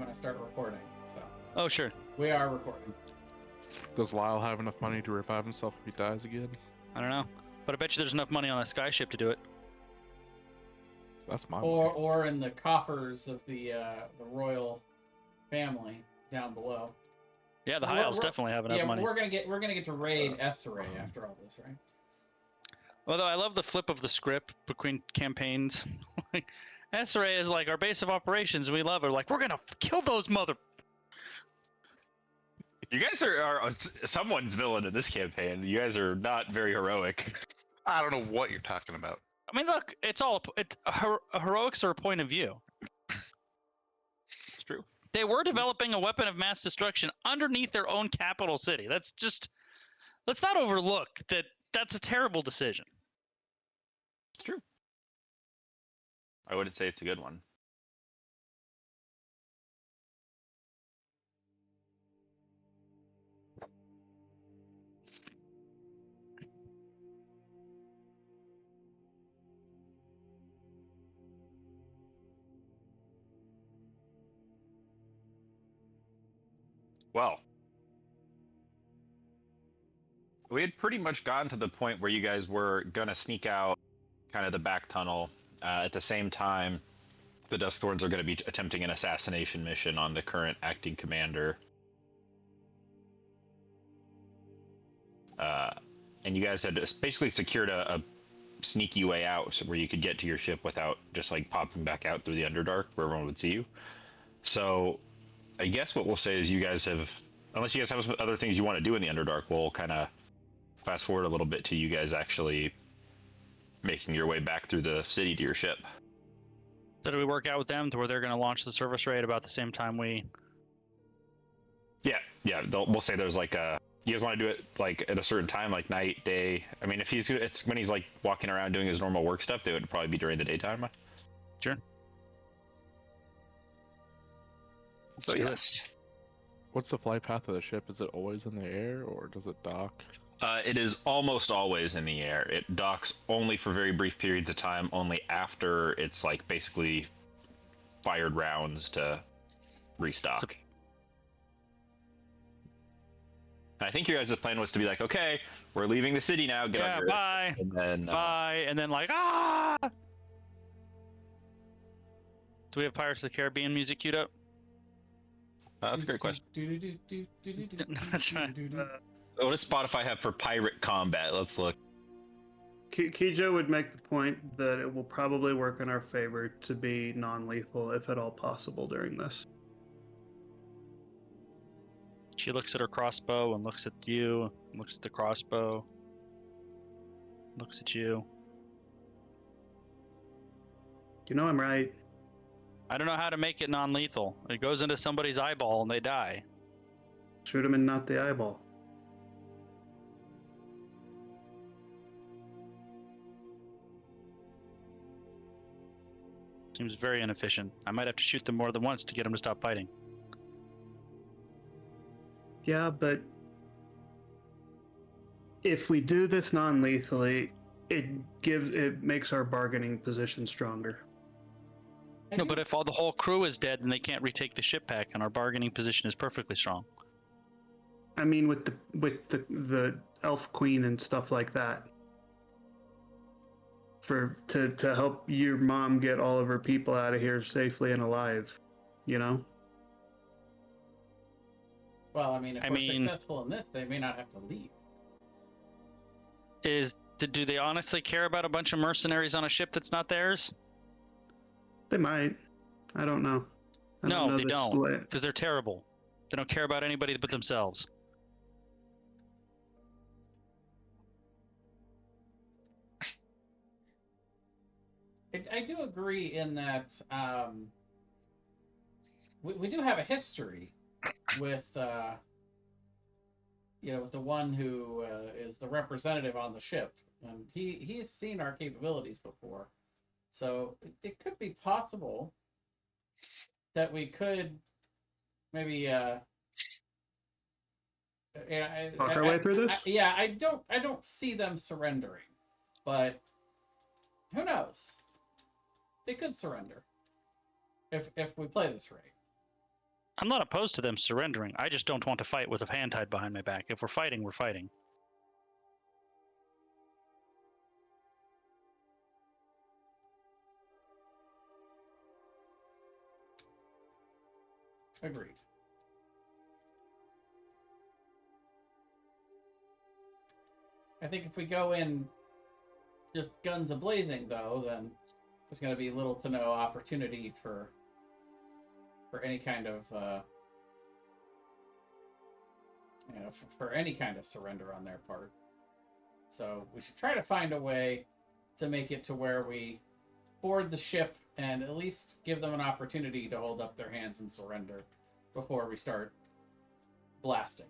gonna start recording. So. Oh sure. We are recording. Does Lyle have enough money to revive himself if he dies again? I don't know, but I bet you there's enough money on that skyship to do it. That's my or in the coffers of the royal family down below. Yeah, the High Elves definitely have enough money. We're gonna get to raid SaturDenD after all this, right? Although I love the flip of the script between campaigns. SaturDenD is like our base of operations. We love her. Like, we're gonna kill those mother. You guys are someone's villain in this campaign. You guys are not very heroic. I don't know what you're talking about. I mean, look, heroics are a point of view. It's true. They were developing a weapon of mass destruction underneath their own capital city. That's just, let's not overlook that. That's a terrible decision. It's true. I wouldn't say it's a good one. Well, we had pretty much gotten to the point where you guys were gonna sneak out kind of the back tunnel. At the same time, the Dustthorns are going to be attempting an assassination mission on the current acting commander. And you guys had basically secured a sneaky way out where you could get to your ship without just like popping back out through the Underdark where everyone would see you. So I guess what we'll say is you guys have, unless you guys have some other things you want to do in the Underdark, we'll kind of fast forward a little bit to you guys actually making your way back through the city to your ship. So do we work out with them to where they're going to launch the service raid about the same time we... Yeah. We'll say there's like a... You guys want to do it like at a certain time, like night, day? I mean, if it's when he's like walking around doing his normal work stuff, they would probably be during the daytime. Sure. So yes. What's the flight path of the ship? Is it always in the air or does it dock? It is almost always in the air. It docks only for very brief periods of time, only after it's like basically fired rounds to restock. I think your guys' plan was to be like, okay, we're leaving the city now, get under bye. And then, bye. And then like, ah! Do we have Pirates of the Caribbean music queued up? That's a great question. That's right. What does Spotify have for pirate combat? Let's look. Kijo would make the point that it will probably work in our favor to be non-lethal, if at all possible, during this. She looks at her crossbow and looks at you, looks at the crossbow, looks at you. You know I'm right. I don't know how to make it non-lethal. It goes into somebody's eyeball and they die. Shoot him and not the eyeball. Seems very inefficient. I might have to shoot them more than once to get them to stop fighting. Yeah, but if we do this non-lethally, it makes our bargaining position stronger. No, but if the whole crew is dead, then they can't retake the ship back, and our bargaining position is perfectly strong. I mean, with the elf queen and stuff like that, to help your mom get all of her people out of here safely and alive, you know. Well, I mean, if we're successful in this, they may not have to leave. Do they honestly care about a bunch of mercenaries on a ship that's not theirs? They might. I don't know. No, they don't, because they're terrible. They don't care about anybody but themselves. I do agree in that we do have a history with with the one who is the representative on the ship, and he's seen our capabilities before, so it could be possible that we could maybe talk our way through this. I don't see them surrendering, but who knows? They could surrender if we play this right. I'm not opposed to them surrendering. I just don't want to fight with a hand tied behind my back. If we're fighting, we're fighting. Agreed. I think if we go in just guns a-blazing, though, then there's going to be little to no opportunity for any kind of for any kind of surrender on their part. So we should try to find a way to make it to where we board the ship and at least give them an opportunity to hold up their hands and surrender before we start blasting.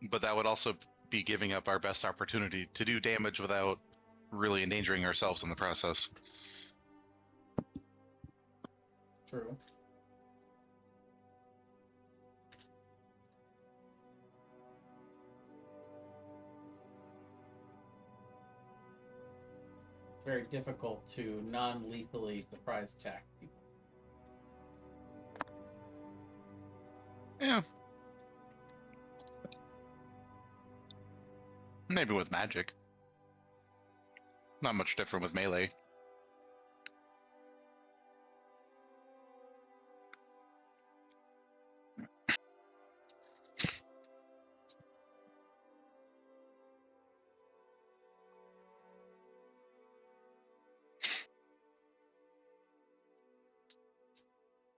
But that would also be giving up our best opportunity to do damage without really endangering ourselves in the process. True. It's very difficult to non-lethally surprise attack people. Yeah. Maybe with magic. Not much different with melee.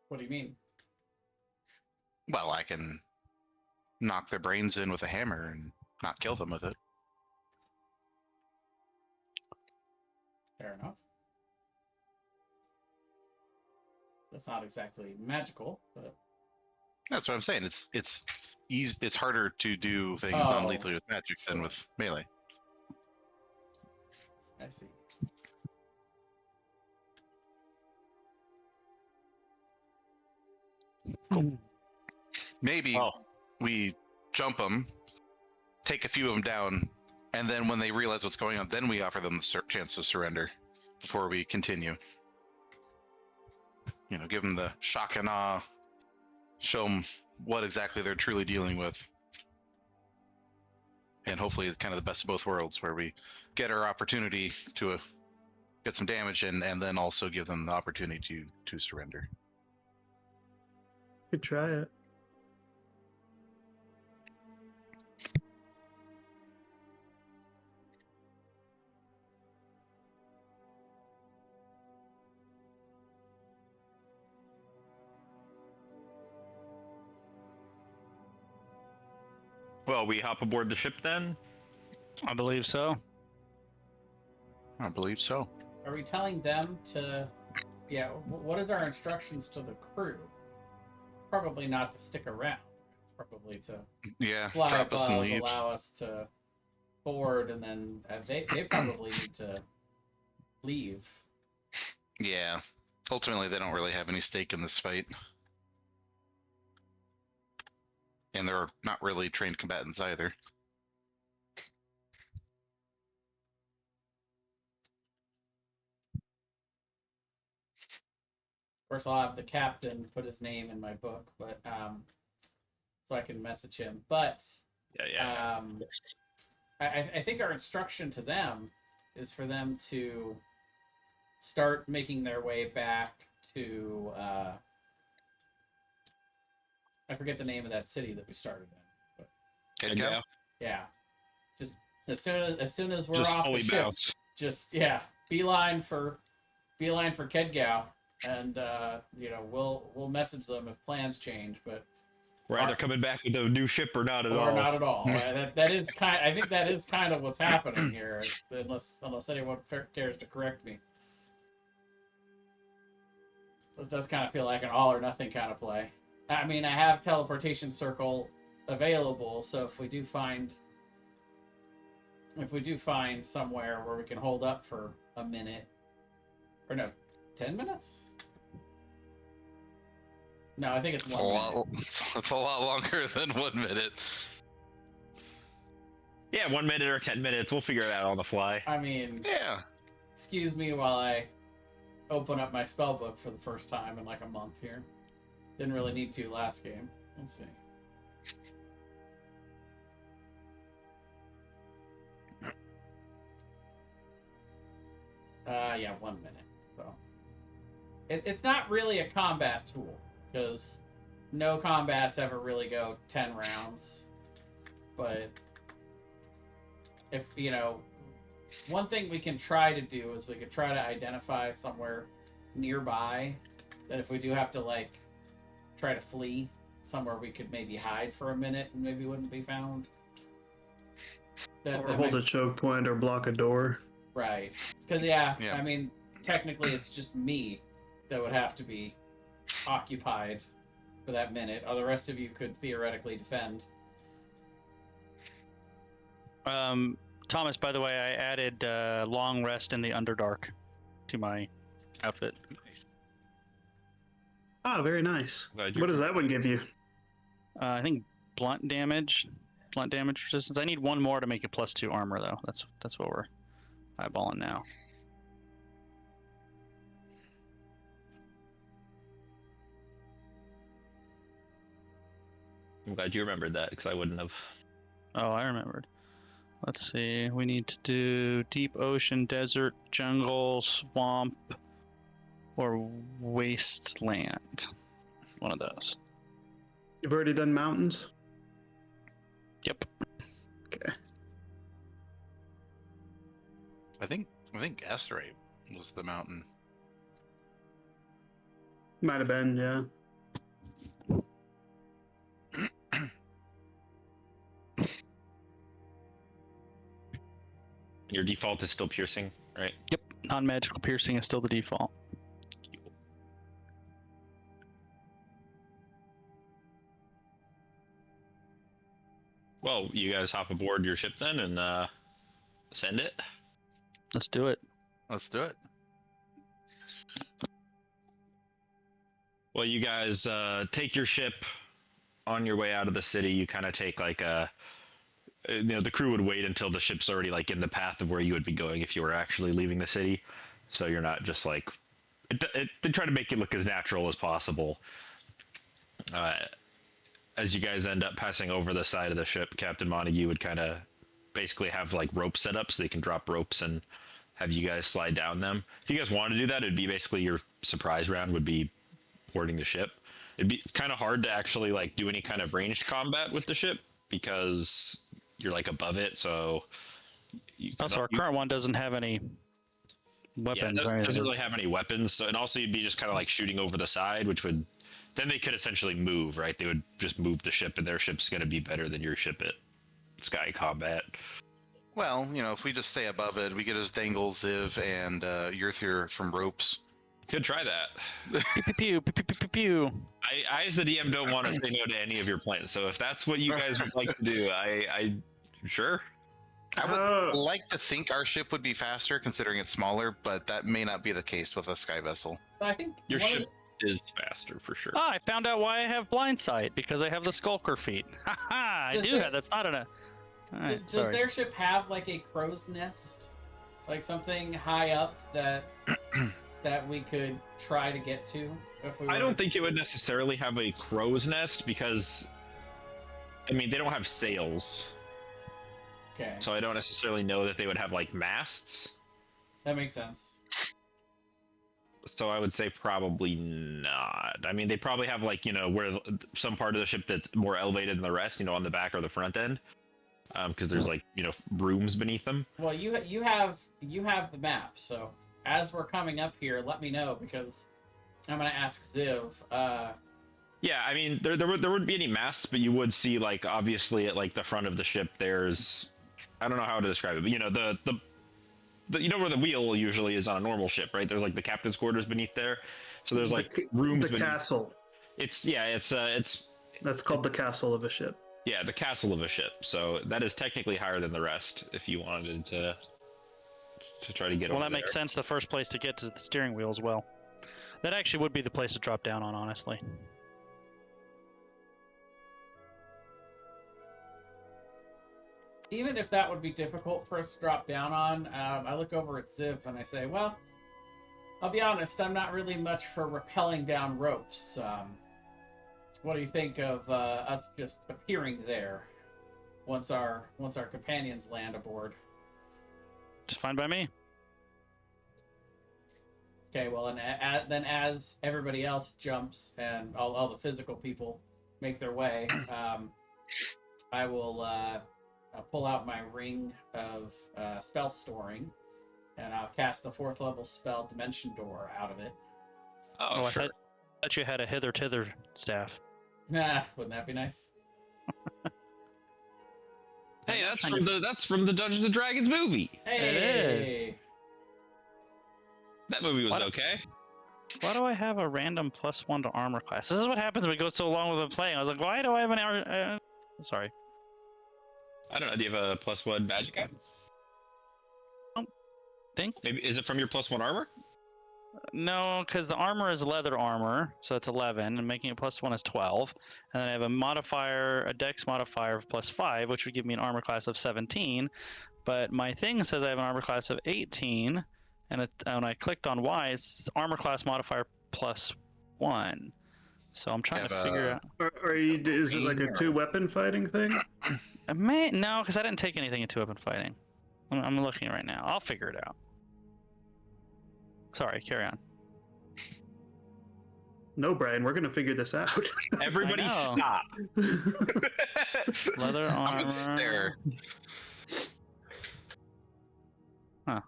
What do you mean? Well, I can knock their brains in with a hammer and not kill them with it. Fair enough. That's not exactly magical, but That's what I'm saying. It's easy. It's harder to do things Oh, non-lethally with magic than sure. with melee. I see. Maybe Oh, we jump them, take a few of them down, and then when they realize what's going on, then we offer them the chance to surrender before we continue. You know, give them the shock and awe, show them what exactly they're truly dealing with. And hopefully it's kind of the best of both worlds, where we get our opportunity to get some damage in, and then also give them the opportunity to surrender. Could try it. well, we hop aboard the ship then. I believe so. I believe so. Are we telling them to... Yeah, what is our instructions to the crew? Probably not to stick around. It's probably to Yeah, fly drop us and above, leave. allow us to board, and then they probably need to leave. Yeah. Ultimately, they don't really have any stake in this fight. And they're not really trained combatants either. Of course, I'll have the captain put his name in my book, but so I can message him. But Yeah. I think our instruction to them is for them to start making their way back to I forget the name of that city that we started in. But Head yeah, just as soon as we're Just off the fully ship, bounce. just beeline for Kedgao, and we'll message them if plans change, but We're either coming back with a new ship or not at or all. not at all. That is kind. I think that is kind of what's happening here, unless anyone cares to correct me. This does kind of feel like an all or nothing kind of play. I mean, I have teleportation circle available, so if we do find somewhere where we can hold up for a minute, or no, 10 minutes. No, I think it's 1 minute. It's a lot longer than 1 minute. Yeah, 1 minute or 10 minutes. We'll figure it out on the fly. I mean, Yeah. excuse me while I open up my spell book for the first time in like a month here. Didn't really need to last game. Let's see. Yeah, 1 minute. So it's not really a combat tool because no combats ever really go 10 rounds. But if one thing we can try to do is we could try to identify somewhere nearby that if we do have to like try to flee somewhere, we could maybe hide for a minute and maybe wouldn't be found. Or hold a choke point or block a door. Right. Because, yeah, Yeah. I mean, technically it's just me that would have to be occupied for that minute. Or the rest of you could theoretically defend. Thomas, by the way, I added long rest in the Underdark to my outfit. Ah, very nice. Glad you- What does that one give you? I think blunt damage resistance. I need one more to make it +2 armor, though. That's what we're eyeballing now. I'm glad you remembered that because I wouldn't have. Oh, I remembered. Let's see. We need to do deep ocean, desert, jungle, swamp, or wasteland. One of those. You've already done mountains? Yep. Okay. I think Asteroid was the mountain. Might have been, yeah. Your default is still piercing, right? Yep. Non-magical piercing is still the default. Well, you guys hop aboard your ship then and send it. Let's do it. Let's do it. Well, you guys take your ship on your way out of the city. You kind of take like the crew would wait until the ship's already like in the path of where you would be going if you were actually leaving the city. So you're not just like they try to make it look as natural as possible. As you guys end up passing over the side of the ship, Captain Montague would kind of basically have like ropes set up so they can drop ropes and have you guys slide down them. If you guys want to do that, it'd be basically your surprise round would be boarding the ship. It's kind of hard to actually like do any kind of ranged combat with the ship because you're like above it. So Also, our current one doesn't have any weapons. Yeah, or it doesn't anything. really have any weapons. So, and also you'd be just kind of like shooting over the side, which would then they could essentially move, right? They would just move the ship, and their ship's going to be better than your ship at sky combat. Well, if we just stay above it, we could just dangle Ziv and Yurthir from ropes. Could try that. Pew, pew, pew, pew, pew, pew. I as the DM don't want to say no to any of your plans. So if that's what you guys would like to do, I sure. I would like to think our ship would be faster considering it's smaller, but that may not be the case with a sky vessel. But I think Your one of ship is faster for sure. Ah, I found out why I have blind sight because I have the skulker feet. Haha, I Does do the- have. That's not All right, does sorry. their ship have like a crow's nest, like something high up that that we could try to get to? If we I were don't to- think it would necessarily have a crow's nest because, I mean, they don't have sails, Okay, so I don't necessarily know that they would have like masts. that makes sense. So I would say probably not. I mean, they probably have like where some part of the ship that's more elevated than the rest, on the back or the front end, because there's like rooms beneath them. Well, you have the map, so as we're coming up here, let me know because I'm gonna ask Ziv. Yeah, I mean, there wouldn't be any masts, but you would see like obviously at like the front of the ship. There's, I don't know how to describe it, but the where the wheel usually is on a normal ship, right? There's like the captain's quarters beneath there, so there's like rooms The beneath. castle. It's That's called the castle of a ship. yeah, the castle of a ship. So that is technically higher than the rest. If you wanted to try to get Well, over that makes there. sense. The first place to get to the steering wheel as well. That actually would be the place to drop down on, honestly. Even if that would be difficult for us to drop down on, I look over at Ziv and I say, well, I'll be honest, I'm not really much for rappelling down ropes. what do you think of us just appearing there once our companions land aboard? It's fine by me. Okay, well, and then as everybody else jumps and all the physical people make their way, I will pull out my ring of spell storing, and I'll cast the 4th level spell Dimension Door out of it. Oh, I sure. thought you had a hither staff. Nah, wouldn't that be nice? Hey, that's from the Dungeons and Dragons movie. Hey, It is. That movie was What? okay. Why do I have a random +1 to armor class? This is what happens when we go so long with playing. I was like, why do I have an armor? Sorry. I don't know. Do you have a +1 magic item? Think? Maybe is it from your +1 armor? No, because the armor is leather armor, so it's 11, and making it +1 is 12. And then I have a modifier, a dex modifier of +5, which would give me an armor class of 17. But my thing says I have an armor class of 18, and when I clicked on Y, it's armor class modifier +1. So I'm trying to figure out. Is it like a 2-weapon fighting thing? No, because I didn't take anything into weapon fighting. I'm looking right now. I'll figure it out. Sorry, carry on. No, Brian, we're gonna figure this out. Everybody I know. stop. Leather I'm gonna stare. armor.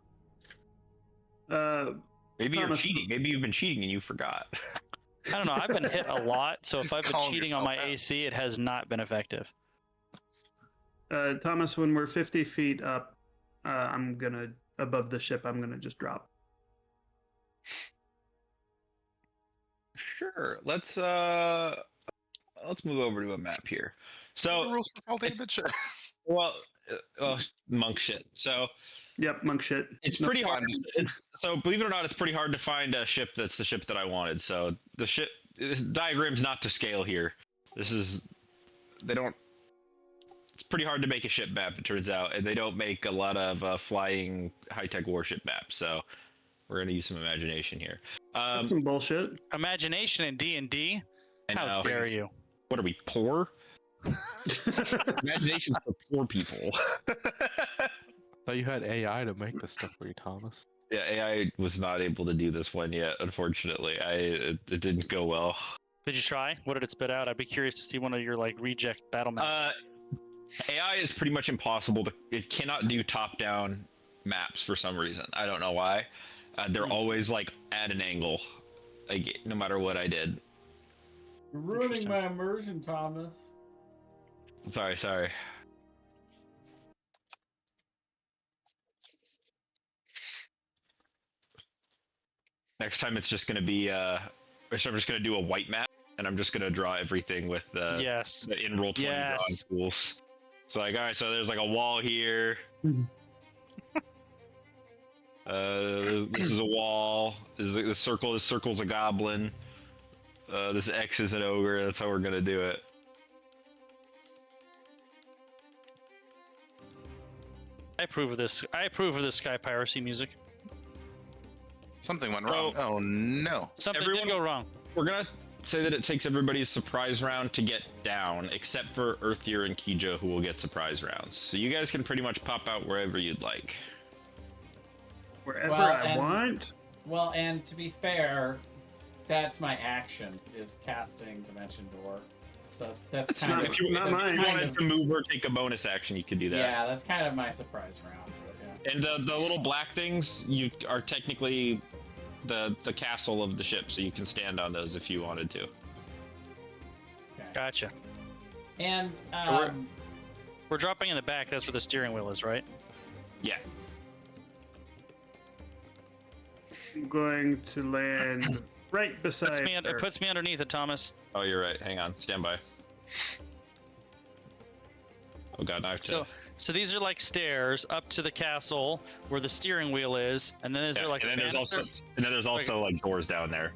Maybe you're Thomas- cheating. Maybe you've been cheating and you forgot. I don't know. I've been hit a lot, so if I've been Calm cheating on my yourself out. AC, it has not been effective. Thomas, when we're 50 feet up, above the ship, I'm gonna just drop. Sure. Let's move over to a map here. The So, rules for fall damage. well, monk shit. So Yep, monk shit. it's No, pretty hard. fine. So believe it or not, it's pretty hard to find a ship that's the ship that I wanted. So this diagram's not to scale here. It's pretty hard to make a ship map, it turns out, and they don't make a lot of flying high-tech warship maps. So we're gonna use some imagination here. That's some bullshit. Imagination in D&D? I How know. dare you? What are we, poor? Imagination's for poor people. Thought you had AI to make this stuff for you, Thomas. Yeah, AI was not able to do this one yet, unfortunately. It didn't go well. Did you try? What did it spit out? I'd be curious to see one of your reject battle maps. AI is pretty much impossible it cannot do top-down maps for some reason. I don't know why. They're always like at an angle, like no matter what I did. You're ruining my immersion, Thomas. Sorry. Next time it's just gonna be I'm just gonna do a white map, and I'm just gonna draw everything with the Yes. in Roll20 drawing Yes. tools. So like, all right, so there's like a wall here. This is a wall. This circle's a goblin. This X is an ogre. That's how we're gonna do it. I approve of this. I approve of this Sky Piracy music. Something went wrong. Oh no. Something Everyone- did go wrong. We're gonna say that it takes everybody's surprise round to get down, except for Earthier and Kijo, who will get surprise rounds. So you guys can pretty much pop out wherever you'd like. Wherever Well, I and- want. Well, and to be fair, that's my action, is casting Dimension Door. So that's kind not- of... If you, not that's mine. if you kind wanted of- to move or take a bonus action, you could do that. Yeah, that's kind of my surprise round. But And the little black things, you are technically the castle of the ship, so you can stand on those if you wanted to. yeah. Okay. Gotcha. And We're dropping in the back. That's where the steering wheel is, right? Yeah. I'm going to land right beside It her. puts me underneath it, Thomas. Oh, you're right. Hang on. Stand by. Oh god, now I have to... So these are like stairs up to the castle where the steering wheel is, and then is there like and a then banister? there's also like doors down there.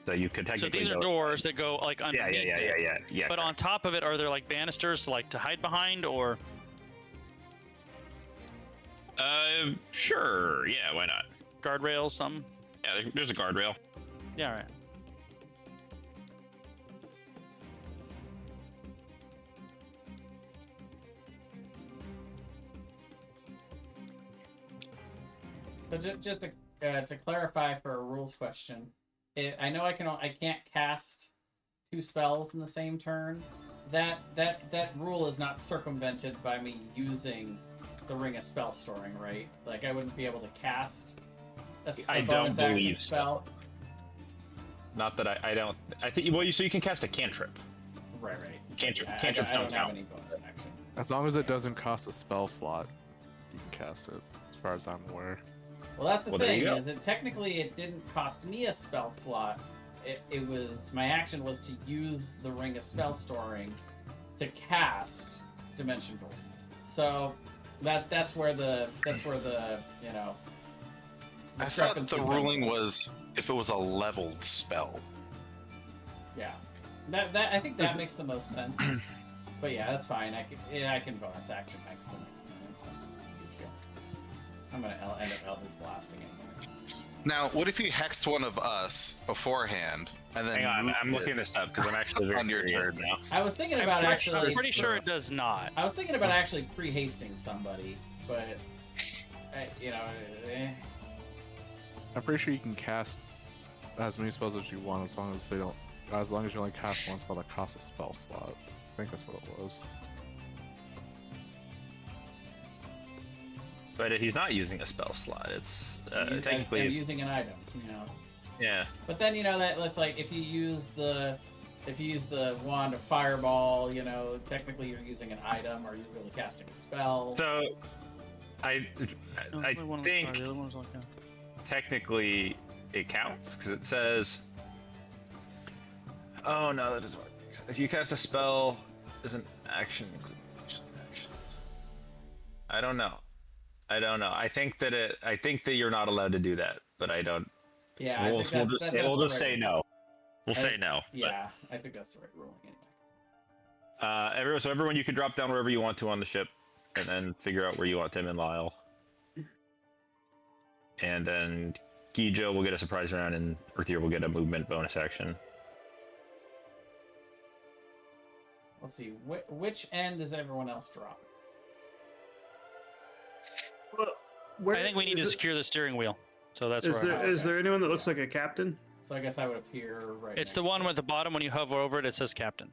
So you could So technically these are go- doors that go like Yeah, underneath it. yeah. But on top of it, are there like banisters to hide behind, or Sure. Yeah, why not? guardrails, something? Yeah, there's a guardrail. Yeah, all right. So just to clarify for a rules question, I know I can't cast 2 spells in the same turn. That rule is not circumvented by me using the Ring of Spell Storing, right? Like I wouldn't be able to cast a I bonus don't action believe so. spell. Not that I don't. I think so you can cast a cantrip. Right. Cantrips I don't have count. any bonus action. As long as it doesn't cost a spell slot, you can cast it, as far as I'm aware. Well, that's the Well, there thing, you go. is that technically it didn't cost me a spell slot. It was, my action was to use the Ring of Spell Storing to cast Dimension Door. So that's where the you know, I thought discrepancy the comes ruling from. was if it was a leveled spell. Yeah. That I think that makes the most sense. But yeah, that's fine. I can bonus action next to next turn. That's fine. I'm gonna end up Eldritch Blasting anyway. Now, what if you hexed one of us beforehand and then Hang on, moved I'm looking it this up because I'm actually very on your curious turn now. I was thinking I'm about pretty, I'm pretty sure it does not. I was thinking about actually pre-hasting somebody, but you know, I'm pretty sure you can cast as many spells as you want, as long as you only cast one spell that costs a spell slot. I think that's what it was. But he's not using a spell slot. It's I'm technically it's, using an item, you know. yeah. But then you know that's like if you use the wand of fireball, you know, technically you're using an item, or you're really casting a spell. So I Only one of the think five, the other one's like that. technically it counts because it says. Oh no, that doesn't work. If you cast a spell, is an action including action? I don't know. I think that you're not allowed to do that, but I don't. Yeah, I We'll think just that's say the we'll just right- say no. We'll I say think- no. Yeah, I think that's the right ruling anyway. So everyone, you can drop down wherever you want to on the ship, and then figure out where you want Tim and Lyle. And then Gijo will get a surprise round, and Earthier will get a movement bonus action. Let's see, which end does everyone else drop? Where, I think we need to secure the steering wheel. So that's Is where there is there anyone that looks like a captain? So I guess I would appear right. it's the next one to at the bottom when you hover over it. It says captain.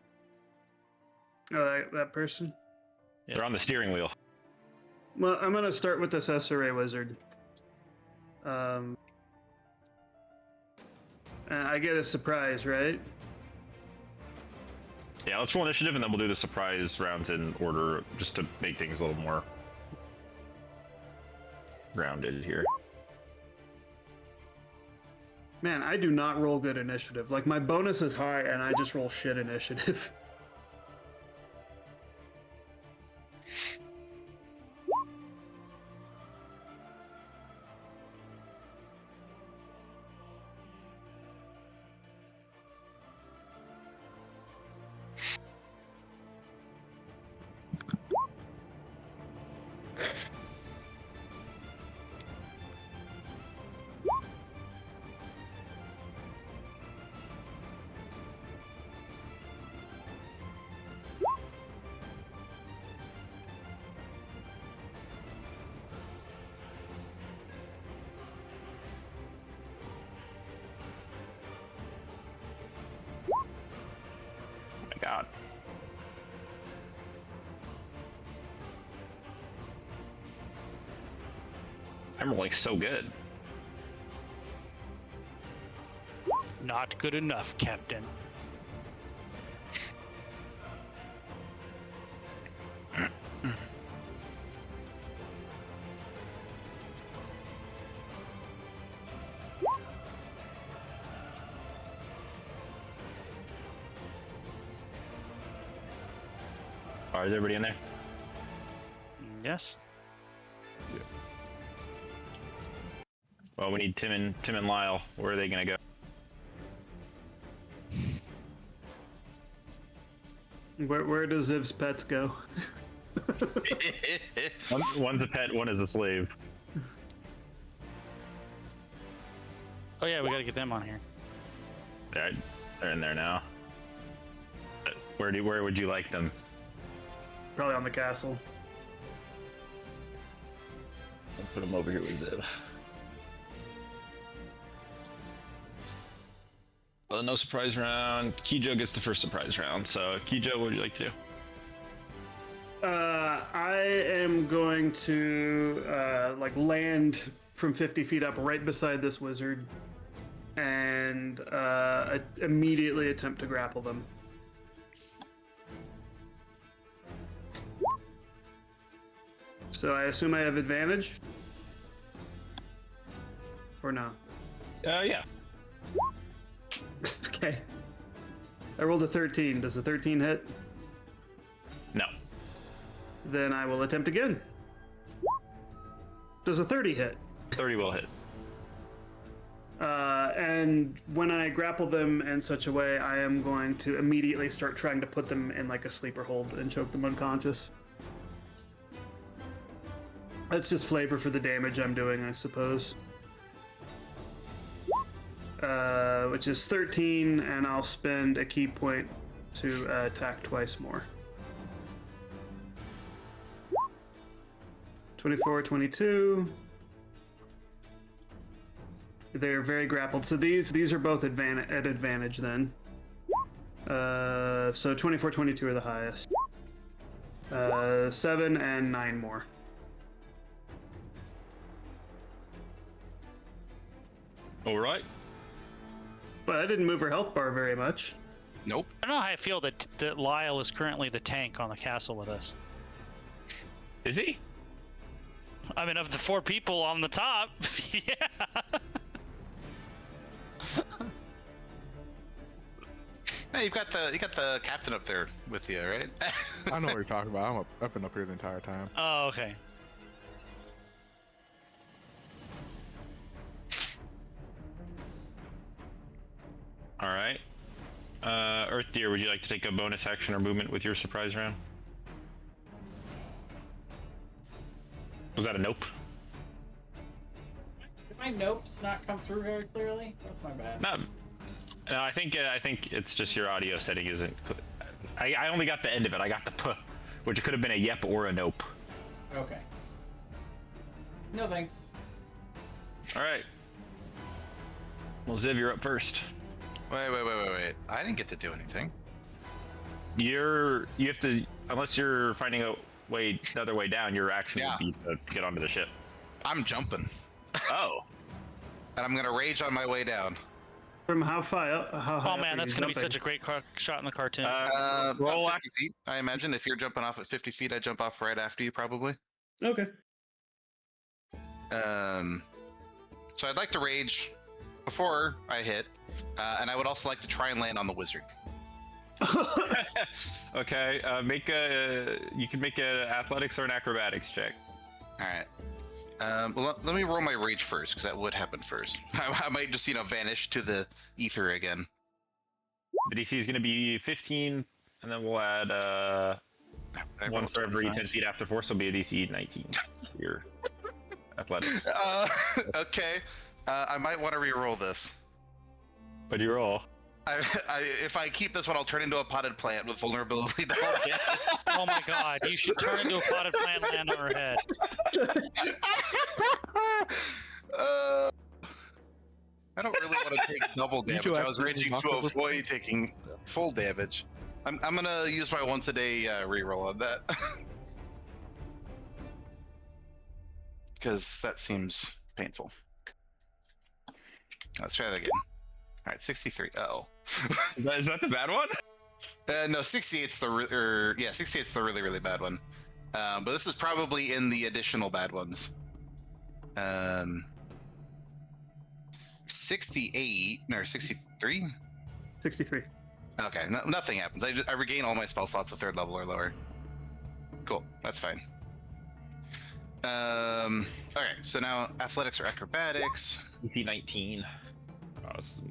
Oh, that person. Yeah. They're on the steering wheel. Well, I'm gonna start with this SRA wizard. And I get a surprise, right? Yeah, let's roll initiative, and then we'll do the surprise rounds in order, just to make things a little more grounded here. Man, I do not roll good initiative. Like my bonus is high, and I just roll shit initiative. Oh my god. I'm rolling so good. Not good enough, captain. All right, is everybody in there? Yes. Well, we need Tim and Lyle. Where are they gonna go? Where does Ziv's pets go? One's a pet, one is a slave. Oh yeah, we gotta get them on here. They're in there now. Where would you like them? Probably on the castle. I'll put them over here with Ziv. no surprise round. Kijo gets the first surprise round. So, Kijo, what would you like to do? I am going to land from 50 feet up right beside this wizard and immediately attempt to grapple them. So I assume I have advantage? Or no? Yeah. Okay. I rolled a 13. Does a 13 hit? No. Then I will attempt again. Does a 30 hit? 30 will hit. And when I grapple them in such a way, I am going to immediately start trying to put them in like a sleeper hold and choke them unconscious. That's just flavor for the damage I'm doing, I suppose. Which is 13, and I'll spend a key point to attack twice more. 24, 22. They're very grappled. So these are both at advantage then. So 24, 22 are the highest. 7 and 9 more. All right. But I didn't move her health bar very much. Nope. I don't know how I feel that Lyle is currently the tank on the castle with us. Is he? I mean, of the 4 people on the top, yeah. Hey, you got the captain up there with you, right? I know what you're talking about. I've been up here the entire time. Oh, okay. All right. Earth Deer, would you like to take a bonus action or movement with your surprise round? Was that a nope? Did my nopes not come through very clearly? That's my bad. No, I think it's just your audio setting isn't. I only got the end of it. I got the p, which could have been a yep or a nope. Okay. No thanks. All right. Well, Ziv, you're up first. Wait. I didn't get to do anything. You have to, unless you're finding another way down, your action would be to get onto the ship. I'm jumping. Oh. And I'm gonna rage on my way down. From how far up? How high Oh up man, are that's you gonna be jumping? such a great shot in the cartoon. Roll about 50 feet, I imagine. If you're jumping off at 50 feet, I jump off right after you, probably. Okay. So I'd like to rage before I hit, and I would also like to try and land on the wizard. Okay. You can make an athletics or an acrobatics check. All right. Well, let me roll my rage first, because that would happen first. I might just, vanish to the ether again. The DC is going to be 15, and then we'll add I one rolled for every 25. 10 feet after 4, so it'll be a DC 19. Your athletics. Okay. I might want to re-roll this. What'd you roll? If I keep this one, I'll turn into a potted plant with vulnerability to all damage. Oh my god, you should turn into a potted plant and land on her head. I don't really want to take double You damage. two I was actually raging knocked to over avoid taking full damage. I'm gonna use my once a day reroll on that. Because that seems painful. Let's try that again. Alright, 63. Uh-oh. Is that the bad one? No, 68's the 68's the really, really bad one. But this is probably in the additional bad ones. 68 or 63? 63. Okay, nothing happens. I regain all my spell slots of 3rd level or lower. Cool, that's fine. Okay, so now athletics or acrobatics. DC 19. Oh, it's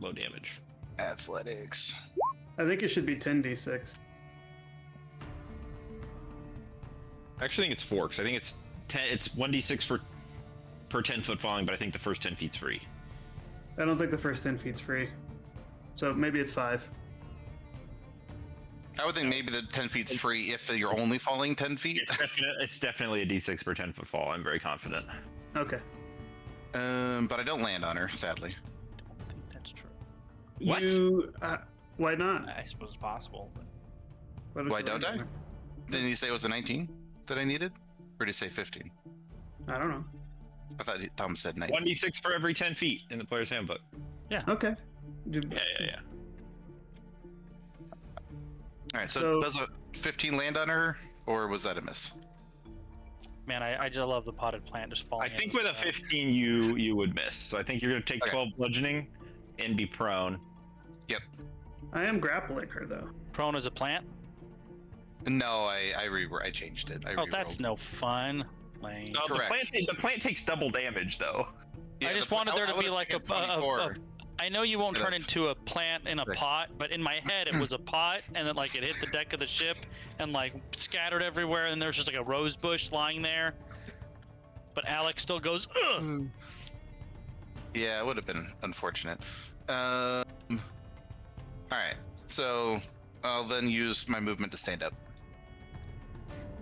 low damage. Athletics. I think it should be 10d6. I actually think it's 4, because I think it's 10. It's 1d6 per 10 foot falling, but I think the first 10 feet's free. I don't think the first 10 feet's free. So maybe it's 5. I would think maybe the 10 feet's free if you're only falling 10 feet. It's definitely a d6 per 10 foot fall. I'm very confident. Okay. But I don't land on her, sadly. I don't think that's true. What? Why not? I suppose it's possible. But... Why don't I? Didn't you say it was a 19 that I needed? Or did he say 15? I don't know. I thought Tom said 19. 1d6 for every 10 feet in the player's handbook. Okay. Yeah. All right, so So- does a 15 land on her, or was that a miss? Man, I just love the potted plant just falling. I think in with a the sky. 15 you would miss. So I think you're gonna take Okay. 12 bludgeoning and be prone. Yep. I am grappling her though. Prone as a plant? No, I changed it. I Oh, that's rerolled. no fun. Like, No, Correct. the plant takes double damage though. Yeah, I just the- wanted there to would've be like a, taken 24. I know you won't Instead turn of into a plant in a 6. pot, but in my head it was a pot, and then like it hit the deck of the ship and like scattered everywhere, and there's just like a rose bush lying there. But Alex still goes, ugh! Yeah, it would have been unfortunate. All right, so I'll then use my movement to stand up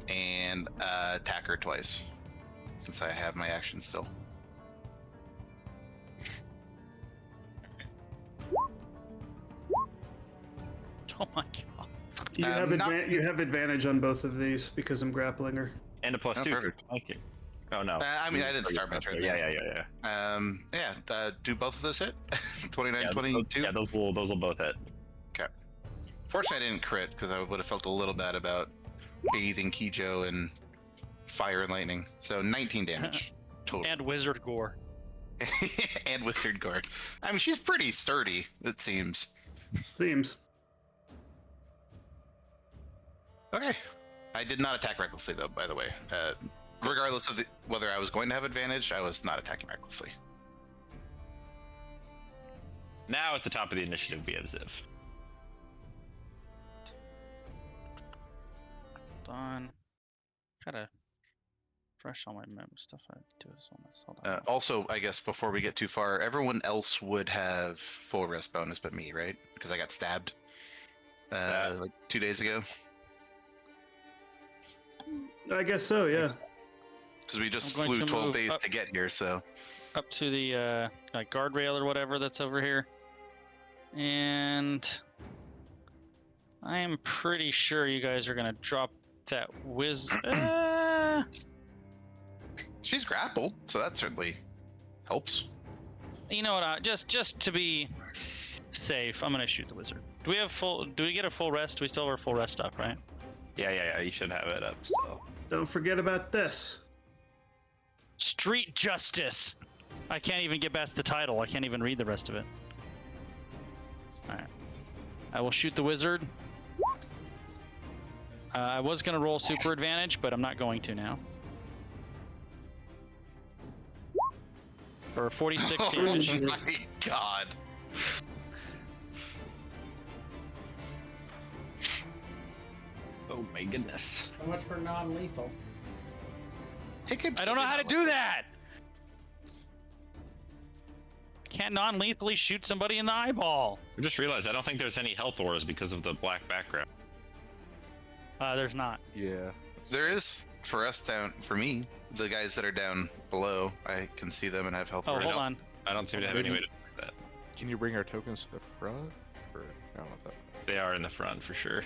and attack her twice, since I have my action still. Oh my god. You have not- you have advantage on both of these because I'm grappling her. And a +2 for perfect. flanking. Oh no. I mean, I didn't start my turn. Yeah, there. Do both of those hit? 29, Yeah, 22? yeah, those will both hit. Okay. Fortunately, I didn't crit because I would have felt a little bad about bathing Kijo in fire and lightning. So 19 damage total. And wizard gore. And wizard guard. I mean, she's pretty sturdy, it seems. Themes. Okay. I did not attack recklessly, though, by the way. Regardless of whether I was going to have advantage, I was not attacking recklessly. Now at the top of the initiative we have Ziv. Done. Gotta fresh all my stuff I do this on myself. Also, I guess before we get too far, everyone else would have full rest bonus but me, right? Because I got stabbed like 2 days ago. I guess so, yeah. Because we just I'm going flew to 12 move days up. to get here, so. Up to the like guardrail or whatever that's over here. And I am pretty sure you guys are gonna drop that She's grappled, so that certainly helps. You know what? Just to be safe, I'm gonna shoot the wizard. Do we get a full rest? We still have our full rest up, right? Yeah, you should have it up still. Don't forget about this. Street justice. I can't even get past the title. I can't even read the rest of it. All right. I will shoot the wizard. I was gonna roll super advantage, but I'm not going to now. For 46 Oh damage. my god. Oh my goodness. So much for non-lethal. I don't know how to do that. Can't non-lethally shoot somebody in the eyeball. I just realized I don't think there's any health auras because of the black background. There's not. Yeah. There is, for us down, for me, the guys that are down below, I can see them and have health. Oh, already. hold on. I don't seem to have any way to do that. Can you bring our tokens to the front? Or I don't know if that. They are in the front for sure.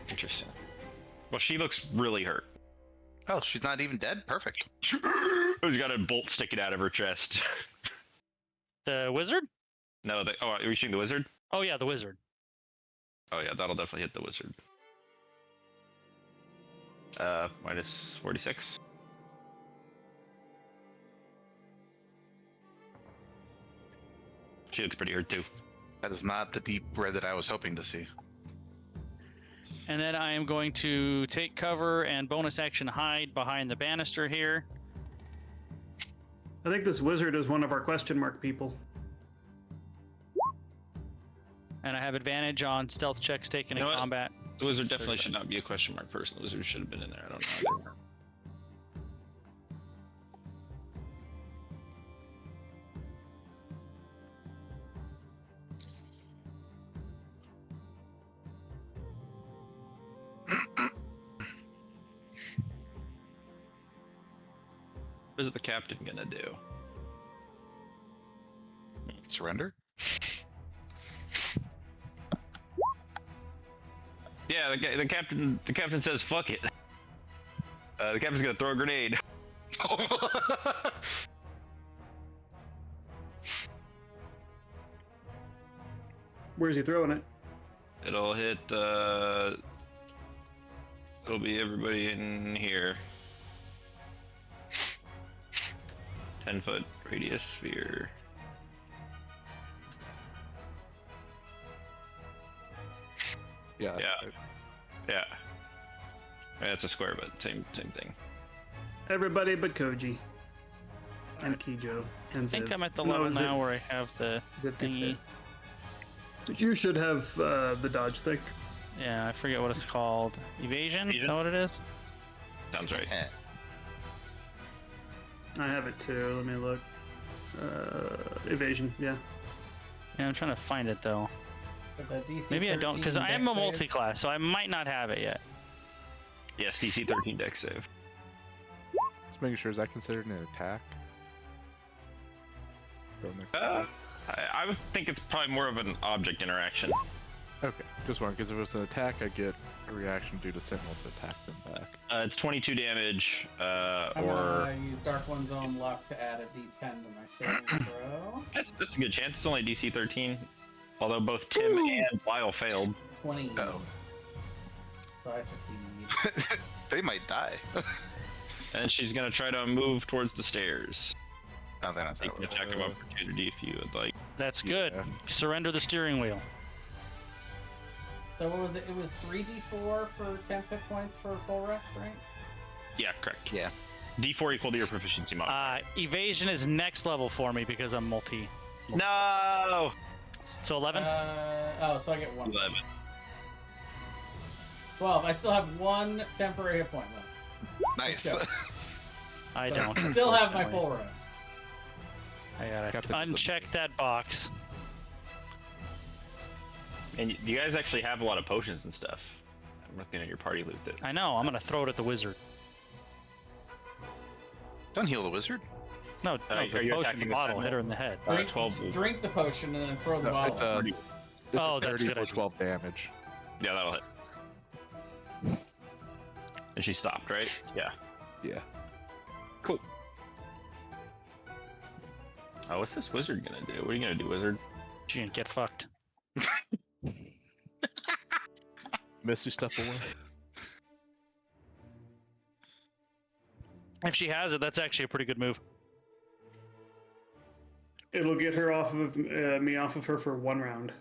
Interesting. Well, she looks really hurt. Oh, she's not even dead? Perfect. She's got a bolt sticking out of her chest. The wizard? No, are you shooting the wizard? Oh yeah, the wizard. Oh yeah, that'll definitely hit the wizard. Minus 46. She looks pretty hurt too. That is not the deep red that I was hoping to see. And then I am going to take cover and bonus action hide behind the banister here. I think this wizard is one of our question mark people. And I have advantage on stealth checks taken You know in what? combat. The wizard definitely should not be a question mark person. The wizard should have been in there. I don't know. What is the captain gonna do? Surrender? Yeah, the captain says fuck it. The captain's gonna throw a grenade. Where's he throwing it? It'll hit it'll be everybody in here. 10-foot radius sphere. Yeah. Yeah. That's a square, but same thing. Everybody but Koji. And Kijo. And I think Ziv. I'm at the No, level Ziv- now where I have the Ziv gets thingy. hit. You should have the dodge thing. Yeah, I forget what it's called. Evasion? Is that what it is? Sounds right. Eh. I have it too. Let me look. Evasion, yeah. Yeah, I'm trying to find it though. With a DC Maybe I don't, because I am a dex save. multi-class, so I might not have it yet. Yes, DC 13 dex save. Just making sure, is that considered an attack? Go next. I would think it's probably more of an object interaction. Okay, just one, because if it was an attack, I get a reaction due to Sentinel to attack them back. It's 22 damage, I'm or gonna use Dark One's own luck to add a D10 to my saving throw. that's a good chance. It's only DC 13. Although both Tim and Lyle failed. 20. Uh-oh. So I succeed. They might die. And she's gonna try to move towards the stairs. No, they're not Take that an low. attack of opportunity if you would like. That's good. Yeah. Surrender the steering wheel. So what was it? It was 3d4 for 10 hit points for full rest, right? Yeah, correct. Yeah. D4 equal to your proficiency mod. Evasion is next level for me because I'm multi. No! So 11? So I get 1. 11. 12. I still have 1 temporary hit point left. Nice. Let's go. I So don't. I still have my unfortunately. full rest. I gotta Got the- uncheck that box. And you guys actually have a lot of potions and stuff. I'm looking at your party loot. That I know. I'm gonna throw it at the wizard. Don't heal the wizard. No, are the you potion attacking the bottle sentinel? hit her in the head. Drink, 12. drink the potion and then throw the No, bottle. it's a, Oh, it's a that's 30 good for idea. 12 damage. Yeah, that'll hit. And she stopped, right? Yeah. Yeah. Cool. Oh, what's this wizard gonna do? What are you gonna do, wizard? She didn't get fucked. Misty step away. If she has it, that's actually a pretty good move. It'll get her off of me off of her for 1 round.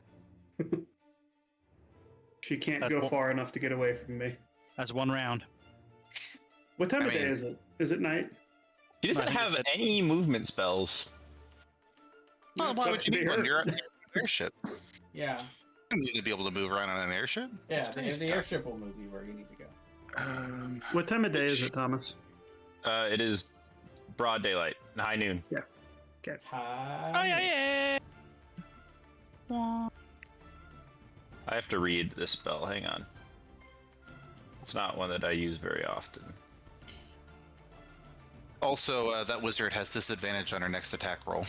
She can't That's go cool. far enough to get away from me. That's 1 round. What time I of day mean- is it? Is it night? He doesn't I think have it's at- any movement spells. Well, That why sucks would you to be need one? her. You're on an airship. Yeah. You need to be able to move around on an airship. Yeah, It's the, pretty the tough. airship will move you where you need to go. What time of day is it, Thomas? It is broad daylight, high noon. Hi. Oh yeah, yeah. I have to read this spell. Hang on. It's not one that I use very often. Also, that wizard has disadvantage on her next attack roll.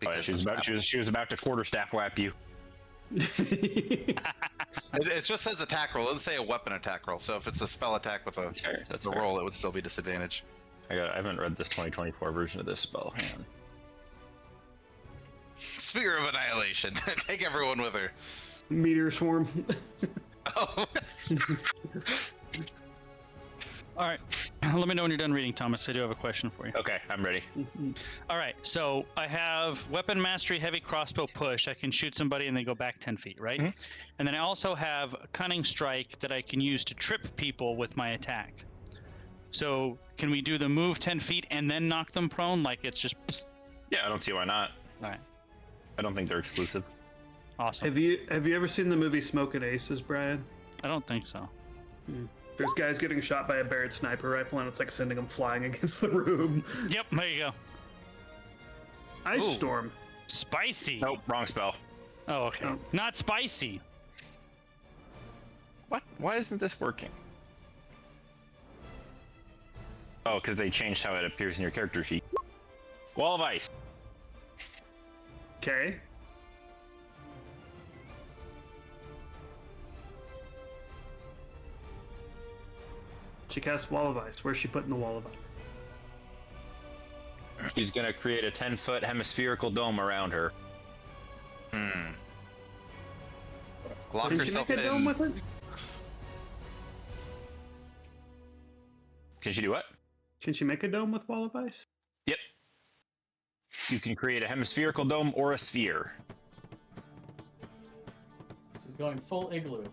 Oh, yeah, Because she was about to quarterstaff whap you. it just says attack roll. It doesn't say a weapon attack roll. So if it's a spell attack with a That's fair. That's the fair. roll, it would still be disadvantage. I haven't read this 2024 version of this spell. Hang on. Sphere of Annihilation. Take everyone with her. Meteor swarm. Oh. All right. Let me know when you're done reading, Thomas. I do have a question for you. Okay, I'm ready. All right. So I have weapon mastery, heavy crossbow push. I can shoot somebody and they go back 10 feet, right? Mhm. And then I also have cunning strike that I can use to trip people with my attack. So can we do the move 10 feet and then knock them prone? Like it's just Yeah, I don't see why not. all right. I don't think they're exclusive. Awesome. Have you ever seen the movie Smoking Aces, Brian? I don't think so. There's guys getting shot by a Barrett sniper rifle, and it's like sending them flying against the room. Yep. There you go. Ice Ooh. Storm. Spicy. Nope, wrong spell. Oh, okay. Oh. Not spicy. What? Why isn't this working? Oh, because they changed how it appears in your character sheet. Wall of ice. Okay. She casts Wall of Ice. Where's she putting the Wall of Ice? She's gonna create a 10-foot hemispherical dome around her. Lock Can she herself make a dome in. with it? Can she do what? Can she make a dome with Wall of Ice? Yep. You can create a hemispherical dome or a sphere. She's going full igloo.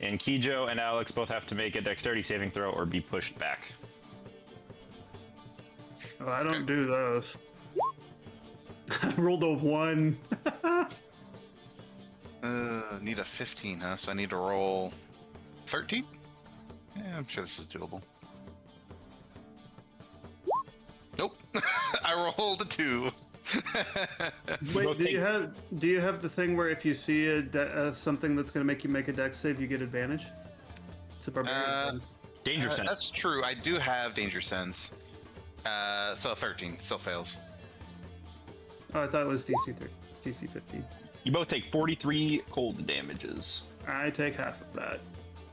And Kijo and Alex both have to make a dexterity saving throw or be pushed back. Oh, I don't do those. I rolled a 1. Need a 15, huh? So I need to roll 13? Yeah, I'm sure this is doable. Nope. I rolled a 2. Wait, both do take- you have the thing where if you see something that's going to make you make a dex save, you get advantage? It's a barbarian thing. Danger sense. That's true. I do have danger sense. So a 13 still fails. Oh, I thought it was DC 15. You both take 43 cold damages I take half of that.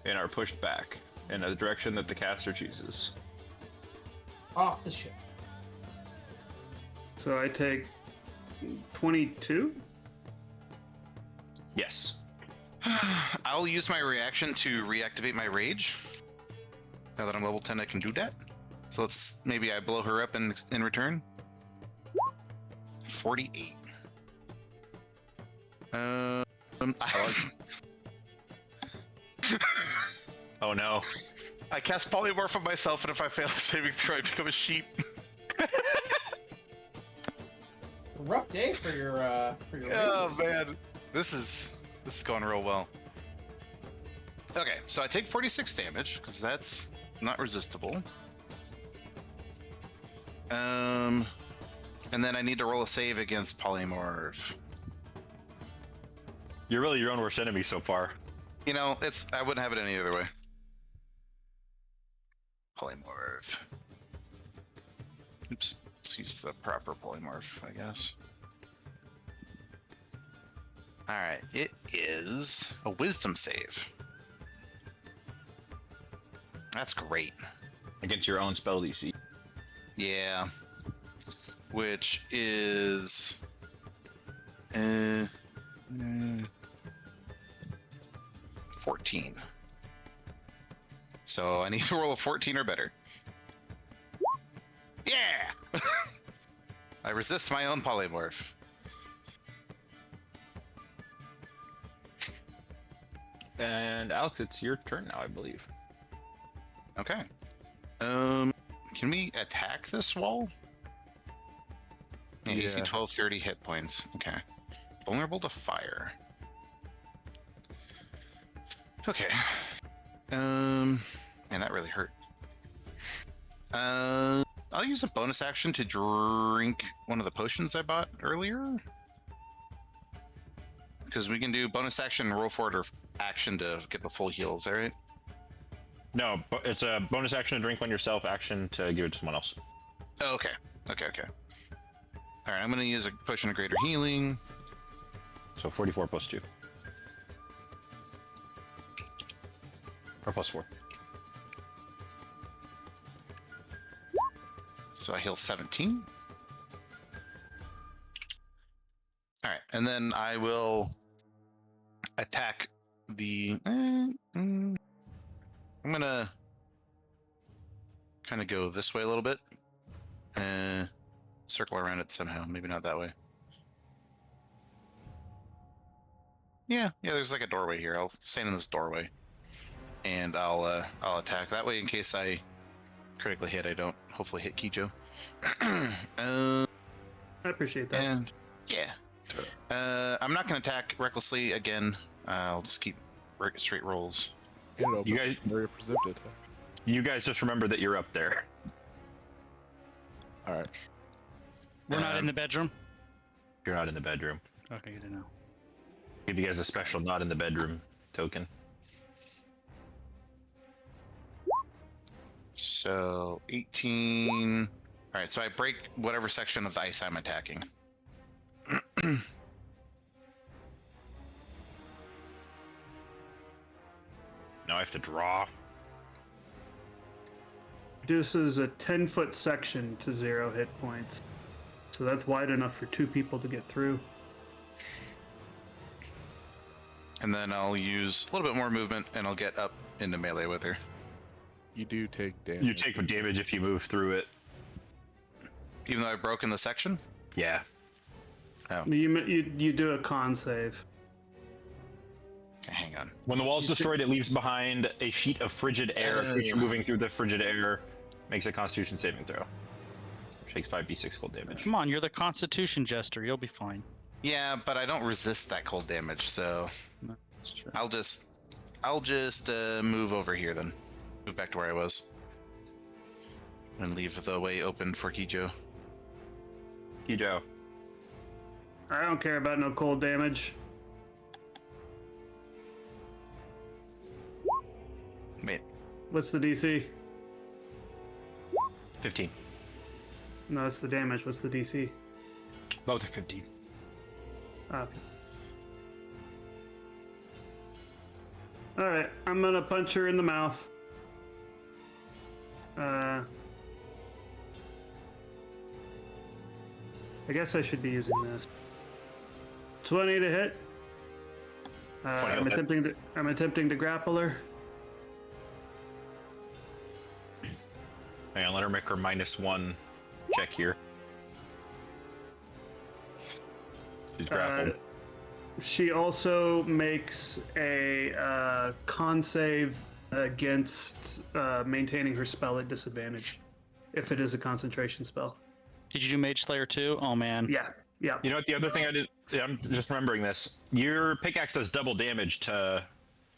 and are pushed back in a direction that the caster chooses. Off the ship. So I take 22. Yes. I'll use my reaction to reactivate my rage. Now that I'm level 10, I can do that. So maybe I blow her up in return. 48. Oh no. I cast polymorph on myself, and if I fail the saving throw, I become a sheep. Rough day for your Oh races. man, this is going real well. Okay, so I take 46 damage because that's not resistible. And then I need to roll a save against polymorph. You're really your own worst enemy so far. You know, I wouldn't have it any other way. Polymorph. Oops, let's use the proper polymorph, I guess. Alright, it is a wisdom save. That's great. Against your own spell DC. Yeah. Which is... 14. So I need to roll a 14 or better. Yeah! I resist my own polymorph. And Alex, it's your turn now, I believe. Okay. Can we attack this wall? Yeah, you see Yeah. 1230 hit points. Okay. Vulnerable to fire. Okay. Man, that really hurt. I'll use a bonus action to drink one of the potions I bought earlier. Because we can do bonus action, roll forward, or action to get the full heal. Is that right? No, it's a bonus action to drink one yourself, action to give it to someone else. Oh, okay. Okay. Alright, I'm going to use a potion of greater healing. So 44 plus 2. Or plus 4. So I heal 17. Alright, and then I will attack the... I'm gonna kind of go this way a little bit. Circle around it somehow. Maybe not that way. Yeah, there's like a doorway here. I'll stand in this doorway. And I'll attack. That way, in case I critically hit, I don't hopefully hit Kijo. I appreciate that. And yeah. I'm not going to attack recklessly again. I'll just keep straight rolls. You guys- very presented. You guys just remember that you're up there. All right. We're not in the bedroom. You're not in the bedroom. Okay, good to know. Give you guys a special not in the bedroom token. So 18. All right, so I break whatever section of the ice I'm attacking. I have to draw. Reduces a 10-foot section to 0 hit points. So that's wide enough for 2 people to get through. And then I'll use a little bit more movement, and I'll get up into melee with her. You do take damage. You take damage if you move through it. Even though I've broken the section? Yeah. Oh, You do a con save. okay, hang on. When the wall is destroyed, it leaves behind a sheet of frigid air. A creature moving through the frigid air makes a Constitution saving throw. Takes 5d6 cold damage. Come on, you're the Constitution Jester. You'll be fine. Yeah, but I don't resist that cold damage, so No, that's true. I'll just move over here then. Move back to where I was. And leave the way open for Kijo. Kijo. I don't care about no cold damage. Wait, What's the DC? 15. No, it's the damage. What's the DC? Both are 15. Okay. Alright, I'm gonna punch her in the mouth. I guess I should be using this. 20 to hit. 20 I'm will hit. attempting to grapple her. Hang on, let her make her -1 check here. She's grappled. She also makes a con save against maintaining her spell at disadvantage, if it is a concentration spell. Did you do Mage Slayer too? Oh man. Yeah. You know what? The other thing I did, I'm just remembering this. Your pickaxe does double damage to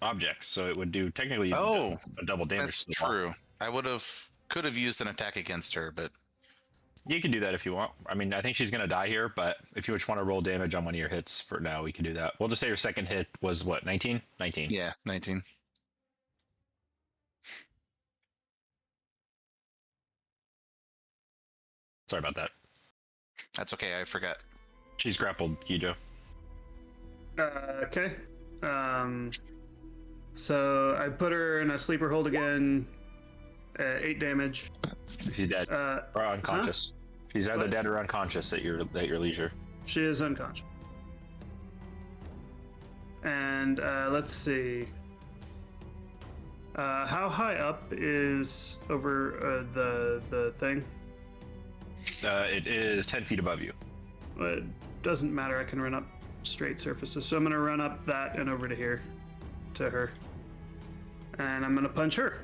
objects, so it would do technically Oh, a double damage. that's to the wall. true. I could have used an attack against her, but You can do that if you want. I mean, I think she's gonna die here, but if you just want to roll damage on one of your hits for now, we can do that. We'll just say your second hit was what, 19? 19. yeah, 19. Sorry about that. That's okay, I forgot. She's grappled, Kijo. Okay. So I put her in a sleeper hold again. 8 damage. She's dead or unconscious. She's either What? dead or unconscious at your leisure. She is unconscious. And let's see. How high up is over the thing? It is 10 feet above you. It doesn't matter. I can run up straight surfaces. So I'm gonna run up that and over to here, to her, and I'm gonna punch her.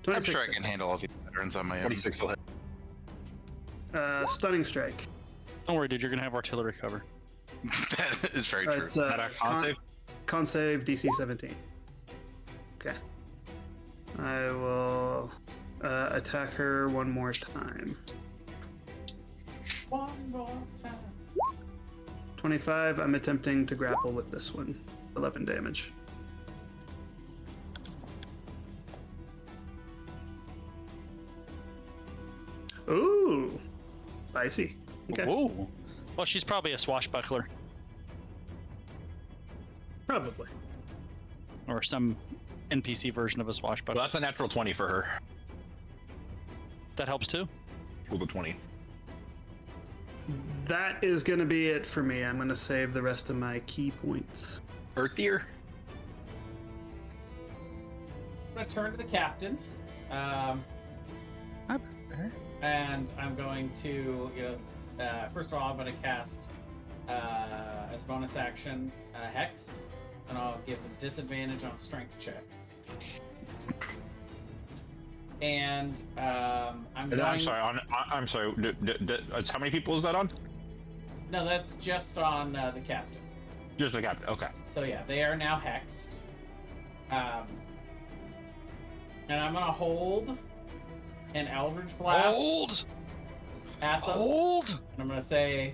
I'm 26. sure I can handle all these veterans on my own. 26 will hit. Stunning strike. Don't worry, dude. You're gonna have artillery cover. That is very true. It's Had a con save? Con save DC 17. Okay. I will attack her one more time. One more time. 25. I'm attempting to grapple with this one. 11 damage. Ooh, spicy. Okay, Whoa. Well, she's probably a swashbuckler probably. or some NPC version of a swashbuckler. Well, that's a natural 20 for her. That helps too. Roll the 20. That is going to be it for me. I'm going to save the rest of my key points. Earthier? I'm gonna turn to the captain, and I'm going to, first of all, I'm gonna cast as bonus action Hex, and I'll give them disadvantage on strength checks. And I'm sorry. I'm sorry. How many people is that on? No, that's just on the captain. Just the captain. Okay. So yeah, they are now hexed. And I'm gonna hold an Eldritch Blast at them. Hold. And I'm gonna say,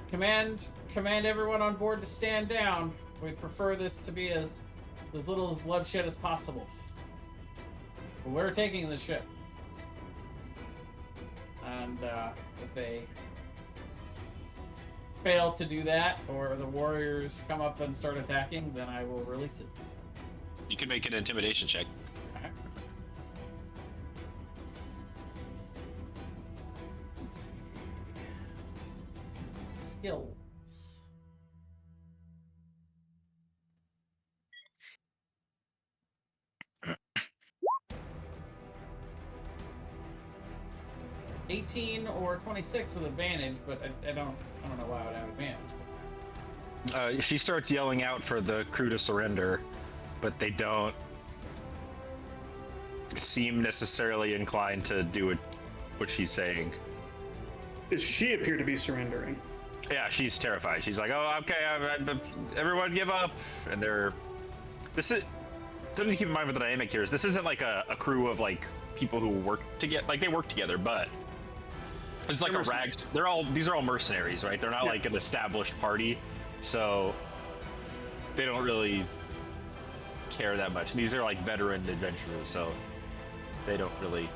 command everyone on board to stand down. We prefer this to be as little bloodshed as possible. But we're taking the ship. And if they fail to do that, or the warriors come up and start attacking, then I will release it. You can make an intimidation check. Alright. Let's see. Skills. $18 or 26 with advantage, but I don't know why I would have advantage. She starts yelling out for the crew to surrender, but they don't seem necessarily inclined to do what she's saying. Does she appear to be surrendering? Yeah, she's terrified. She's like, "Oh, okay, everyone give up." And something to keep in mind with the dynamic here is this isn't like a crew of like people who work together. Like they work together, but it's like a rags. These are all mercenaries, right? They're not like an established party, so they don't really care that much. These are like veteran adventurers, so they don't really.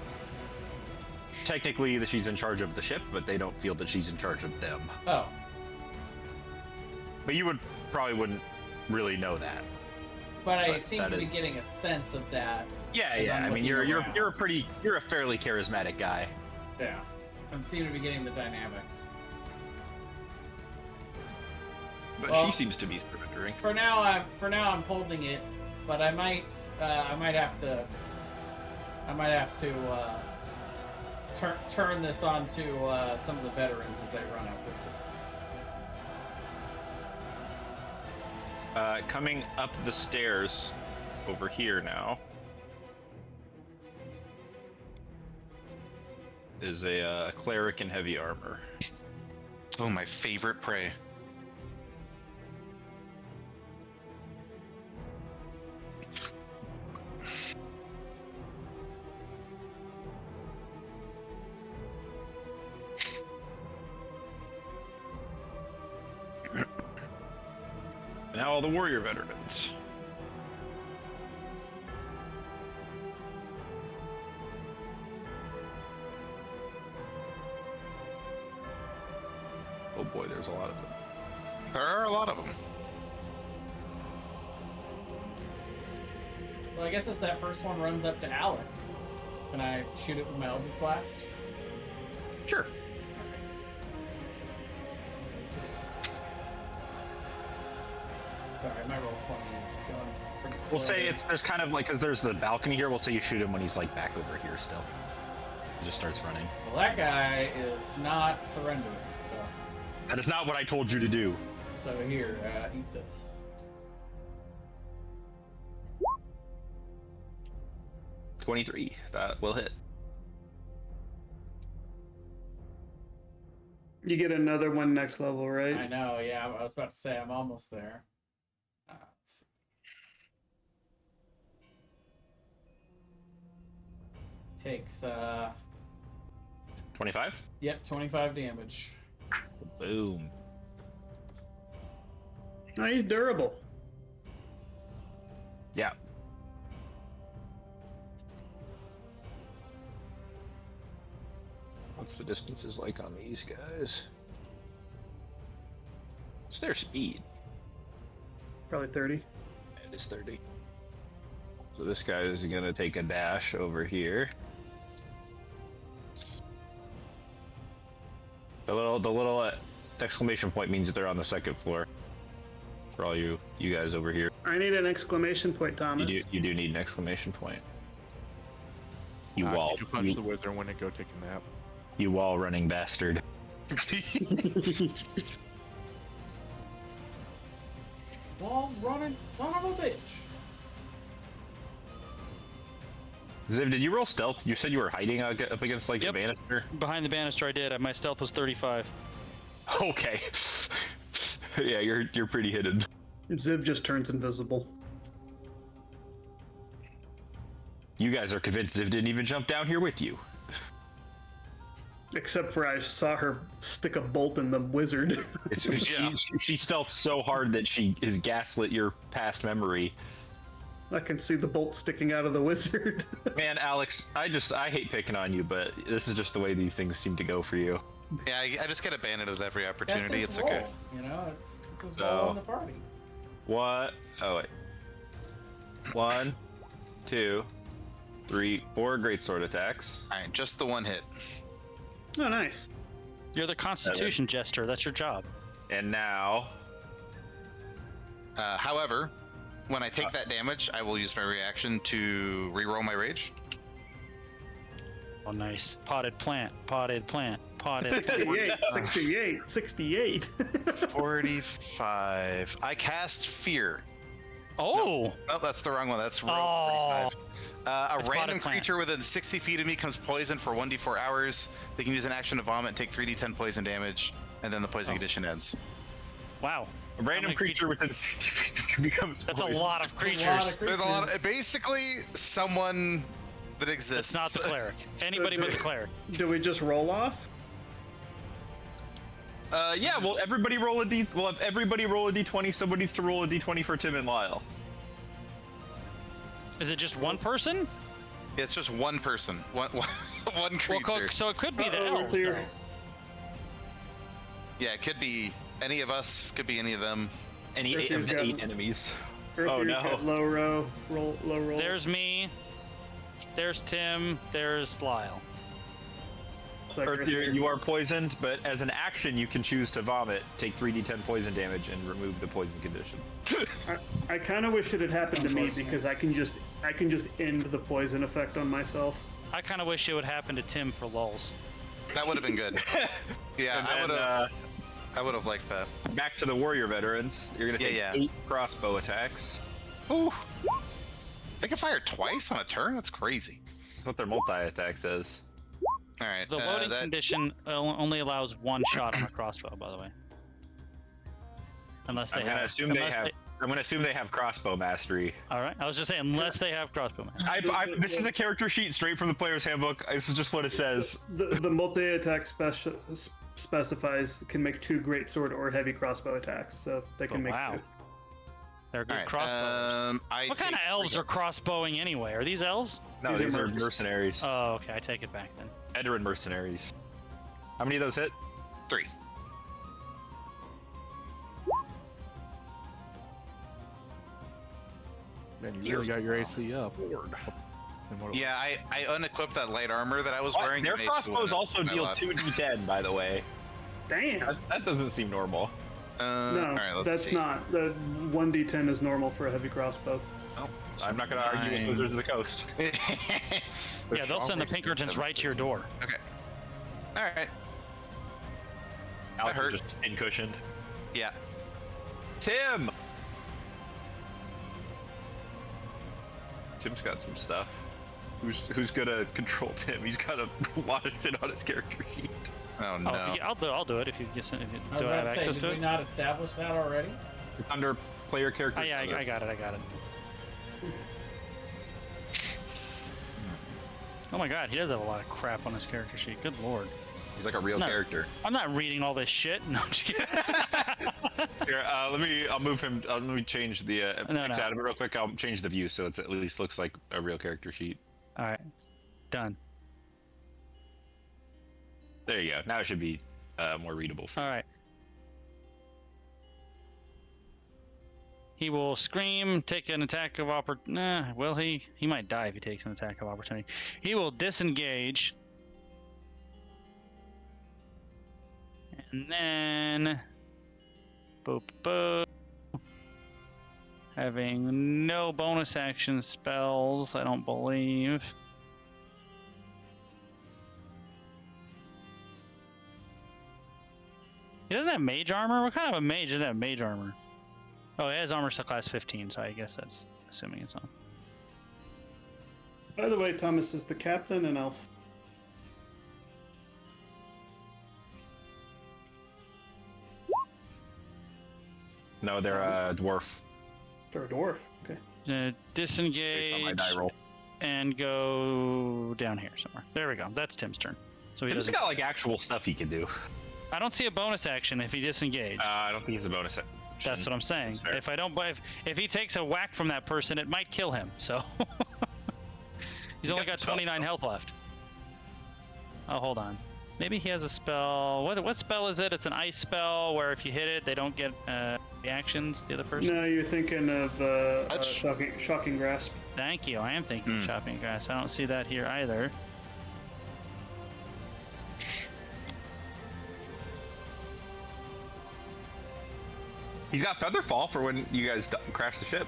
Technically, she's in charge of the ship, but they don't feel that she's in charge of them. Oh. But you wouldn't really know that. But I seem to be getting a sense of that. Yeah, as yeah. I'm I mean, looking you're around. you're a fairly charismatic guy. Yeah. I seem to be getting the dynamics. But Well, she seems to be surrendering. For now I'm holding it, but I might have to turn this on to some of the veterans as they run out this. Coming up the stairs over here now is a cleric in heavy armor. Oh, my favorite prey. Now all the warrior veterans. Oh boy, there's a lot of them. There are a lot of them. Well, I guess as that first one runs up to Alex, can I shoot it with my Eldritch Blast? Sure. Let's see. Sorry, my roll 20 is going pretty slow. We'll say there's kind of like, because there's the balcony here, we'll say you shoot him when he's like back over here still. He just starts running. Well, that guy is not surrendering, so. That is not what I told you to do. So here, eat this. $23. That will hit. You get another one next level, right? I know, yeah. I was about to say I'm almost there. Let's see. Takes 25? Yep, 25 damage. Boom. Oh, he's durable. Yeah. What's the distances like on these guys? What's their speed? Probably 30. It is 30. So this guy is gonna take a dash over here. The little exclamation point means that they're on the second floor. For all you guys over here, I need an exclamation point, Thomas. you do need an exclamation point. You wall, You punch the wizard when it go take a nap. you wall running bastard. Wall running son of a bitch. Ziv, did you roll stealth? You said you were hiding up against like Yep. the banister. Behind the banister, I did. My stealth was 35. Okay. Yeah, you're pretty hidden. Ziv just turns invisible. You guys are convinced Ziv didn't even jump down here with you. Except for I saw her stick a bolt in the wizard. She stealthed so hard that she has gaslit your past memory. I can see the bolt sticking out of the wizard. Man, Alex, I hate picking on you, but this is just the way these things seem to go for you. Yeah, I just get abandoned at every That's opportunity. his It's role, okay. You know, it's his So- role in the party. What? Oh wait. 1, 2, 3, 4 greatsword attacks. All right, just the one hit. Oh, nice. You're the Constitution Jester. That's your job. And now, However, when I take that damage, I will use my reaction to reroll my rage. Oh, nice. Potted plant. Potted plant. Potted plant. 68. 45. I cast Fear. Oh! Oh, that's the wrong one. That's roll Oh. 45. A That's random potted plant. creature within 60 feet of me comes poisoned for 1d4 hours. They can use an action to vomit, take 3d10 poison damage, and then the poison condition ends. Wow. a random many creature within 60 feet becomes That's a poisoned. lot of There's creatures. There's a lot of, creatures. basically someone that It's exists. not the cleric. Anybody but the cleric. Do we just roll off? Yeah, well, everybody roll a d. Well, if everybody roll a d20, someone needs to roll a d20 for Tim and Lyle. Is it just one person? It's just one person, one Well, creature. so it could be the Uh-oh, elves, Arthur. though. Yeah, it could be any of us, could be any of them. Any If 8 of you've the got- 8 enemies. Or Oh, if you've no. got low roll. There's me. There's Tim. There's Lyle. It's like Earth, you are poisoned, but as an action, you can choose to vomit, take 3d10 poison damage, and remove the poison condition. I kind of wish it had happened to me Unfortunate. because I can just end the poison effect on myself. I kind of wish it would happen to Tim for lulz. That would have been good. Yeah, And I then, would have. I would have liked that. back to the warrior veterans. You're gonna take Yeah. 8 crossbow attacks. Ooh. They can fire twice on a turn? That's crazy. That's what their multi-attack says. All right. The loading condition only allows one shot on a crossbow, by the way. Unless they I'm gonna have. assume they have. I'm gonna assume they have crossbow mastery. All right. I was just saying, unless they have crossbow man. This is a character sheet straight from the player's handbook. This is just what it says. The multi-attack specifies can make 2 greatsword or heavy crossbow attacks, so they can Oh, make wow. 2. They're good All right. crossbows. What kind of elves are crossbowing anyway? Are these elves? No, These these are are mercs. mercenaries. Oh, okay. I take it back then. Veteran mercenaries. How many of those hit? 3. Man, you really got your AC up. And what- Yeah, I unequipped that light armor that I was wearing. Their and it crossbows went up also my deal left. 2d10, by the way. Damn. That doesn't seem normal. No, all right, let's that's see. not. The 1d10 is normal for a heavy crossbow. Oh, I'm not gonna argue with 9. Wizards of the Coast. Yeah, they'll send the Pinkertons right to your door. Okay. All right. Alex is hurt. just in-cushioned. Yeah. Tim! Tim's got some stuff. Who's gonna control Tim? He's got a lot of shit on his character sheet. Oh no. Oh, yeah, I'll do it if you just. I was Do I about have to say, access did to we it? not establish that already? Under player character. Oh, yeah, I got it. Oh my god, he does have a lot of crap on his character sheet. Good lord. He's like a real No. character. I'm not reading all this shit. No, I'm just kidding. Here, I'll move him. Let me change the No, X no. out of it real quick. I'll change the view so it at least looks like a real character sheet. All right, done. There you go. Now it should be more readable. All right. He will scream, take an attack of opportunity. Will he? He might die if he takes an attack of opportunity. He will disengage. And then... Boop, boop. Having no bonus action spells, I don't believe. He doesn't have mage armor? What kind of a mage doesn't have mage armor? Oh, he has armor to class 15, so I guess that's assuming it's on. By the way, Thomas is the captain and elf. No, they're a dwarf. Or a dwarf. Okay. Based on my Disengage die roll. and go down here somewhere. There we go. That's Tim's turn. So he Tim's doesn't. got like actual stuff he can do. I don't see a bonus action if he disengaged. I don't think he's a bonus action. That's what I'm saying. That's fair. If I don't, if he takes a whack from that person, it might kill him. So he's He only got got some spells, 29 though. health left. Oh, hold on. Maybe he has a spell. What spell is it? It's an ice spell where if you hit it, they don't get reactions. The other person. No, you're thinking of That's- shocking grasp. Thank you. I am thinking of shopping grass. I don't see that here either. He's got Featherfall for when you guys crash the ship.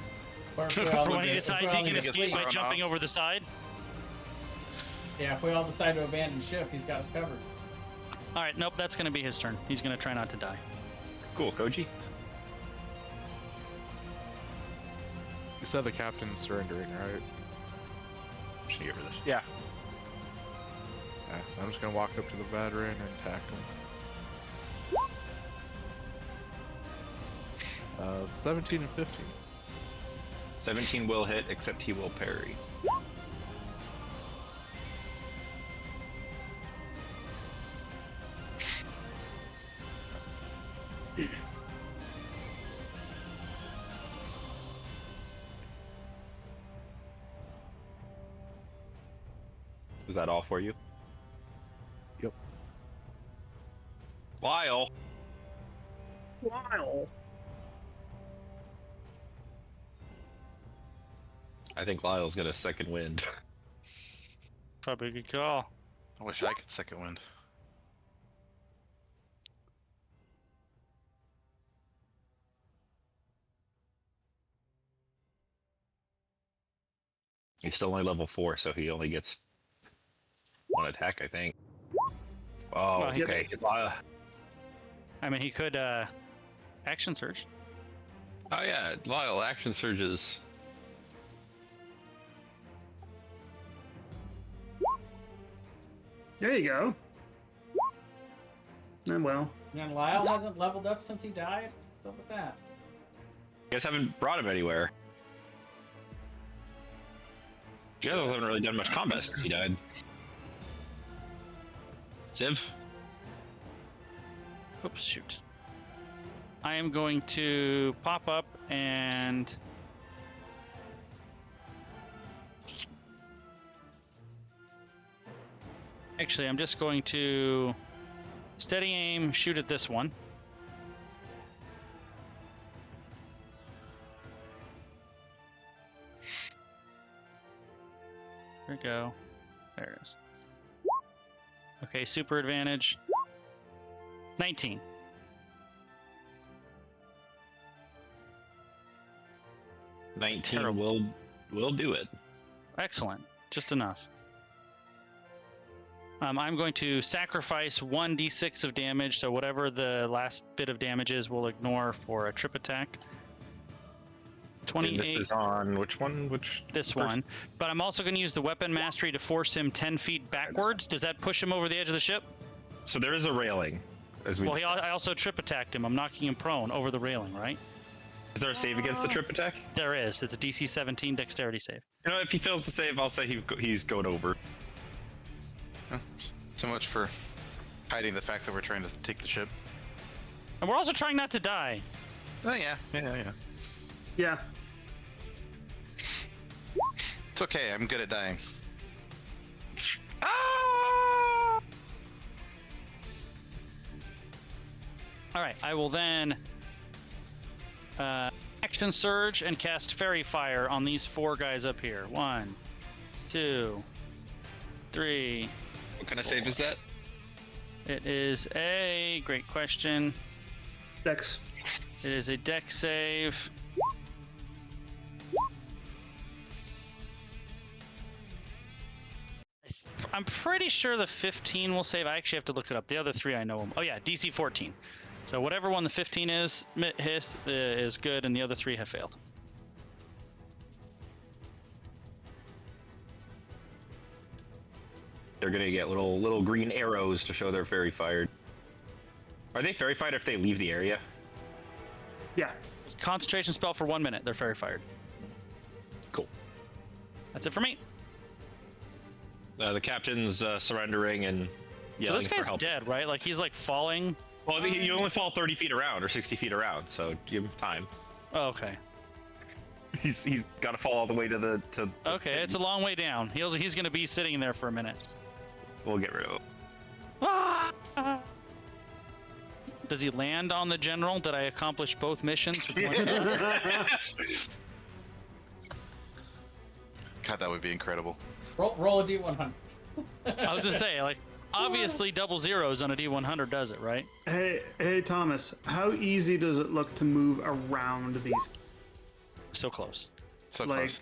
For when he decides he can gets escape by thrown jumping off. over the side. Yeah, if we all decide to abandon ship, he's got us covered. All right, nope, that's going to be his turn. He's going to try not to die. Cool, Koji. You said the captain's surrendering, right? Should get rid of this. Yeah. Yeah, I'm just gonna walk up to the veteran and attack him. 17 and 15. 17 will hit, except he will parry. Is that all for you? Yep. Lyle. Wow. I think Lyle's got a second wind. Probably a good call. I wish I could second wind. He's still only level 4, so he only gets one attack, I think. Oh, Well, he- okay. Lyle. I mean, he could action surge. Oh yeah, Lyle, action surges. There you go. And well, And Lyle hasn't leveled up since he died? What's up with that? You guys haven't brought him anywhere. You guys haven't really done much combat since he died. Ziv? Oops, shoot. I am going to pop up and... Actually, I'm just going to steady aim, shoot at this one. There we go. There it is. Okay, super advantage. 19. Terrible. will do it. Excellent. Just enough. I'm going to sacrifice 1d6 of damage, so whatever the last bit of damage is, we'll ignore for a trip attack. 28. And this is on which one? Which This first? one. But I'm also going to use the weapon mastery to force him 10 feet backwards. Does that push him over the edge of the ship? So there is a railing, as we. Well, discussed. I also trip attacked him. I'm knocking him prone over the railing, right? Is there a save against the trip attack? There is. It's a DC 17 dexterity save. You know, if he fails the save, I'll say he's going over. Oh, so much for hiding the fact that we're trying to take the ship. And we're also trying not to die. Oh yeah. yeah. It's okay. I'm good at dying. Ah! All right, I will then action surge and cast fairy fire on these 4 guys up here. 1, 2, 3. What kind of save is that? It is a great question. Dex. It is a dex save. I'm pretty sure the 15 will save. I actually have to look it up. The other 3 I know them. Oh yeah, DC 14. So whatever one the 15 is, his is good, and the other 3 have failed. They're gonna get little green arrows to show they're fairy fired. Are they fairy fired if they leave the area? Yeah. Concentration spell for 1 minute. They're fairy fired. Cool. That's it for me. The captain's surrendering and So yelling this for guy's help. dead, right? Like he's like falling. Well, you only fall 30 feet around or 60 feet around, so give him time. Oh, okay. He's got to fall all the way to the. Okay, it's a long way down. He's gonna be sitting there for a minute. We'll get rid of him. Ah! Does he land on the general? Did I accomplish both missions? with one shot? God, that would be incredible. Roll a d100. I was gonna say, like, obviously double zeros on a D100 does it, right? Hey, Thomas. How easy does it look to move around these? So close. So close.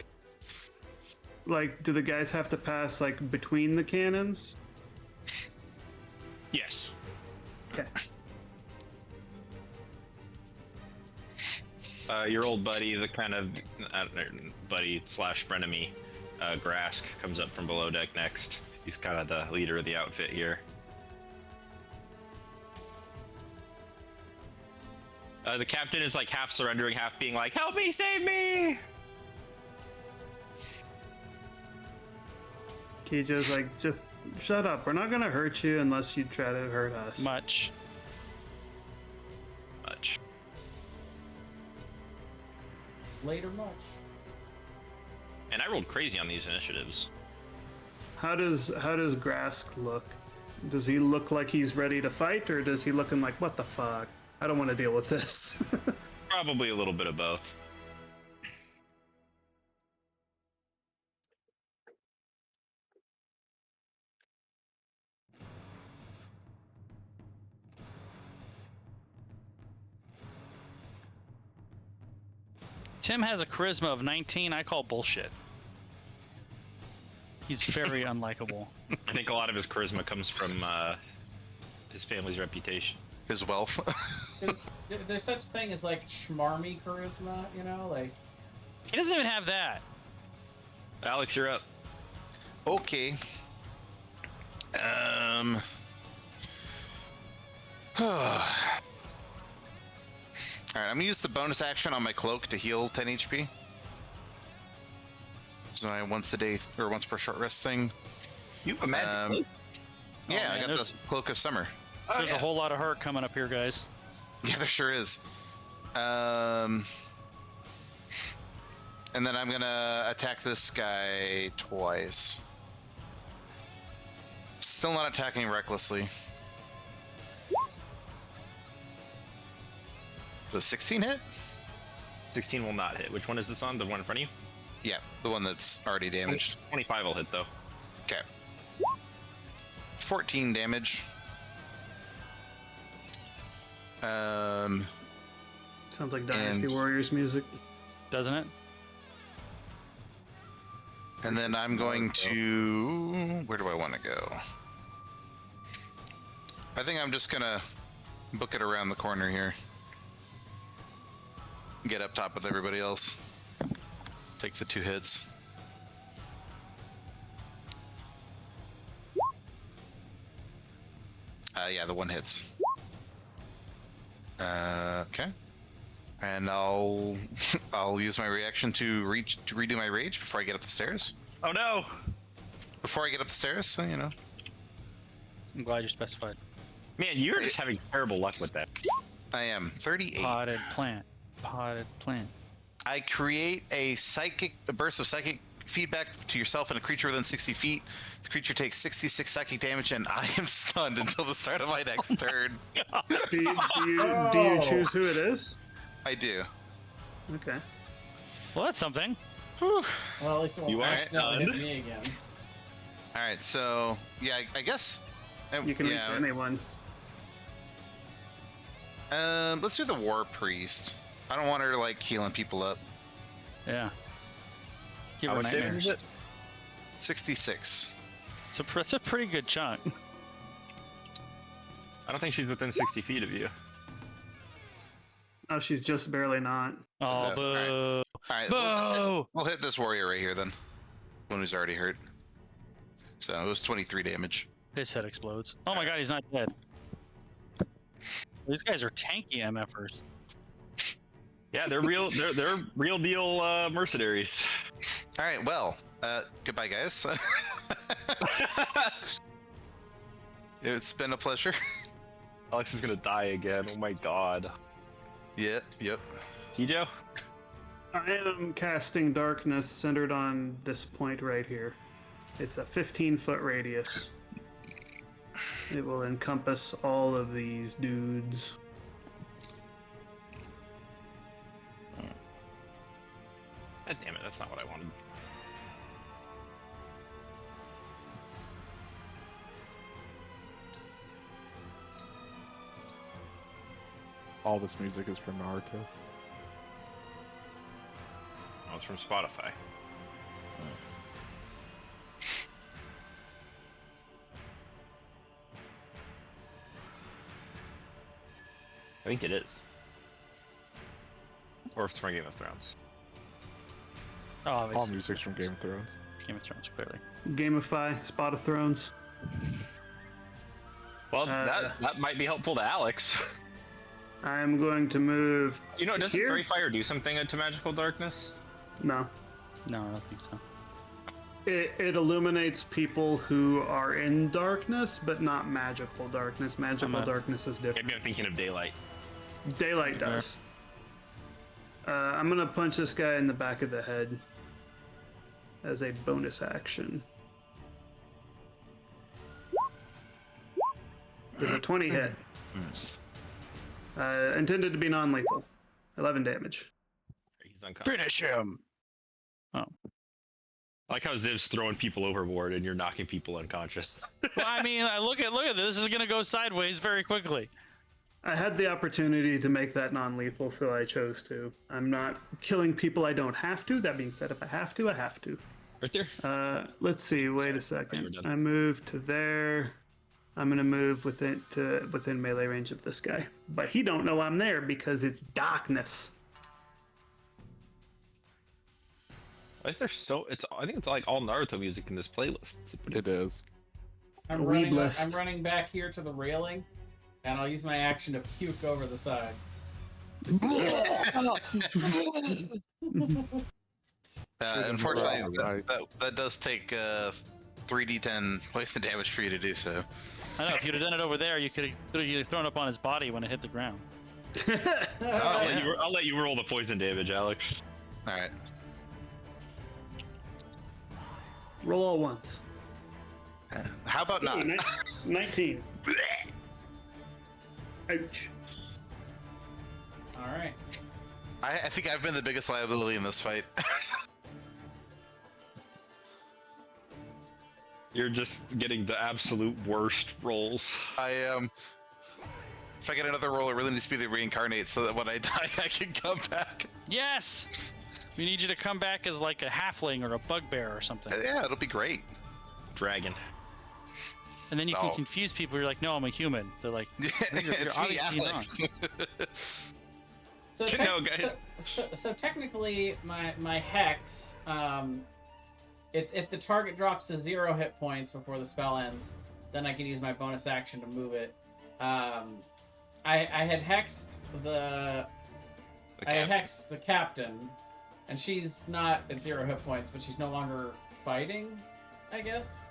Like, do the guys have to pass like between the cannons? Yes. Okay. Your old buddy, the kind of buddy slash frenemy, Grask, comes up from below deck next. He's kind of the leader of the outfit here. The captain is like half surrendering, half being like, "Help me, save me!" Kijo's like, just shut up. We're not gonna hurt you unless you try to hurt us. Much. Much. Later much. And I rolled crazy on these initiatives. How does Grask look? Does he look like he's ready to fight, or does he looking like, what the fuck? I don't want to deal with this. Probably a little bit of both. Tim has a charisma of 19. I call bullshit. He's very unlikable. I think a lot of his charisma comes from his family's reputation. His wealth. There's such thing as like schmarmy charisma, you know, like. He doesn't even have that. Alex, you're up. Okay. Alright, I'm gonna use the bonus action on my cloak to heal 10 HP. So I once a day or once per short rest thing. You have a magic cloak? Yeah, man, I got there's- the Cloak of Summer. There's a whole lot of hurt coming up here, guys. Yeah, there sure is. And then I'm gonna attack this guy twice. Still not attacking recklessly. Does 16 hit? 16 will not hit. Which one is this on? The one in front of you? Yeah, the one that's already damaged. 25 will hit though. Okay. 14 damage. Sounds like Dynasty And- Warriors music. Doesn't it? And then I'm going to... Where do I want to go? I think I'm just gonna book it around the corner here. Get up top with everybody else. Takes the 2 hits. Yeah, the 1 hits. Okay. And I'll use my reaction to redo my rage before I get up the stairs. Oh no! Before I get up the stairs, so you know. I'm glad you specified. Man, you're just having terrible luck with that. I am 38. Potted plant. Potted plant. I create a burst of psychic feedback to yourself and a creature within 60 feet. The creature takes 66 psychic damage, and I am stunned until the start of my next turn. Do you choose who it is? I do. Okay. Well, that's something. Whew. Well, at least it won't You are accidentally hit stunned. me again. All right, so yeah, I guess You can reach yeah. anyone. Let's do the War Priest. I don't want her like healing people up. Yeah. Give How her much damage nightmares. is it? 66. It's a pretty good chunk. I don't think she's within 60 feet of you. Oh, she's just barely not. Oh, that- boo. All right, Boo! we'll hit this warrior right here then. One who's already hurt. So it was 23 damage. His head explodes. Oh my god, he's not dead. These guys are tanky MFers. Yeah, they're real. They're real deal mercenaries. All right, well, goodbye, guys. It's been a pleasure. Alex is gonna die again. Oh my god. Yep. Kijo? I am casting darkness centered on this point right here. It's a 15-foot radius. It will encompass all of these dudes. God damn it, that's not what I wanted. All this music is from Naruto. Oh, it's from Spotify. I think it is. Or if it's from Game of Thrones. Oh, All it's music's from Game of Thrones. Game of Thrones, clearly. Gamify, Spot of Thrones. Well, that might be helpful to Alex. I'm going to move. You know, doesn't here? Fairy Fire do something to magical darkness? No. No, I don't think so. It illuminates people who are in darkness, but not magical darkness. Magical darkness is different. Maybe I'm thinking of daylight. Daylight does. I'm gonna punch this guy in the back of the head as a bonus action. Does a 20 hit? Intended to be non-lethal. 11 damage. He's unconscious. Finish him! Oh. I like how Ziv's throwing people overboard and you're knocking people unconscious. Well, I mean, look at this. This is gonna go sideways very quickly. I had the opportunity to make that non-lethal, so I chose to. I'm not killing people I don't have to. That being said, if I have to, I have to. Right there. Let's see. Wait a You're second. done. I moved to there. I'm gonna move within melee range of this guy, but he don't know I'm there because it's darkness. Why is there I think it's like all Naruto music in this playlist. It is. I'm Weeb running. list. I'm running back here to the railing, and I'll use my action to puke over the side. Unfortunately, Right. that does take 3d10 poison damage for you to do so. I know, if you'd have done it over there, you could have thrown up on his body when it hit the ground. I'll let you roll the poison damage, Alex. All right. Roll all once. How about not? Ooh, 19. Ouch. All right. I think I've been the biggest liability in this fight. You're just getting the absolute worst rolls. I if I get another roll, it really needs to be the reincarnate so that when I die, I can come back. Yes! We need you to come back as like a halfling or a bugbear or something. Yeah, it'll be great. Dragon. And then you can No. confuse people. You're like, no, I'm a human. They're like, It's me, obviously Alex. So, No, guys. so technically, my hex, it's if the target drops to 0 hit points before the spell ends, then I can use my bonus action to move it. I had hexed the captain, and she's not at 0 hit points, but she's no longer fighting, I guess.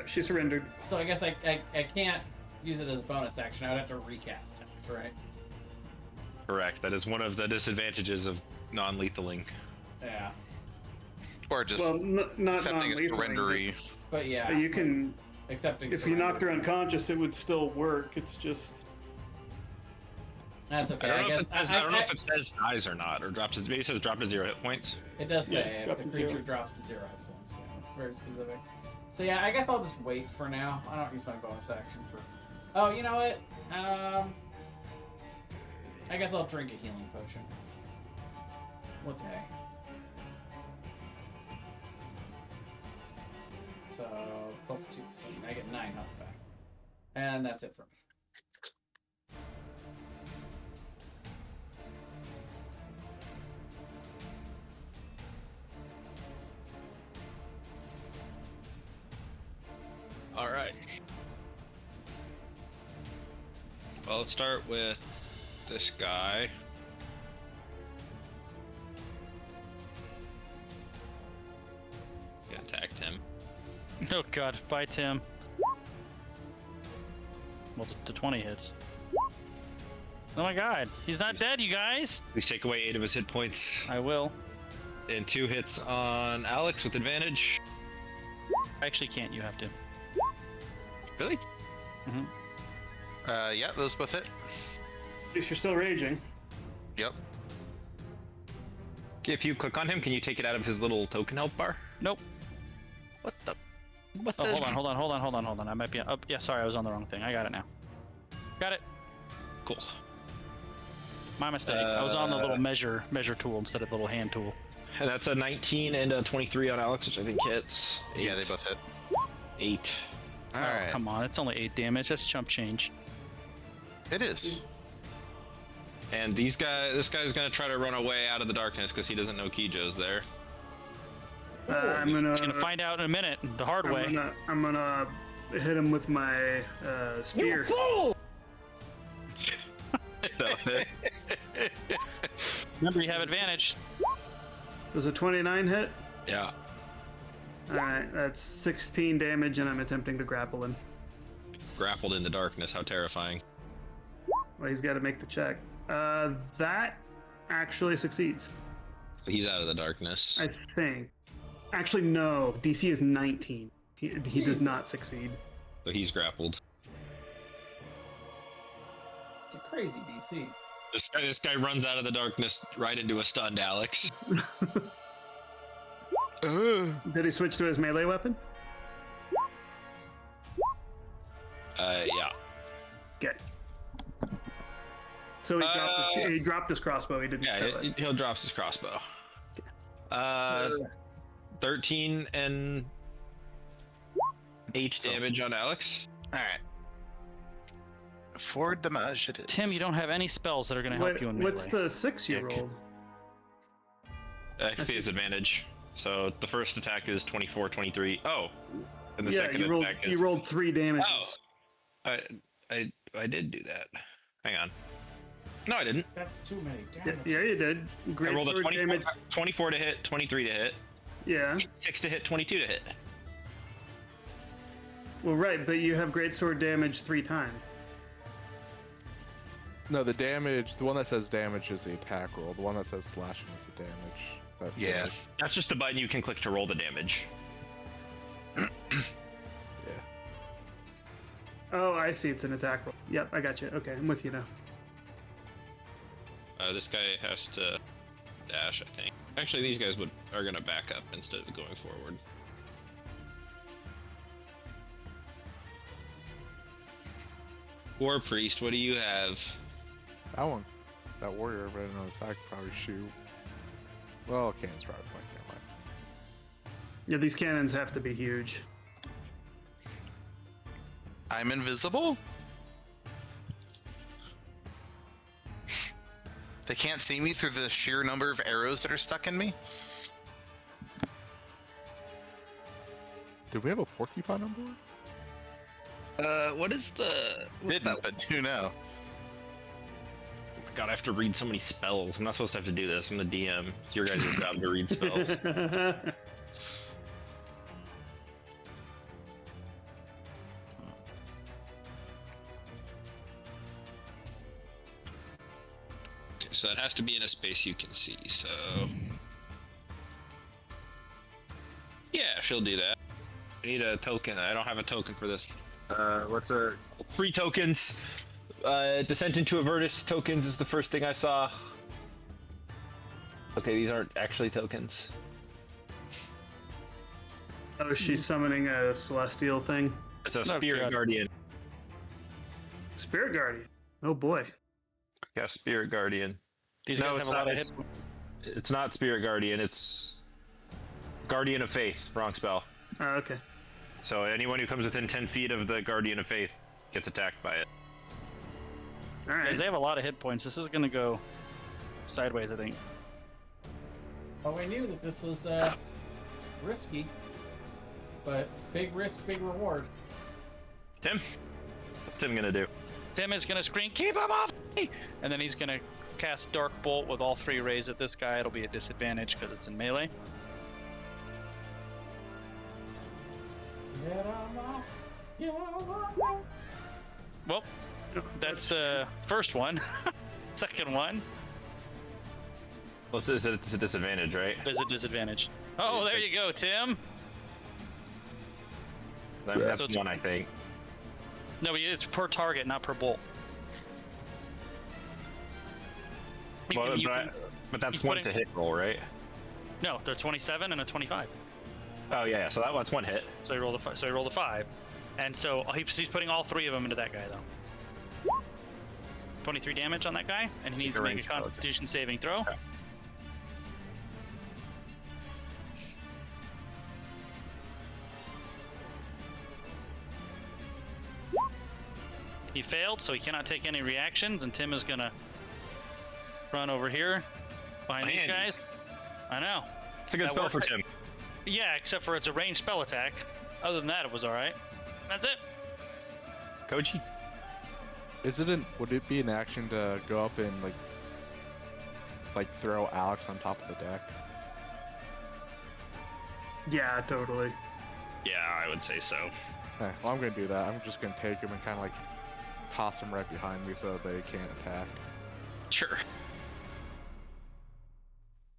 She surrendered. So I guess I can't use it as a bonus action. I would have to recast hex, right? Correct. That is one of the disadvantages of non-lethaling. Yeah. Or just Well, not accepting a non-lethal. surrendery. But yeah. You can. Accepting If you knocked her surrender. unconscious, it would still work. It's just. That's okay. I don't know, guess I don't know if it says dies or not, or drops. Maybe it says drop to 0 hit points. it does say Yeah, if drop the to creature 0. drops to 0 hit points. Yeah, it's very specific. So yeah, I guess I'll just wait for now. I don't use my bonus action for. Oh, you know what? I guess I'll drink a healing potion. What the heck? So +2, so I get 9 health back, and that's it for me. All right. Well, let's start with this guy. Yeah, attacked him. Oh god, bye Tim. Well, the 20 hits. Oh my god, he's not dead, you guys! Please take away 8 of his hit points. I will. And 2 hits on Alex with advantage. I actually can't, you have to. Really? Yeah, those both hit. At least you're still raging. Yep. If you click on him, can you take it out of his little token health bar? Nope. What the? What Oh, the? hold on. I might be. Oh, yeah, sorry, I was on the wrong thing. I got it now. Got it. Cool. My mistake. I was on the little measure tool instead of the little hand tool. And that's a 19 and a 23 on Alex, which I think hits. Yeah, they both hit. 8. All Oh, right. come on, it's only 8 damage. That's chump change. It is. And this guy's gonna try to run away out of the darkness because he doesn't know Kijo's there. I'm gonna. He's gonna find out in a minute, the hard way. I'm gonna hit him with my spear. Remember, you have advantage. Does a 29 hit? Yeah. All right, that's 16 damage, and I'm attempting to grapple him. Grappled in the darkness. How terrifying. Well, he's got to make the check. That actually succeeds, So he's out of the darkness. I think. Actually, no. DC is 19. He does not Jesus. succeed. So he's grappled. It's a crazy DC. This guy runs out of the darkness right into a stunned Alex. Did he switch to his melee weapon? Yeah. Okay. So he dropped his crossbow. He didn't. Yeah, stow it. he'll drop his crossbow. 13 and 8 damage on Alex. All right. 4 damage it is. Tim, you don't have any spells that are gonna help you in melee. What's the 6 you Dick. rolled? XP is advantage. So the first attack is 24, 23. Oh, and the Yeah, second you attack is. you rolled 3 damage. Oh, I did do that. Hang on. No, I didn't. That's too many Yeah, damages. yeah, you did. Great I rolled a sword 24, damage. 24 to hit, 23 to hit, Yeah. 6 to hit, 22 to hit. Well, right, but you have great sword damage 3 times. No, the damage, the one that says damage is the attack roll. The one that says slashing is the damage. That's Yeah. damage. That's just the button you can click to roll the damage. Yeah. Oh, I see. It's an attack roll. Yep, I got you. Okay, I'm with you now. This guy has to dash, I think. Actually, these guys are gonna back up instead of going forward. War Priest, what do you have? That one. That warrior, but I didn't notice I could probably shoot. Well, cannon's probably fine. Never mind. Yeah, these cannons have to be huge. I'm invisible? They can't see me through the sheer number of arrows that are stuck in me? Did we have a porcupine on board? What is the... Didn't, but do now. God, I have to read so many spells. I'm not supposed to have to do this. I'm the DM. It's your guys' job to read spells. Okay, so that has to be in a space you can see, so... Yeah, she'll do that. I need a token. I don't have a token for this. What's a... 3 tokens. Descent into Avernus tokens is the first thing I saw. Okay, these aren't actually tokens. Oh, she's summoning a celestial thing. It's a Oh, Spirit God. Guardian. Spirit Guardian. Oh boy. Yeah, Spirit Guardian. These guys have a lot of hit. It's not Spirit Guardian, it's Guardian of Faith. Wrong spell. Oh, okay. So anyone who comes within 10 feet of the Guardian of Faith gets attacked by it. All right. Guys, they have a lot of hit points. This is gonna go sideways, I think. Oh, I knew that this was risky, but big risk, big reward. Tim? What's Tim gonna do? Tim is gonna scream, "Keep him off me!" And then he's gonna cast Dark Bolt with all 3 rays at this guy. It'll be a disadvantage because it's in melee. Well, that's the first one. Second one Well, it's a disadvantage, right? is a disadvantage. Oh, there you go, Tim. That's So it's- one, I think. No, it's per target, not per bolt. Well, You but, can- but that's you one put to it- hit roll, right? no, they're 27 and a 25. Oh yeah, so that one's one hit. So he rolled a 5, and so he's putting all 3 of them into that guy though. 23 damage on that guy, and he needs to make a range spell, okay. Constitution saving throw. Okay. He failed, so he cannot take any reactions, and Tim is gonna run over here behind these Man. guys. I know. It's a good That spell for worked. Tim. Yeah, except for it's a ranged spell attack. Other than that, it was all right. That's it. Koji. Would it be an action to go up and like throw Alex on top of the deck? Yeah, totally. Yeah, I would say so. Okay, well, I'm gonna do that. I'm just gonna take him and kind of like toss him right behind me so they can't attack. Sure.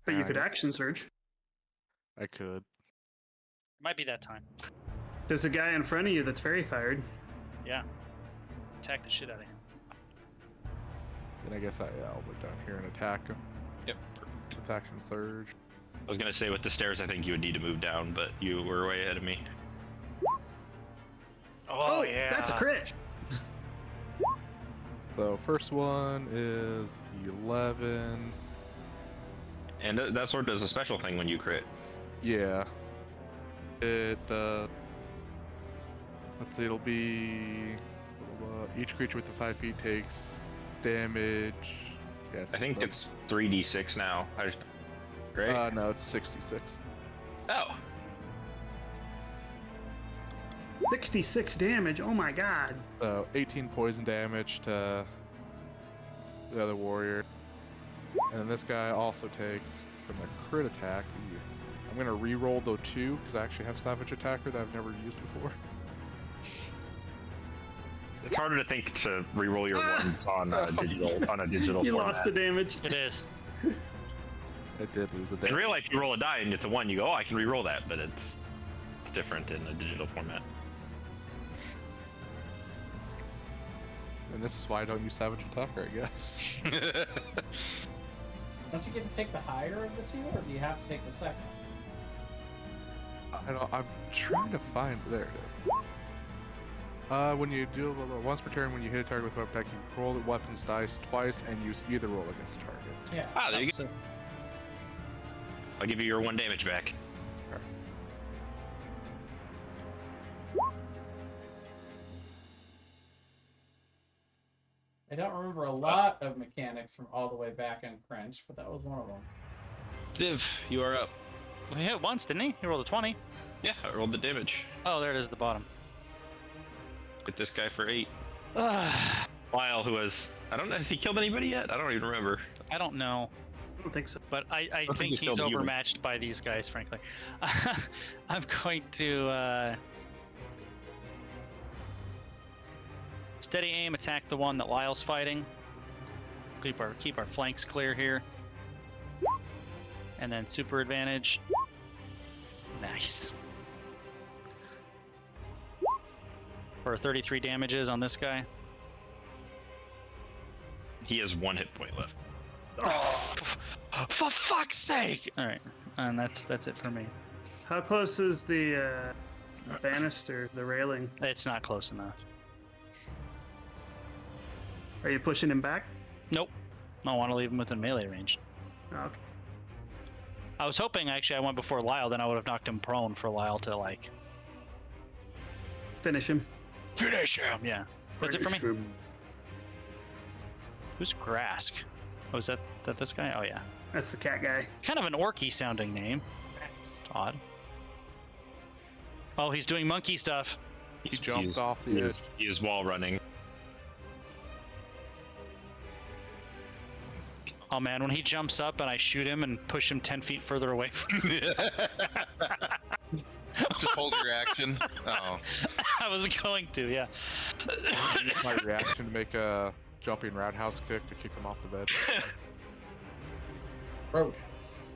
But you Yeah, I could guess- action surge. I could. Might be that time. There's a guy in front of you that's very fired. Yeah. Attack the shit out of him. Then I guess I'll look down here and attack him. Yep. It's action surge. I was gonna say with the stairs, I think you would need to move down, but you were way ahead of me. Oh, yeah. That's a crit. So first one is 11. And that sword does a special thing when you crit. Yeah. It let's see, it'll be each creature within 5 feet takes damage. Yes. I think it's 3d6 now. Right? No, it's 66. Oh. 66 damage. Oh my god. So 18 poison damage to the other warrior. And then this guy also takes from the crit attack. I'm gonna re-roll the 2 because I actually have Savage Attacker that I've never used before. It's harder to think to re-roll your ones on a digital You format. lost the damage. It is. I did lose a In damage. real life, you roll a die and it's a 1. You go, oh, I can re-roll that, but it's different in a digital format. And this is why I don't use Savage Attacker, I guess. Don't you get to take the higher of the 2, or do you have to take the second? I'm trying to find there. When you do once per turn, when you hit a target with weapon attack, you roll the weapons dice twice and use either roll against the target. Yeah. Ah, there you go. I'll give you your 1 damage back. I don't remember a lot of mechanics from all the way back in Crunch, but that was one of them. Div, you are up. Well, he hit once, didn't he? He rolled a 20. Yeah, I rolled the damage. Oh, there it is at the bottom. Hit this guy for 8. Lyle, who has... I don't know, has he killed anybody yet? I don't even remember. I don't know, I don't think so. but I don't think think he's he's still human. overmatched by these guys, frankly. I'm going to steady aim, attack the one that Lyle's fighting. Keep our flanks clear here. And then super advantage. Nice. For 33 damages on this guy. He has 1 hit point left. Oh, for fuck's sake! All right, and that's it for me. How close is the banister, the railing? It's not close enough. Are you pushing him back? Nope. I want to leave him within melee range. Okay. I was hoping actually I went before Lyle, then I would have knocked him prone for Lyle to like Finish him. finish him. Yeah, that's it for me. Finish him. Who's Grask? Oh, is that this guy? Oh yeah, That's the cat guy. kind of an orky sounding name. Thanks. Odd. Oh, he's doing monkey stuff. He jumps off the edge. He is wall running. Oh man, when he jumps up and I shoot him and push him 10 feet further away from Just hold your action. Oh. I was going to, yeah. Use my reaction to make a jumping roundhouse kick to kick him off the bed. Roadhouse.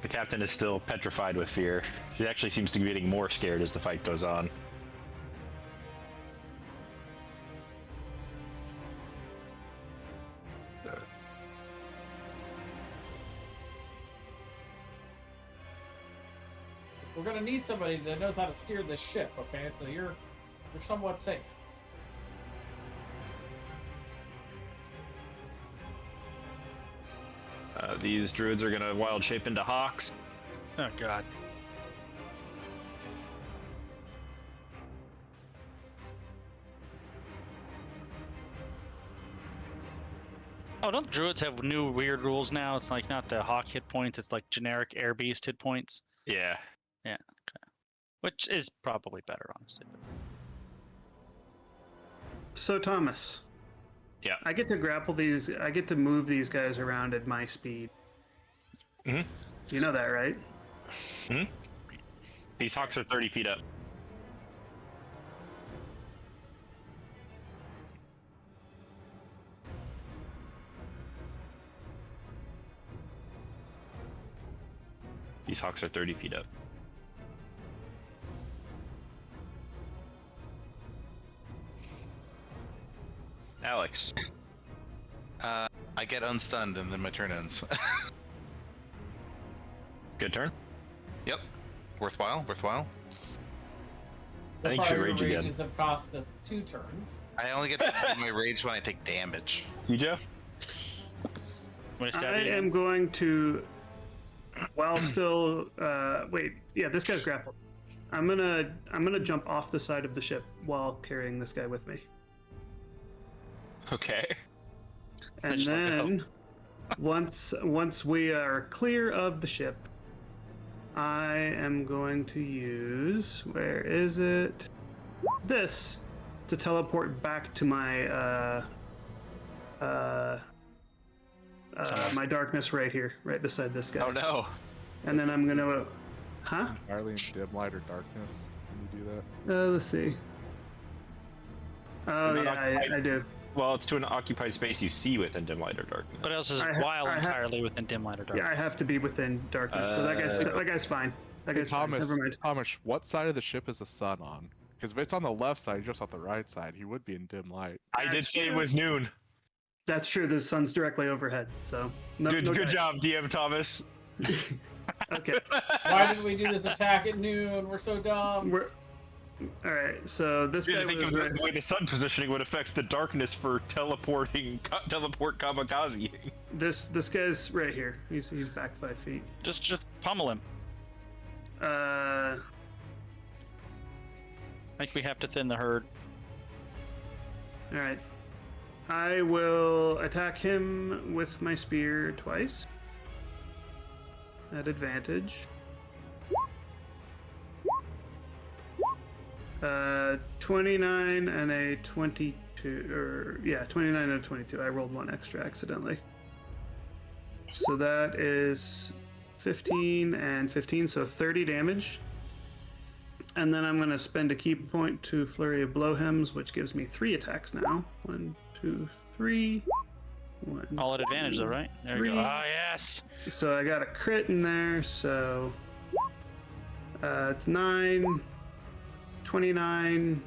The captain is still petrified with fear. She actually seems to be getting more scared as the fight goes on. We're gonna need somebody that knows how to steer this ship, okay? So you're somewhat safe. These druids are gonna wild shape into hawks. Oh god. Oh, don't druids have new weird rules now? It's like not the hawk hit points, it's like generic air beast hit points. Yeah. Yeah, okay. Which is probably better, honestly. So Thomas. Yeah. I get to grapple these. I get to move these guys around at my speed. Mhm. You know that, right? These hawks are 30 feet up. These hawks are 30 feet up. Alex. I get unstunned and then my turn ends. Good turn. Yep. Worthwhile. I think you should rage again. Rages have cost us 2 turns. I only get to do my rage when I take damage. You, Joe? I am going to, while still, wait, yeah, this guy's grappled. I'm gonna jump off the side of the ship while carrying this guy with me. Okay. And then, once we are clear of the ship, I am going to use, where is it? This to teleport back to my my darkness right here, right beside this guy. Oh no. And then I'm gonna, huh? Entirely in dim light or darkness when you do that. Let's see. Oh You're yeah, not occupied. I do. Well, it's to an occupied space you see within dim light or darkness. What else is while entirely within dim light or darkness? Yeah, I have to be within darkness, so that guy's fine. That guy's fine. Thomas, Never mind. Thomas, what side of the ship is the sun on? Because if it's on the left side, he jumps off the right side. He would be in dim light. I did say it was noon. That's true. The sun's directly overhead, so Good job, DM Thomas. Okay. Why did we do this attack at noon? We're so dumb. We're all right. So this guy think was of right. the way the sun positioning would affect the darkness for teleport kamikaze. This guy's right here. He's back 5 feet. Just pummel him. Uh, I think we have to thin the herd. all right. I will attack him with my spear twice at advantage. 29 and a 22, or yeah, 29 and a 22. I rolled one extra accidentally. So that is 15 and 15, so 30 damage. And then I'm going to spend a key point to Flurry of Blowhems, which gives me 3 attacks now. 1, 2, 3. 1, All at advantage, though, right? There we go. 3. Ah, yes. So I got a crit in there, so it's 9, 29,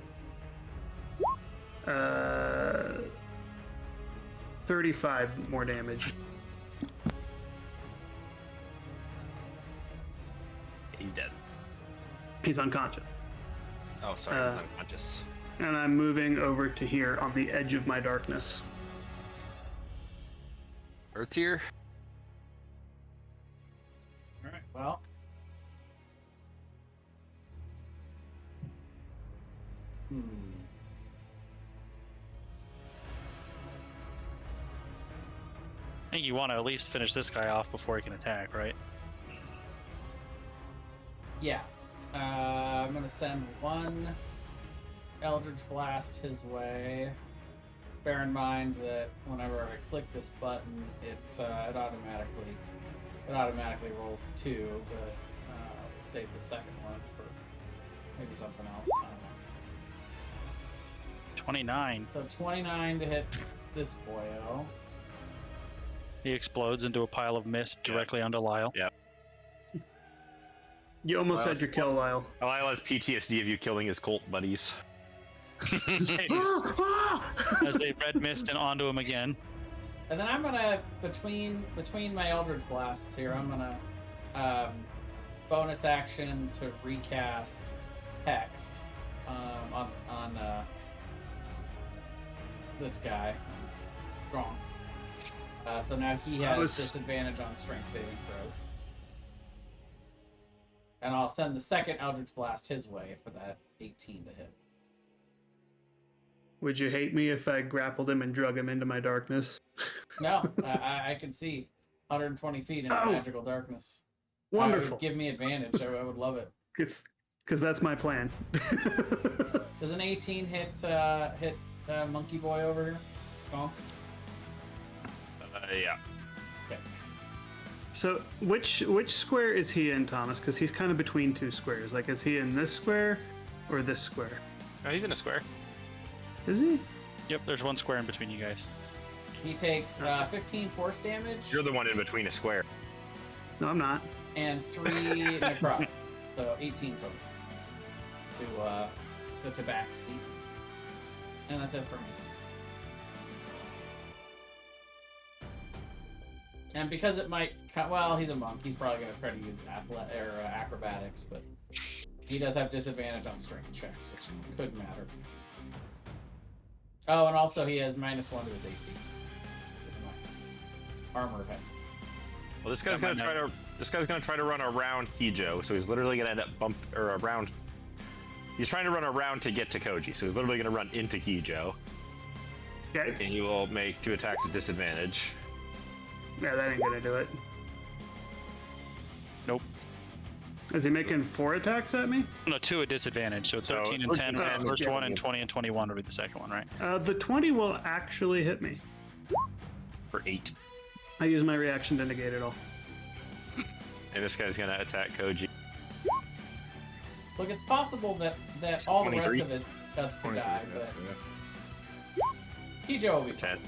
35 more damage. He's dead. He's unconscious. Oh, sorry, he's unconscious. And I'm moving over to here on the edge of my darkness. Earth tier. All right. Well. I think you want to at least finish this guy off before he can attack, right? Yeah. I'm gonna send one Eldritch Blast his way. Bear in mind that whenever I click this button, it automatically rolls 2, but we'll save the second one for maybe something else. I don't know. 29. So 29 to hit this boyo. He explodes into a pile of mist directly under Lyle. Yep. You almost had your kill, Lyle. Lyle has PTSD of you killing his cult buddies. As they red mist and onto him again. And then I'm gonna between my Eldritch Blasts here, I'm gonna bonus action to recast Hex on this guy, Gronk. So now he has disadvantage on strength saving throws. And I'll send the second Eldritch Blast his way for that 18 to hit. Would you hate me if I grappled him and drug him into my darkness? No, I can see 120 feet into magical darkness. Wonderful. It would give me advantage. I would love it. Because that's my plan. Does an 18 hit Monkey Boy over here? Gonk? Yeah. Okay. So which square is he in, Thomas? Because he's kind of between two squares. Like, is he in this square or this square? No, he's in a square. Is he? Yep, there's one square in between you guys. He takes 15 force damage You're the one in between a square. No, I'm not. and 3 necrotic. So 18 total. To the tabaxi. And that's it for me. And because it might, well, he's a monk. He's probably going to try to use acrobatics, but he does have disadvantage on strength checks, which could matter. Oh, and also he has -1 to his AC. Armor of hexes. Well, this guy's gonna try to run around Kijo, so he's literally gonna end up around. He's trying to run around to get to Koji, so he's literally gonna run into Kijo. Okay. And he will make 2 attacks at disadvantage. Yeah, that ain't gonna do it. Nope. Is he making 4 attacks at me? No, 2 at disadvantage. So 13 and 10 for the first one, and 20 and 21 will be the second one, right? The 20 will actually hit me. For 8. I use my reaction to negate it all. And this guy's gonna attack Koji. Look, it's possible that all the rest 23. of it does could 23, die, yes, but yeah. Kijo will be fine. 10.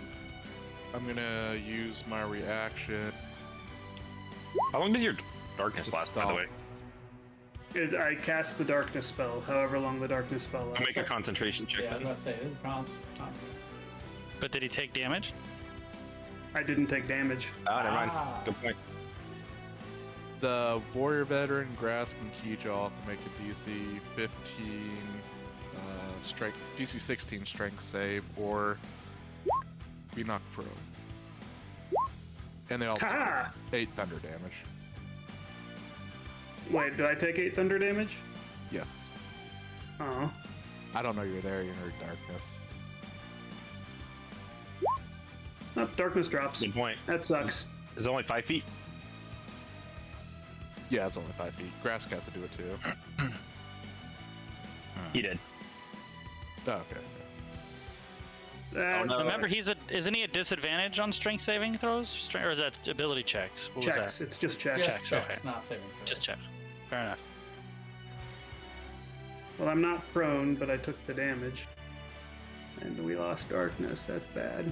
I'm gonna use my reaction. How long does your darkness last, by the Stop. way? I cast the darkness spell, however long the darkness spell lasts. Make a concentration check Yeah, I was then. about to say, this is constant. But did he take damage? I didn't take damage. Oh, never mind. Ah. Good point. The warrior veteran, grasp, and Keyjaw have to make a DC 15 strength, DC 16 strength save, or be knocked prone. And they all Ha! 8 thunder damage. Wait, did I take 8 thunder damage? Yes. Oh. I don't know you're there. You're in darkness. Nope, darkness drops. Good point. That sucks. Is it only 5 feet? Yeah, it's only 5 feet. Grass has to do it too. He did. Oh, okay. That's Remember, isn't he at disadvantage on strength saving throws? Or is that ability checks? What was checks. that? It's just checks. Just Checks, checks, okay. not saving throws. Just check. Fair enough. Well, I'm not prone, but I took the damage. And we lost darkness. That's bad.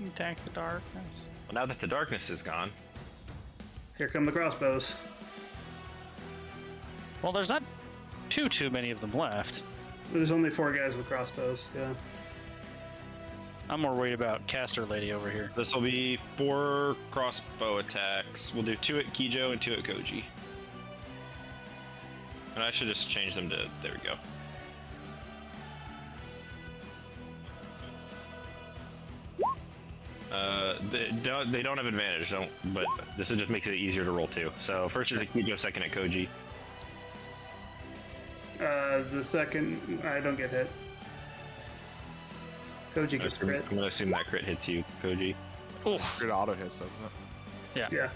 Attack the darkness. Well, now that the darkness is gone, Here come the crossbows. Well, there's not too many of them left. There's only 4 guys with crossbows. Yeah. I'm more worried about Caster Lady over here. this will be 4 crossbow attacks. We'll do 2 at Kijo and 2 at Koji. And I should just change them to, there we go. They don't have advantage, but this just makes it easier to roll too. So first is at Kijo, second at Koji. The second, I don't get hit. Koji gets crit. I'm gonna assume that crit hits you, Koji. Oof. It auto hits, doesn't it? Yeah.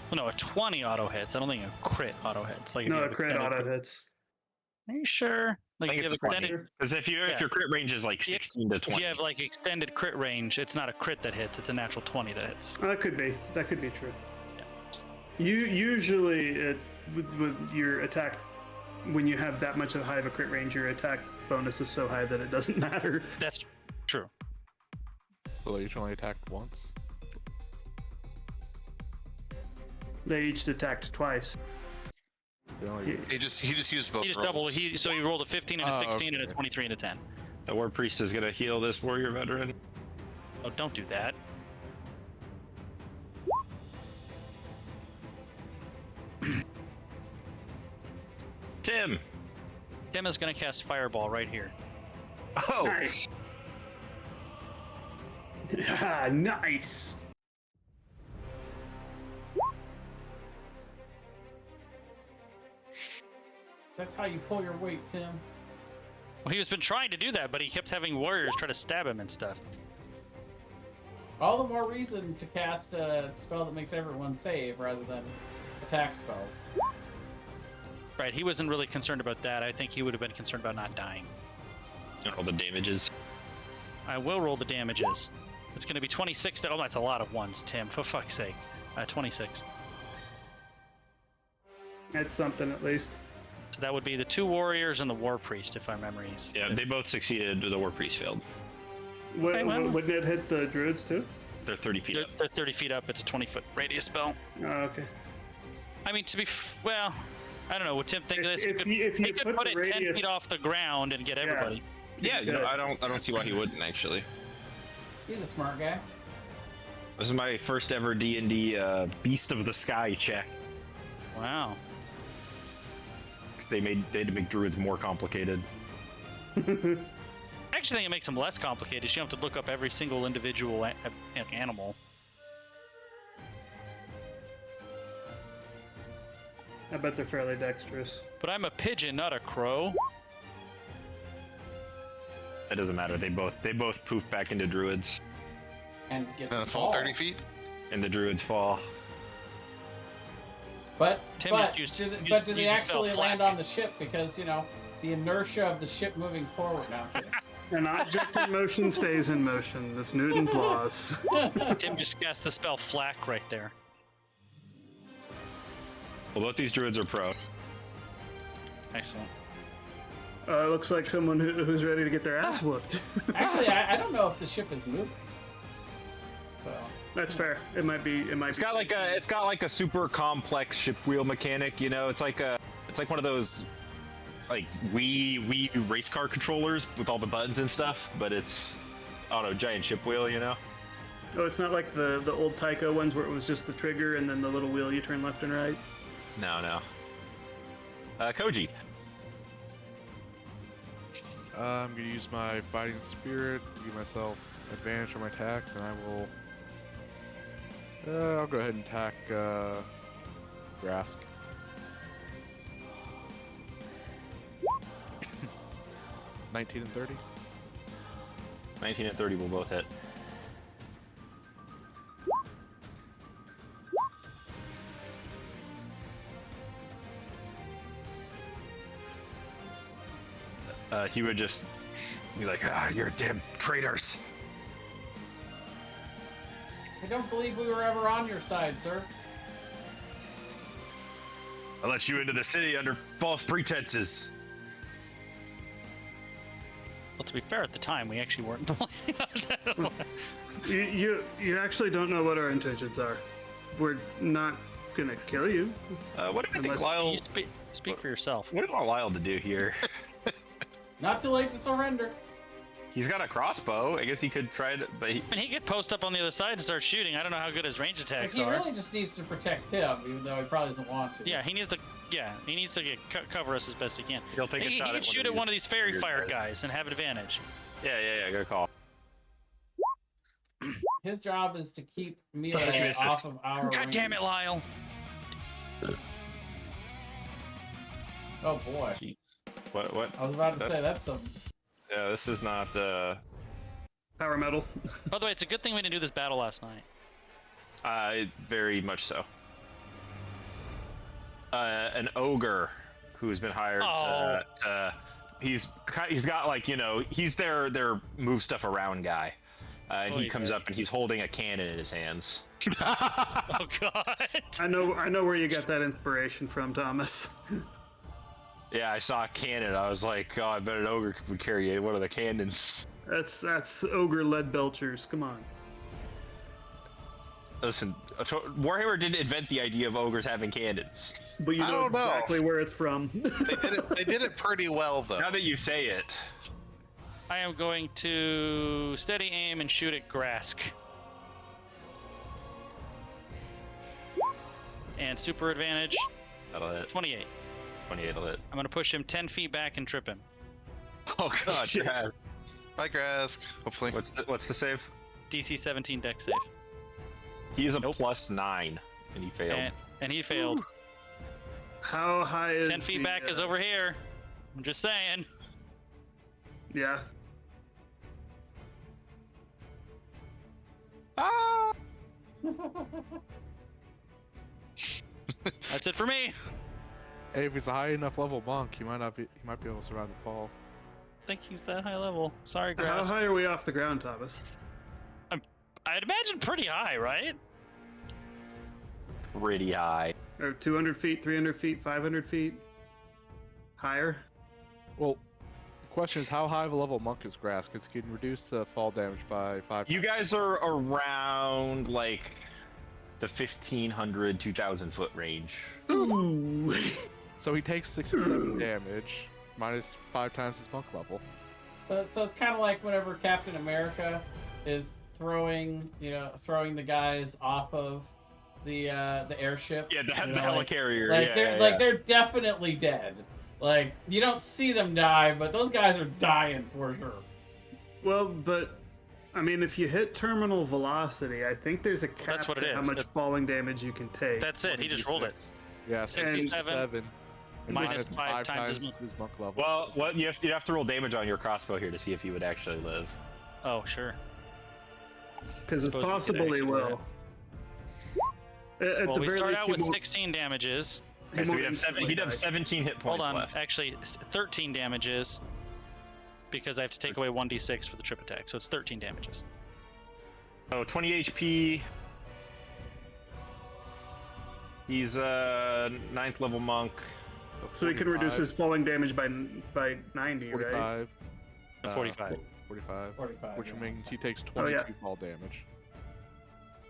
Well, no, a 20 auto hits. I don't think a crit auto hits. Like if No, you a have crit extended auto hits. Are you sure? Like I think if you it's have 20. extended, Because if your crit range is like 16 to if 20, you have like extended crit range, it's not a crit that hits. It's a natural 20 that hits. That could be. That could be true. Yeah. You usually with your attack, when you have that much of high of a crit range, your attack bonus is so high that it doesn't matter. That's true. So they each only attacked once. They each attacked twice. They only- He just used both He just rolls. doubled. So he rolled a 15 and a Oh, 16 and a okay. 23 and a 10. The war priest is gonna heal this warrior veteran. Oh, don't do that. Tim. Tim is going to cast Fireball right here. Oh, Nice. Ah, nice. That's how you pull your weight, Tim. Well, he was been trying to do that, but he kept having warriors try to stab him and stuff. All the more reason to cast a spell that makes everyone save rather than attack spells. Right, he wasn't really concerned about that. I think he would have been concerned about not dying. all the damages. I will roll the damages. It's going to be 26. Oh, that's a lot of ones, Tim. For fuck's sake. 26. That's something at least. So that would be the 2 warriors and the war priest, if my memory is. Yeah, they both succeeded. The war priest failed. Wouldn't it hit the druids too? They're 30 feet up. They're 30 feet up. It's a 20-foot radius spell. Oh, okay. I mean, well, I don't know. Would Tim think of this? If He you could put the it 10 radius, feet off the ground and get everybody. Yeah, you know, Good. I don't see why he wouldn't actually. He's a smart guy. This is my first ever D&D Beast of the Sky check. Wow. 'Cause they had to make druids more complicated. I actually think it makes them less complicated. You don't have to look up every single individual animal. I bet they're fairly dexterous. But I'm a pigeon, not a crow. It doesn't matter. They both poof back into druids, And get And the fall ball. 30 feet. and the druids fall. But Tim but just do, used- but do they used to spell actually land flak. on the ship? Because you know the inertia of the ship moving forward. Now, An object in motion stays in motion. This Newton's laws. Tim just cast the spell flak right there. Well, both these druids are prone. Excellent. It looks like someone who's ready to get their ass whooped. actually, I don't know if the ship is moving. So That's fair. It might be. It's got like a super complex ship wheel mechanic. You know, it's like one of those like Wii race car controllers with all the buttons and stuff. But it's giant ship wheel. You know. Oh, it's not like the old Tycho ones where it was just the trigger and then the little wheel you turn left and right. No. Koji. I'm gonna use my fighting spirit to give myself advantage on my attacks, and I will. I'll go ahead and attack Grask. (19 and 30). 19 and 30 will both hit. He would just be like, you're damn traitors. I don't believe we were ever on your side, sir. I let you into the city under false pretenses. Well, to be fair, at the time, we actually weren't playing. You actually don't know what our intentions are. We're not gonna kill you. What do you think Unless Lyle? You speak for yourself. What do you want Lyle to do here? Not too late to surrender. He's got a crossbow. I guess he could try to, but And he could post up on the other side and start shooting. I don't know how good his range Like, attacks he are. really just needs to protect Tim, even though he probably doesn't want to. Yeah, he needs to. Yeah, he needs to cover us as best he can. he'll take a He shot can at shoot at one of these fairy weird fire guys. guys and have advantage. Yeah. Good call. His job is to keep Give me melee assist. off of our God damn it, range. Lyle! Oh boy. What? I was about to That- say that's some. Yeah, this is not. Power metal. By the way, it's a good thing we didn't do this battle last night. Very much so. An ogre who's been hired Oh. to he's got like, he's their move stuff around guy. And he Oy comes vey. up and he's holding a cannon in his hands. Oh God! I know where you got that inspiration from, Thomas. Yeah, I saw a cannon. I was like, oh, I bet an ogre would carry one of the cannons. That's ogre lead belchers. Come on. Listen, Warhammer didn't invent the idea of ogres having cannons. But you I know don't know. exactly where it's from. They did it pretty well, though. Now that you say it. I am going to steady aim and shoot at Grask. And super advantage, That'll hit. 28. 28 will hit. I'm going to push him 10 feet back and trip him. Oh god, shit. Grask. Bye, Grask. Hopefully. What's the save? DC 17 deck save. He's a Nope. +9, and he failed. And he failed. How high is 10 feet the, back is over here. I'm just saying. Yeah. Ah! That's it for me. Hey, if he's a high enough level monk, he might be able to survive the fall. I think he's that high level. Sorry, How Grass. high are we off the ground, Thomas? I'd imagine pretty high, right? Pretty high. Or 200 feet, 300 feet, 500 feet? Higher? Well, the question is, how high of a level monk is Grass? Because he can reduce the fall damage by 5. You guys are around like the 1,500, 2,000 foot range. Ooh. So he takes 67 damage, minus 5 times his monk level. So it's kind of like whenever Captain America is throwing the guys off of the airship. Yeah, the you know, helicarrier. Like yeah, they're definitely dead. Like you don't see them die, but those guys are dying for sure. Well, but I mean, if you hit terminal velocity, I think there's a cap that's what it to how is. much falling damage you can take. That's it. He just rolled it. Yeah, 67, 67. and minus 5 times his monk level. Well, what you'd have to roll damage on your crossbow here to see if he would actually live. Oh, sure. Because it's Suppose we could possible he actually will. At Well, the we very start least, out he with won't- 16 damages. he Okay, so won't he'd instantly have die. 17 hit Hold points on. left. Actually, 13 damages. Because I have to take away 1d6 for the trip attack. So it's 13 damages. So 20 HP. He's a 9th level monk. So he can reduce 45, his falling damage by 90, right? 45. 45. 45. 45, Which yeah, means that's he takes Oh, 22 yeah. fall damage.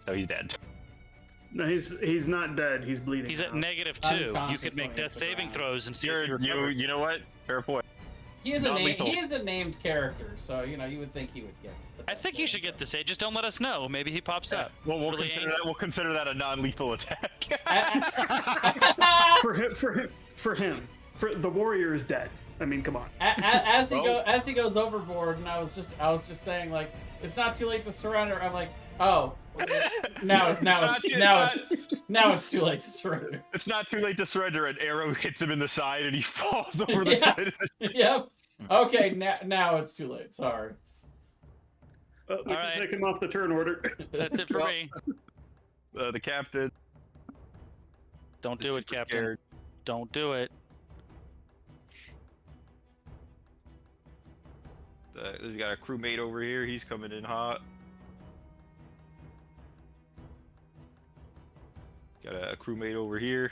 So he's dead. No, he's not dead. He's bleeding. He's at now. -2. You Unconscious could make on death the saving ground. throws and see if you You recover. you know what? Fair point. He is Not lethal. he is a named character, so you would think he would get. the I think you should get the save. Just don't let us know. Maybe he pops up. Well, we'll Really consider ain't- that. We'll consider that a non-lethal attack. For him. For the warrior is dead. I mean, come on. As he goes overboard, and I was just saying like it's not too late to surrender. I'm like, oh, now it's too late to surrender. It's not too late to surrender. An arrow hits him in the side, and he falls over the Yeah. side. Of the... Yep. Okay, now it's too late. Sorry. We All can right. take him off the turn order. That's it for Well, me. The captain. Don't is do it, super Captain. scared. Don't do it. He's got a crewmate over here. He's coming in hot. Got a crewmate over here.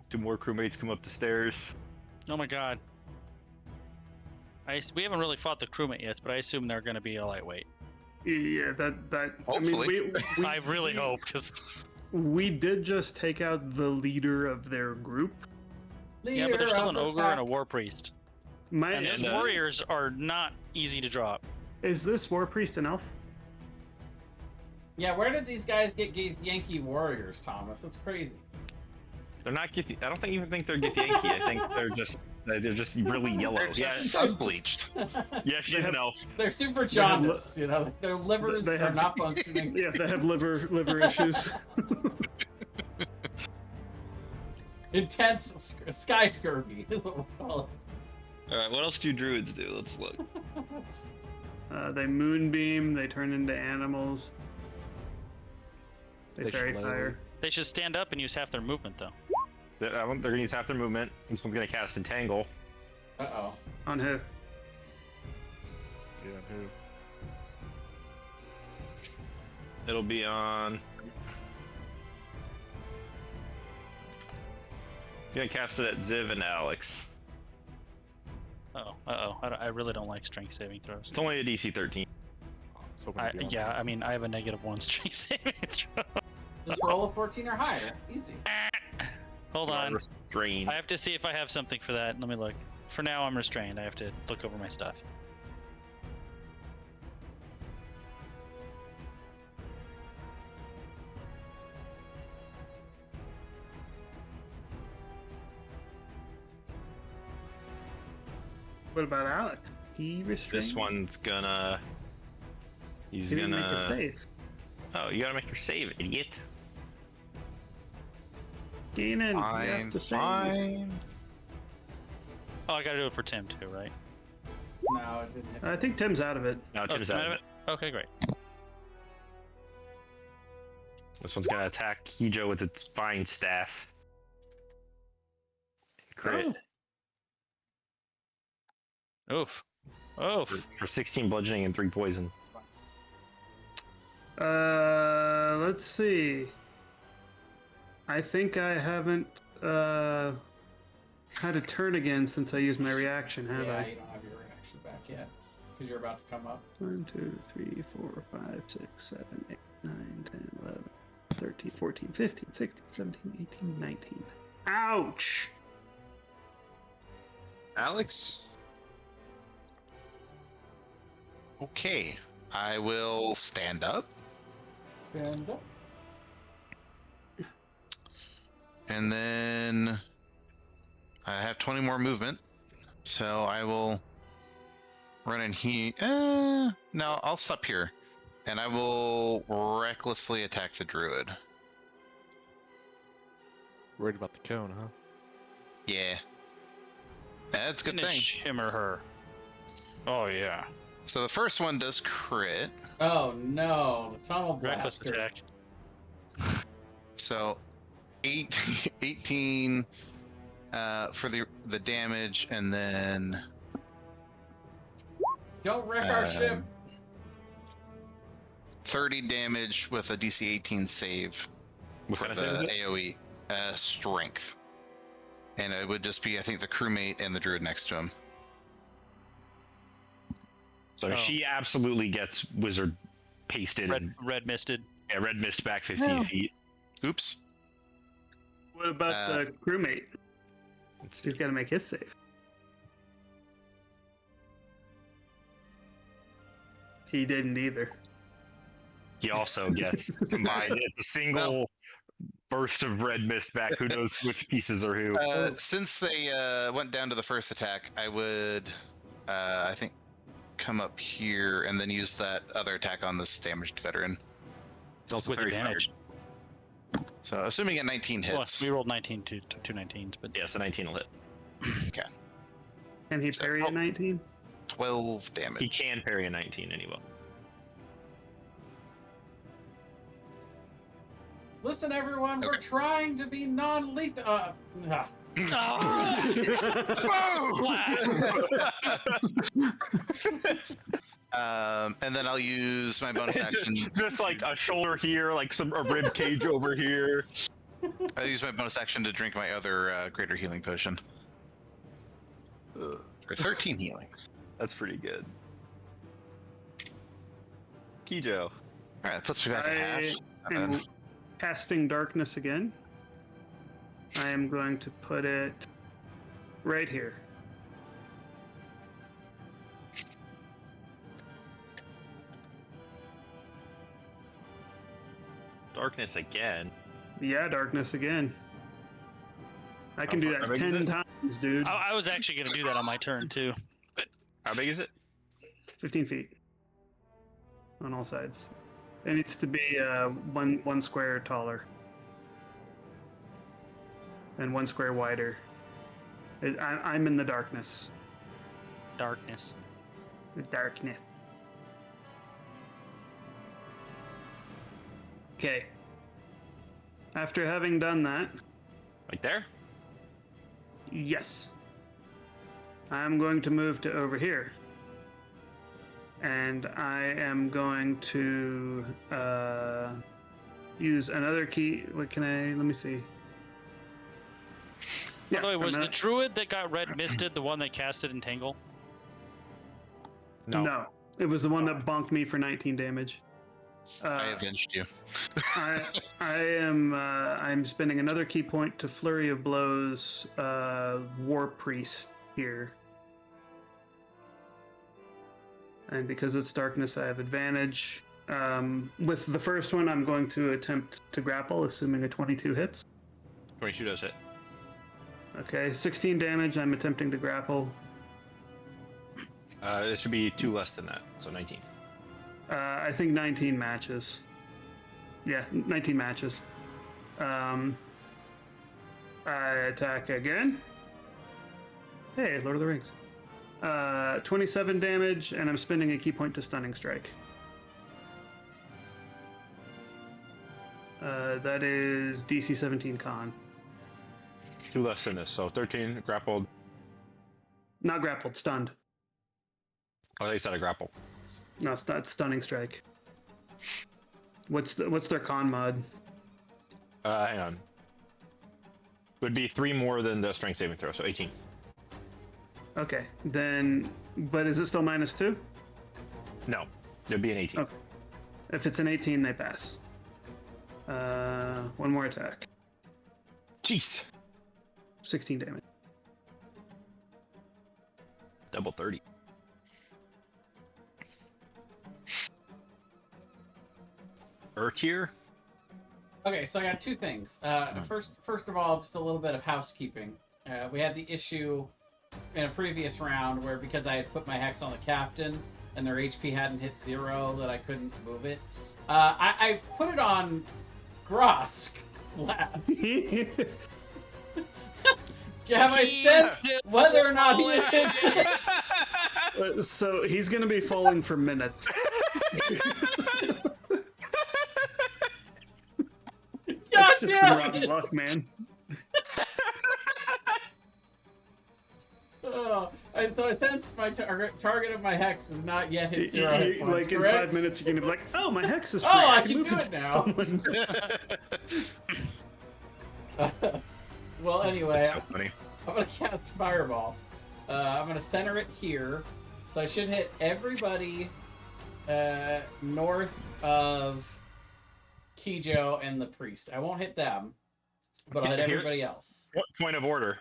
Two more crewmates come up the stairs. Oh my god. We haven't really fought the crewmate yet, but I assume they're going to be a lightweight. Yeah, that. I mean, Hopefully. I really hope, because We did just take out the leader of their group. yeah, but there's still an Leader of ogre the and a pack. war priest, My and those And, warriors are not easy to drop. is this war priest an elf? Yeah, where did these guys get Yankee warriors, Thomas? That's crazy. They're not Githyanki. I don't even think they're Githyanki. I think they're just really yellow. They're Yeah, just sun bleached. yeah, she's an elf. They're super have jaundiced, their livers they are have- not functioning. Yeah, they have liver issues. Intense sky scurvy is what we'll call it. All right, what else do druids do? Let's look. They moonbeam. They turn into animals. They They fairy flame. fire. They should stand up and use half their movement, though. They're gonna use half their movement. This one's gonna cast Entangle. Uh-oh. On who? Yeah, who? It'll be on. He's gonna cast it at Ziv and Alex. Oh, Uh-oh, I really don't like strength saving throws. It's only a DC 13. So many beyond Yeah, that. I mean, I have a -1 strength saving throw. Just roll a 14 or higher. Easy. Hold You are on. restrained. I have to see if I have something for that. Let me look. For now, I'm restrained. I have to look over my stuff. What about Alex? He restrained. This one's gonna. He's He didn't gonna. make a save. Oh, you gotta make your save, idiot. Keenan, you have Fine, to save. fine. Oh, I gotta do it for Tim too, right? No, it didn't hit. I think Tim's out of it. No, Tim's Tim out of it. Okay, great. This one's gonna attack Kijo with its fine staff. Crit Oof. for, Oof. for 16 bludgeoning and 3 poison. Let's see. I think I haven't had a turn again since I used my reaction, have Yeah, I? you don't have your reaction back yet. Because you're about to come up. 1, 2, 3, 4, 5, 6, 7, 8, 9, 10, 11, 13, 14, 15, 16, 17, 18, 19. Ouch! Alex? Okay, I will stand up. Stand up. And then I have 20 more movement, so I will run in here. No, I'll stop here, and I will recklessly attack the druid. Worried about the cone, huh? Yeah, that's a good Finish thing. him or her. Oh yeah. So the first one does crit. Oh no, the tunnel Reckless blaster. attack. So 18 for the damage, and then Don't wreck our ship. 30 damage with a DC 18 save What for kind of save is the it? AoE. Strength. And it would just be, I think, the crewmate and the druid next to him. So Oh. she absolutely gets wizard pasted and Red misted. red mist back 15 Yeah. feet. Oops. What about the crewmate? He's got to make his save. He didn't either. He also gets combined. It's a single burst of red mist back. Who knows which pieces are who? Since they went down to the first attack, I would, I think, come up here and then use that other attack on this damaged veteran. It's also With very advantage. fired. So, assuming a 19 Well, hits. we rolled 19 to 2 19s, but Yeah, it's a 19 will hit. Can he So- parry at 19? 12 damage. He can parry a 19 anyway. Listen, everyone, we're Okay. trying to be non-lethal. And then I'll use my bonus action. Just like a shoulder here, like a rib cage over here. I'll use my bonus action to drink my other greater healing potion. For 13 healing. That's pretty good. Kijo. Alright, that puts me back at half. And am then, casting darkness again. I am going to put it right here. Darkness again. Yeah, darkness again. I can do How that big is 10 it? times, dude. I was actually going to do that on my turn too. How big is it? 15 feet on all sides. It needs to be one square taller and 1 square wider. I'm in the darkness. Darkness. The darkness. Okay. After having done that, Like there? yes, I'm going to move to over here. And I am going to use another key. What can I? Let me see. By the way, was I'm the at- druid that got red misted the one that casted Entangle? No. It was the one that bonked me for 19 damage. I avenged you. I'm spending another key point to Flurry of Blows War Priest here. And because it's darkness, I have advantage. With the first one, I'm going to attempt to grapple, assuming a 22 hits. 22 does hit. Okay, 16 damage. I'm attempting to grapple. It should be 2 less than that, so 19. I think 19 matches. Yeah, 19 matches. I attack again. Hey, Lord of the Rings. 27 damage, and I'm spending a key point to Stunning Strike. That is DC 17 con. 2 less than this, so 13 grappled. Not grappled, stunned. Oh, they said a grapple. No, it's not Stunning Strike. What's their con mod? Hang on. Would be 3 more than the strength saving throw, so 18. Okay, then, but is it still -2? No, it'd be an 18. Okay. If it's an 18, they pass. One more attack. Jeez. 16 damage. Double 30. Tier. Okay, so I got 2 things. First of all, just a little bit of housekeeping. We had the issue in a previous round where because I had put my hex on the captain and their HP hadn't hit 0, that I couldn't move it. I put it on Grosk last. Have I sensed whether or not he hits it? So he's gonna be falling for minutes. That's just some rotten luck, man. And so I sense my target of my hex has not yet hit 0 hit points, like in correct? 5 minutes, you're gonna be like, "Oh, my hex is free. Oh, I can can move do it it to now." someone." Well, anyway, That's so funny. I'm gonna cast Fireball. I'm gonna center it here, so I should hit everybody north of Kijo and the priest. I won't hit them, but I'll hit everybody else. What point of order?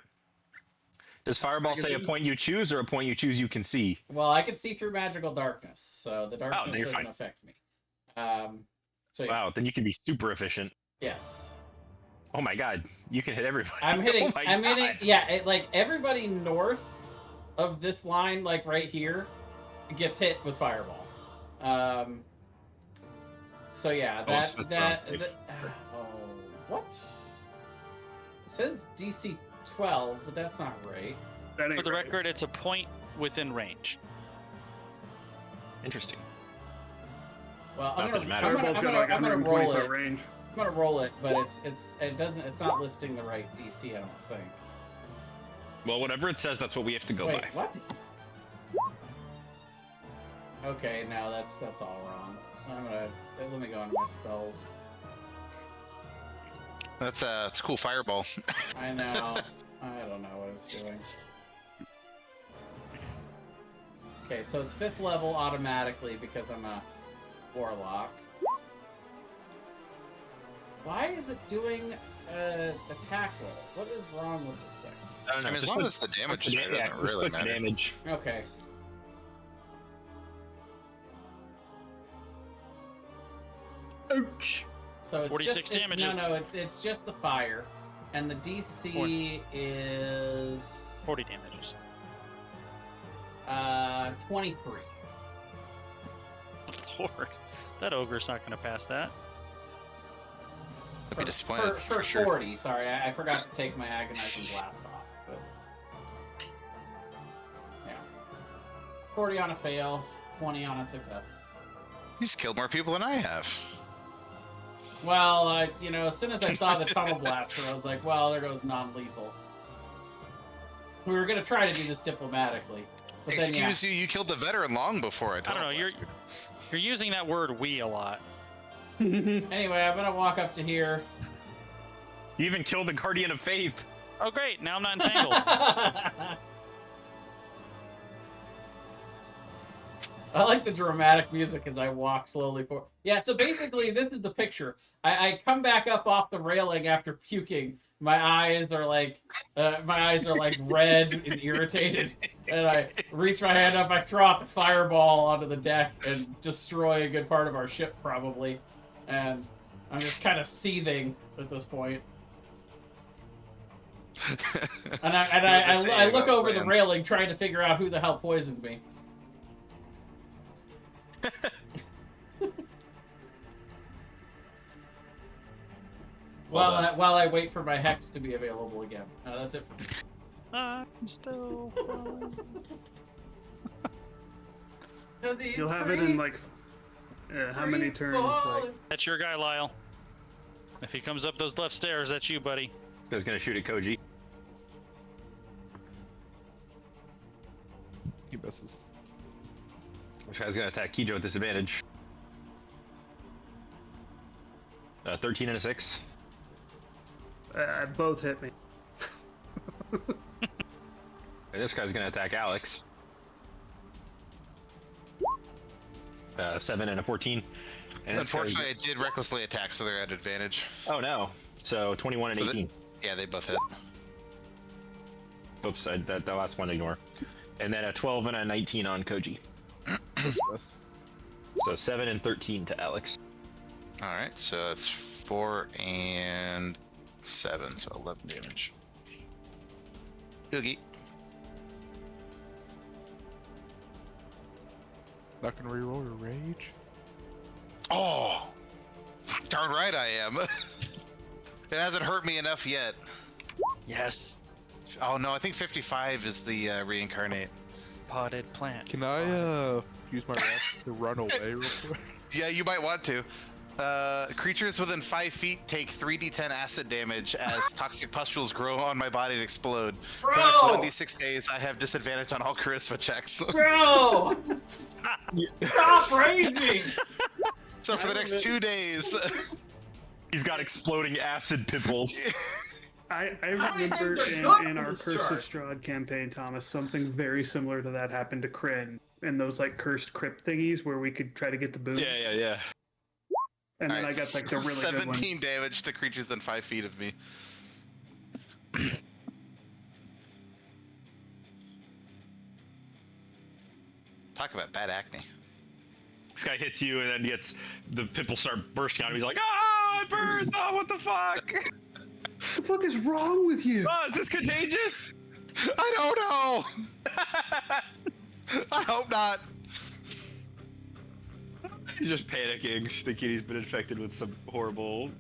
Does Fireball say a point you choose or a point you choose you can see? Well, I can see through magical darkness, so the darkness then you're doesn't fine. affect me. So yeah. Wow, then you can be super efficient. Yes. Oh my god, you can hit everybody. I'm hitting. Oh my I'm hitting. God. Yeah, like everybody north of this line, like right here, gets hit with Fireball. So yeah, oh, what? It says DC 12, but that's not right. That ain't For the right. record, it's a point within range. Interesting. Well, Not that it matters. Fireball's got like I'm gonna 120 roll foot it. range. I'm gonna roll it, but it's not listing the right DC. I don't think. Well, whatever it says, that's what we have to go Wait, by. what? Okay, no, that's all wrong. Let me go into my spells. That's it's a cool fireball. I know. I don't know what it's doing. Okay, so it's 5th level automatically because I'm a warlock. Why is it doing attack roll? What is wrong with this thing? I don't know. I mean, as just long click- as the damage click is there, it yeah, doesn't just really click the matter. damage. Okay. Ouch. So it's 46 just, damages. it's just the fire, and the DC is 40 damages. 23. Lord, that ogre's not going to pass that. I'd be disappointed for for sure. 40. Sorry, I forgot to take my agonizing blast off. But yeah, 40 on a fail, 20 on a success. He's killed more people than I have. Well, as soon as I saw the tunnel blaster, I was like, well, there goes non-lethal. We were gonna try to do this diplomatically, but then yeah. Excuse you, you killed the veteran long before I I don't know. You're using that word "we" a lot. Anyway, I'm gonna walk up to here. You even killed the Guardian of Faith. Oh, great! Now I'm not entangled. I like the dramatic music as I walk slowly forward. Yeah, so basically, this is the picture. I come back up off the railing after puking. My eyes are like red and irritated, and I reach my hand up. I throw out the fireball onto the deck and destroy a good part of our ship, probably. And I'm just kind of seething at this point. And I look over the railing, trying to figure out who the hell poisoned me. While I wait for my hex to be available again. That's it for me. I'm still. You'll have it in like how many turns? Like That's your guy, Lyle. If he comes up those left stairs, that's you, buddy. This guy's gonna shoot at Koji. He misses. This guy's gonna attack Kijo at disadvantage. 13 and a 6. both hit me. And this guy's gonna attack Alex. 7 and a 14. And Unfortunately, I did recklessly attack, so they're at advantage. Oh no. So 21 and So 18. Yeah, they both hit. Oops, that last one ignore. And then a 12 and a 19 on Koji. Yes. So 7 and 13 to Alex. Alright, so it's 4 and 7, so 11 damage. Oogie. Not gonna reroll your rage. Oh! Darn right I am. It hasn't hurt me enough yet. Yes. Oh no, I think 55 is the reincarnate. Potted plant. Can I use my rest to run away real quick? Yeah, you might want to. Creatures within 5 feet take 3d10 acid damage as toxic pustules grow on my body and explode. For the next 1d6 days, I have disadvantage on all charisma checks. Bro! Stop raging! So for the next 2 days... He's got exploding acid pimples. I many remember things are good in for our this Curse chart? of Strahd campaign, Thomas, something very similar to that happened to Kryn in those like cursed crypt thingies where we could try to get the boon. Yeah. And then Alright, I got like the really 17 good one. damage to creatures within 5 feet of me. Talk about bad acne. This guy hits you and then gets the pimples start bursting out. He's like, ah, it burns! Oh, what the fuck? What the fuck is wrong with you? Oh, is this contagious? I don't know! I hope not. He's just panicking, thinking he's been infected with some horrible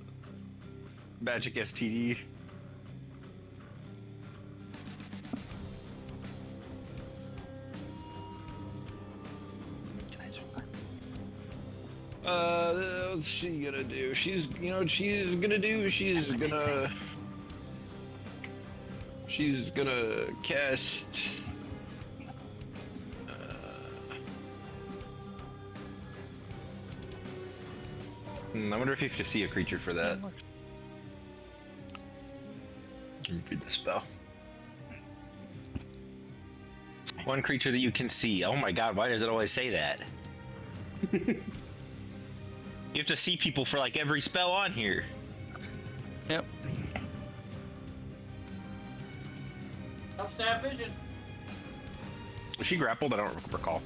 magic STD. What's she gonna do? She's gonna cast. I wonder if you have to see a creature for that. Let me read the spell. One creature that you can see. Oh my god, why does it always say that? You have to see people for like every spell on here. Yep. Helps to have vision. Was she grappled? I don't recall.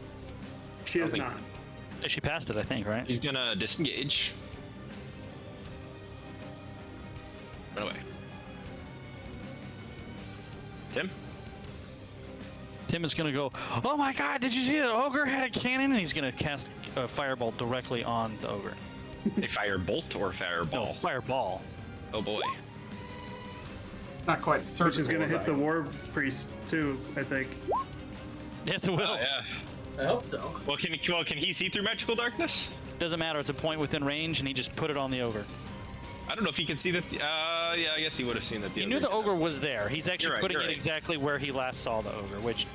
She is think- not. She passed it, I think, right? He's gonna disengage. Run away. Tim? Tim is gonna go, oh my god, did you see the ogre had a cannon? And he's gonna cast a fireball directly on the ogre. A fire bolt or fireball? No, fireball. Oh boy. Not quite Which surgical. is gonna as hit I the am. war priest too, I think. Yes, it will. Oh yeah. I hope so. Well, can he see through magical darkness? Doesn't matter, it's a point within range, and he just put it on the ogre. I don't know if he can see that. Yeah, I guess he would have seen that. He knew the ogre was there. He's actually You're right, putting you're it right. exactly where he last saw the ogre, which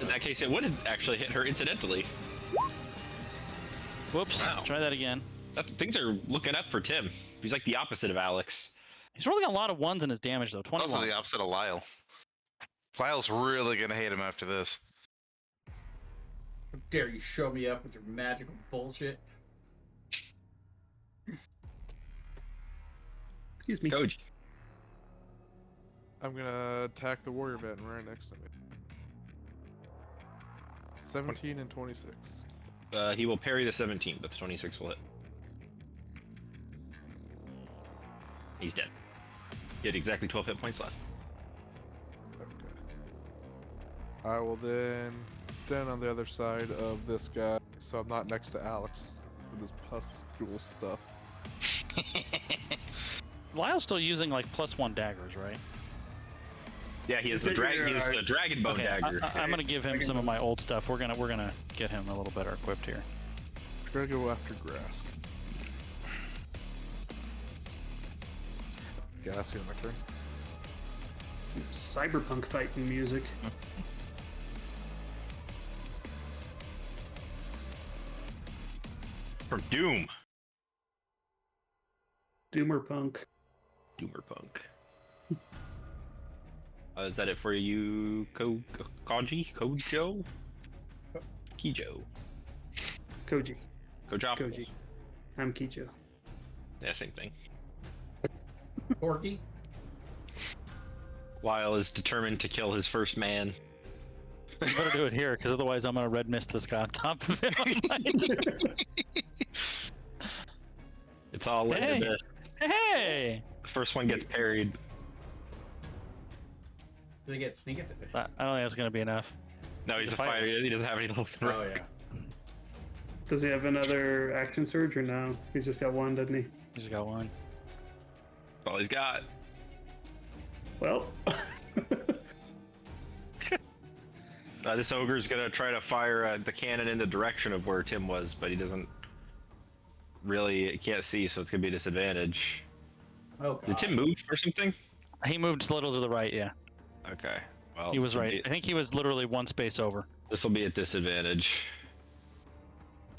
In that case, it would have actually hit her incidentally. whoops, Wow. try that again. Things are looking up for Tim. He's like the opposite of Alex. He's rolling a lot of ones in his damage, though. 21. Also the opposite of Lyle. Lyle's really gonna hate him after this. How dare you show me up with your magical bullshit? Excuse me. Koji. I'm gonna attack the warrior bat right next to me. 17 and 26. He will parry the 17, but the 26 will hit. He's dead. He had exactly 12 hit points left. Okay. I will then stand on the other side of this guy, so I'm not next to Alex with his pustule stuff. Lyle's still using like +1 daggers, right? Yeah, he has Is the that dragon. He your, has the dragon bone Okay, dagger. I'm gonna give him some of my old stuff. We're gonna get him a little better equipped here. I'm gonna go after Grask. Gassy on my turn. Some cyberpunk fighting music. From Doom. Doomer punk. Doomerpunk. Is that it for you, Koji? Kojo? Kijo. Koji. Kojop. Koji. I'm Kijo. Yeah, same thing. Porky? Lyle is determined to kill his first man. You better do it here, because otherwise I'm gonna red mist this guy on top of it. It's all led Hey. to this. Hey! The first one gets parried. Do they get sneak attack? I don't think that's gonna be enough. No, he's He's a a fighter. fighter. He doesn't have any levels in Oh, rank. yeah. Does he have another action surge or no? He's just got one, doesn't he? He's got one. That's all he's got. Well. This ogre's gonna try to fire the cannon in the direction of where Tim was, but he doesn't really he can't see, so it's gonna be a disadvantage. Oh, God. Did Tim move or something? He moved a little to the right, yeah. Okay. Well, He was right. I think he was literally one space over. This will be a disadvantage.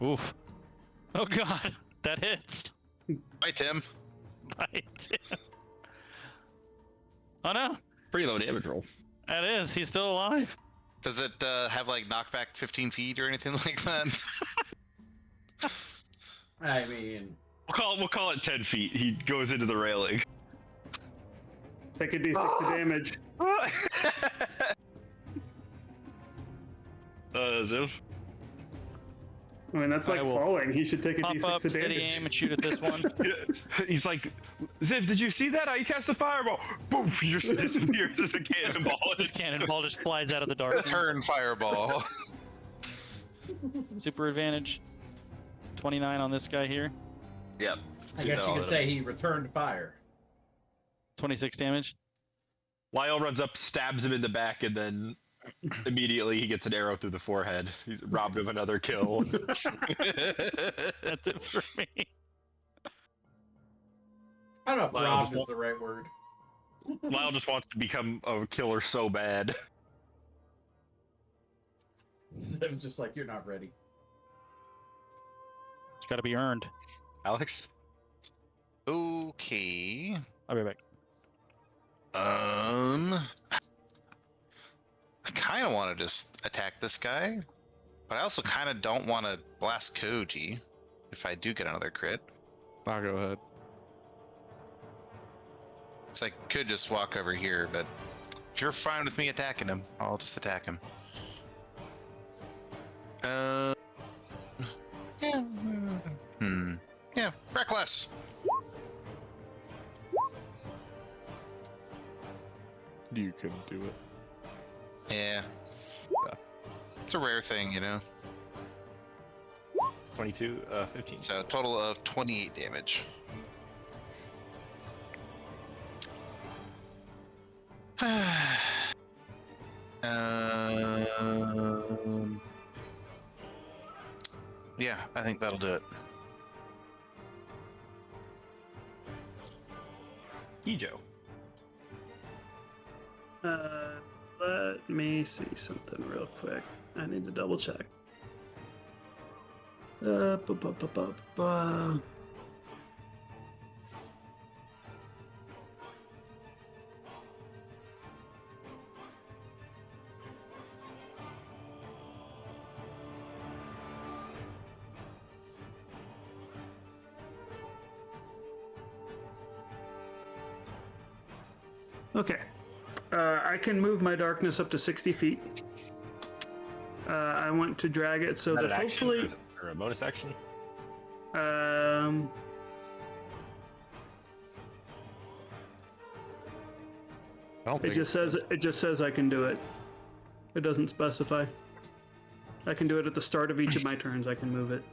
Oof. Oh god, that hits. Bye, Tim. Right. Oh no, Pretty low damage roll. that is. He's still alive. Does it have like knockback 15 feet or anything like that? I mean, We'll call it 10 feet. He goes into the railing. Take a d6 of damage. I mean, that's I like will falling. He should take a Pop d6 up, of steady damage. aim, and shoot at this one. He's like, Ziv, did you see that? I cast a fireball. Boof! He just disappears as a cannonball. This cannonball just flies out of the dark. Turn fireball. Super advantage. 29 on this guy here. Yep. I guess you could say he returned fire. 26 damage. Lyle runs up, stabs him in the back, and then immediately he gets an arrow through the forehead. He's robbed of another kill. That's it for me. I don't know if Lyle robbed just is wa- the right word. Lyle just wants to become a killer so bad. It was just like, you're not ready. It's got to be earned. Alex? Okay. I'll be back. I kind of want to just attack this guy, but I also kind of don't want to blast Koji if I do get another crit. I'll go ahead. So I could just walk over here, but if you're fine with me attacking him, I'll just attack him. Yeah. Yeah, reckless. You couldn't do it. Yeah. It's a rare thing, you know. 22, 15. So a total of 28 damage. Yeah, I think that'll do it. Kijo. Let me see something real quick. I need to double check. Ba-ba-ba-ba-ba. Okay. I can move my darkness up to 60 feet. I want to drag it so Is that that an action hopefully. or a bonus action? I don't It think just says I can do it. It doesn't specify. I can do it at the start of each of my turns. I can move it.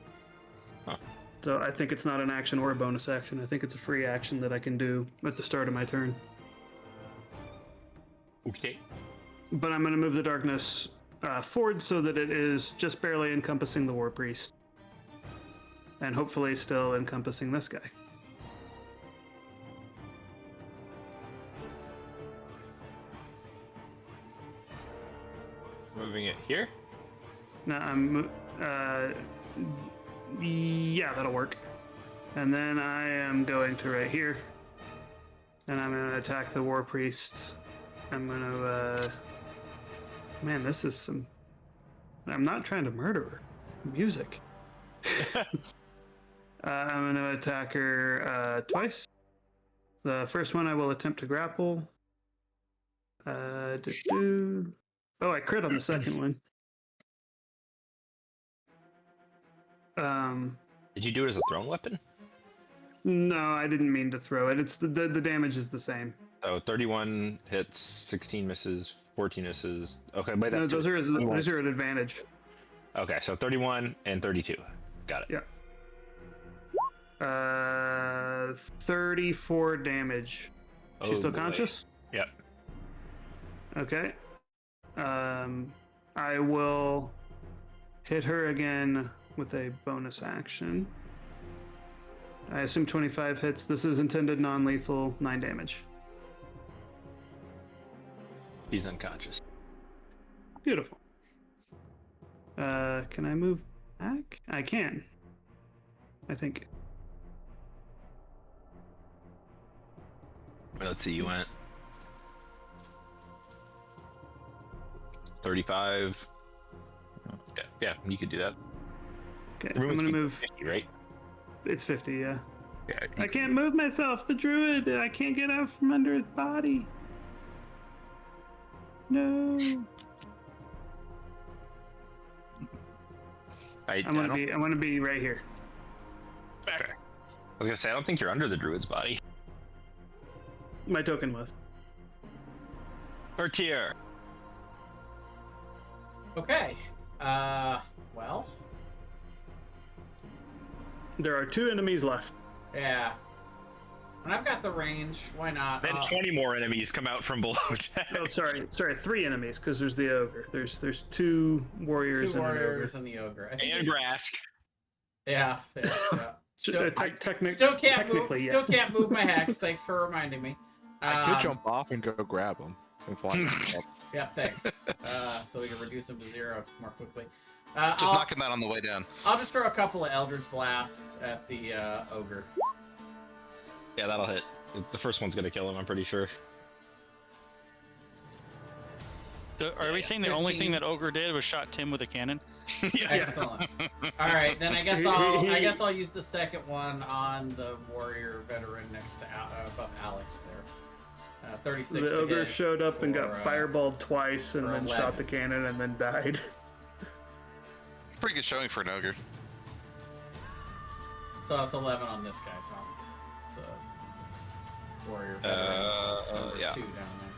Huh. So I think it's not an action or a bonus action. I think it's a free action that I can do at the start of my turn. Okay. But I'm going to move the darkness forward so that it is just barely encompassing the war priest. And hopefully still encompassing this guy. Moving it here. Now I'm, yeah, that'll work. And then I am going to right here, and I'm gonna attack the war priest. I'm gonna, man, this is some. I'm not trying to murder her. Music. I'm gonna attack her twice. The first one I will attempt to grapple. Oh, I crit on the second one. Did you do it as a thrown weapon? No, I didn't mean to throw it. It's the damage is the same. So 31 hits, 16 misses, 14 misses. Okay, but No, that's those are an advantage. Okay, so 31 and 32. Got it. Yeah. 34 damage. She's still boy. conscious? Yep. Okay. I will hit her again with a bonus action. I assume 25 hits. This is intended non-lethal, 9 damage. He's unconscious. Beautiful. Can I move back? I can. I think. Let's see, you went 35. Yeah, you could do that. Okay, Room I'm gonna move. 50, right? It's 50, yeah. Yeah. I can't move myself. The druid. I can't get out from under his body. No. I want to be right here. Okay. I was gonna say, I don't think you're under the druid's body. My token was. Bertier. Okay. Well. There are 2 enemies left. Yeah. And I've got the range. Why not? Then 20 more enemies come out from below deck. Oh, sorry, 3 enemies because there's the ogre. There's 2 warriors. 2 and warriors an ogre. and the ogre. I think And Grask. Yeah. Still, Technically, still can't move my hex. Thanks for reminding me. I could jump off and go grab him and fly him up. Yeah, thanks. So we can reduce him to 0 more quickly. Just knock him out on the way down. I'll just throw a couple of Eldritch Blasts at the ogre. Yeah, that'll hit. The first one's gonna kill him, I'm pretty sure. So are we saying the only thing that Ogre did was shot Tim with a cannon? Excellent. All right, then I guess I'll use the second one on the warrior veteran next to above Alex there. 36. The to ogre hit showed up and for, got fireballed twice and for then 11. shot the cannon and then died. Pretty good showing for an ogre. So that's 11 on this guy, Thomas. The warrior veteran. Number yeah. 2 down there.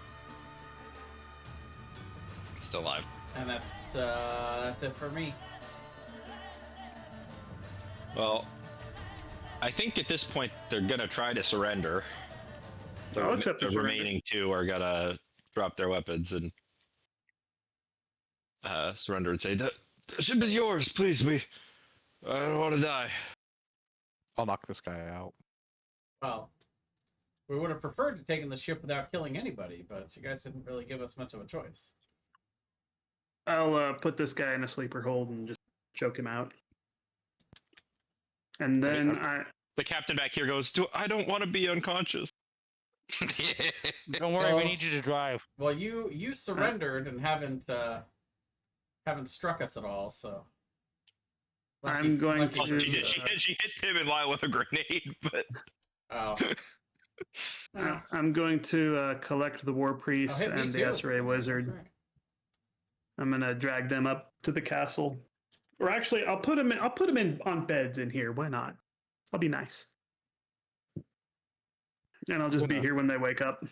Still alive. And that's it for me. Well, I think at this point they're gonna try to surrender. I'll accept the The surrender. remaining 2 are gonna drop their weapons and surrender and say, the ship is yours, please. I don't want to die. I'll knock this guy out. Well, we would have preferred to taken the ship without killing anybody, but you guys didn't really give us much of a choice. I'll put this guy in a sleeper hold and just choke him out. And then The captain back here goes, I don't want to be unconscious. Don't worry, we need you to drive. Well, you surrendered and haven't struck us at all, so. I'm going lucky to- for you, She hit Tim and Lyle with a grenade, but Oh. I'm going to collect the War Priest hit me and the too. SRA That's Wizard. right. I'm gonna drag them up to the castle, or actually, I'll put them in. I'll put them in on beds in here. Why not? I'll be nice, and I'll just be here when they wake up.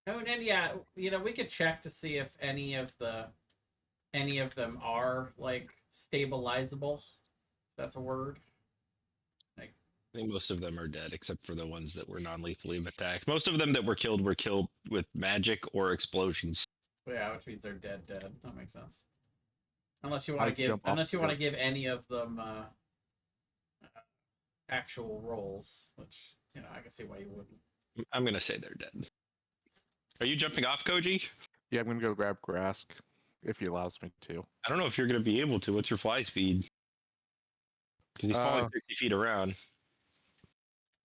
Oh, and then yeah, we could check to see if any of them are like stabilizable. That's a word. I think most of them are dead, except for the ones that were non-lethally attacked. Most of them that were killed with magic or explosions. Yeah, which means they're dead. That makes sense. Unless you want to give any of them actual rolls, which I can see why you wouldn't. I'm gonna say they're dead. Are you jumping off, Koji? Yeah, I'm gonna go grab Grask if he allows me to. I don't know if you're gonna be able to. What's your fly speed? Because he's falling 60 feet around.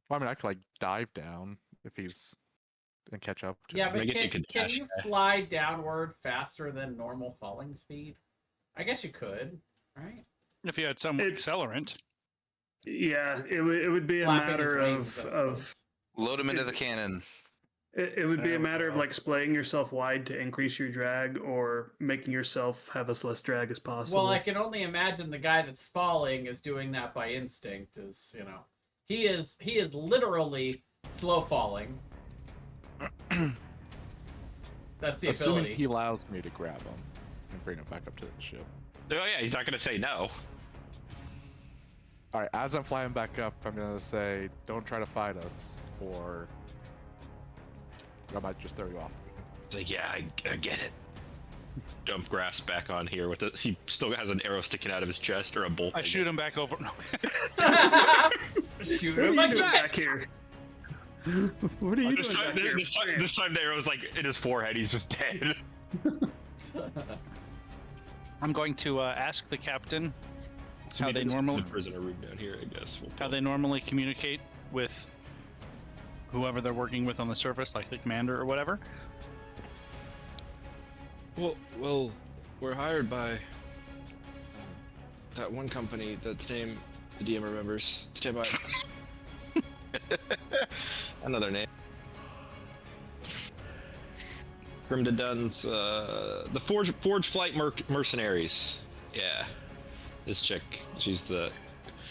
Well, I mean, I could like dive down if he's and catch up. To Yeah, him. but I guess you could can dash, you fly downward faster than normal falling speed? I guess you could, right? If you had some accelerant. Yeah, it would be a Flapping his matter wings, I of suppose. Load him into the cannon. it would be There a we matter of go. like splaying yourself wide to increase your drag, or making yourself have as less drag as possible. Well, I can only imagine the guy that's falling is doing that by instinct. He is literally slow falling. That's the Assuming ability. he allows me to grab him and bring him back up to the ship. Oh yeah, he's not gonna say no. All right, as I'm flying back up, I'm gonna say, "Don't try to fight us," or I might just throw you off. It's like, yeah, I get it. Jump grass back on here with it. He still has an arrow sticking out of his chest or a bolt. I shoot him back over. No. Shoot What are him you doing again. back here? What are you This doing time, back here? this time the arrow's like in his forehead. He's just dead. I'm going to ask the captain So How we they did this in normally- the prisoner room down here, I guess. how they normally communicate with whoever they're working with on the surface, like the commander or whatever. Well, we're hired by that one company that's name the DM remembers. Stand by. Another name. Grimda Dunn's, the Forge Flight Mercenaries. Yeah. This chick, she's the...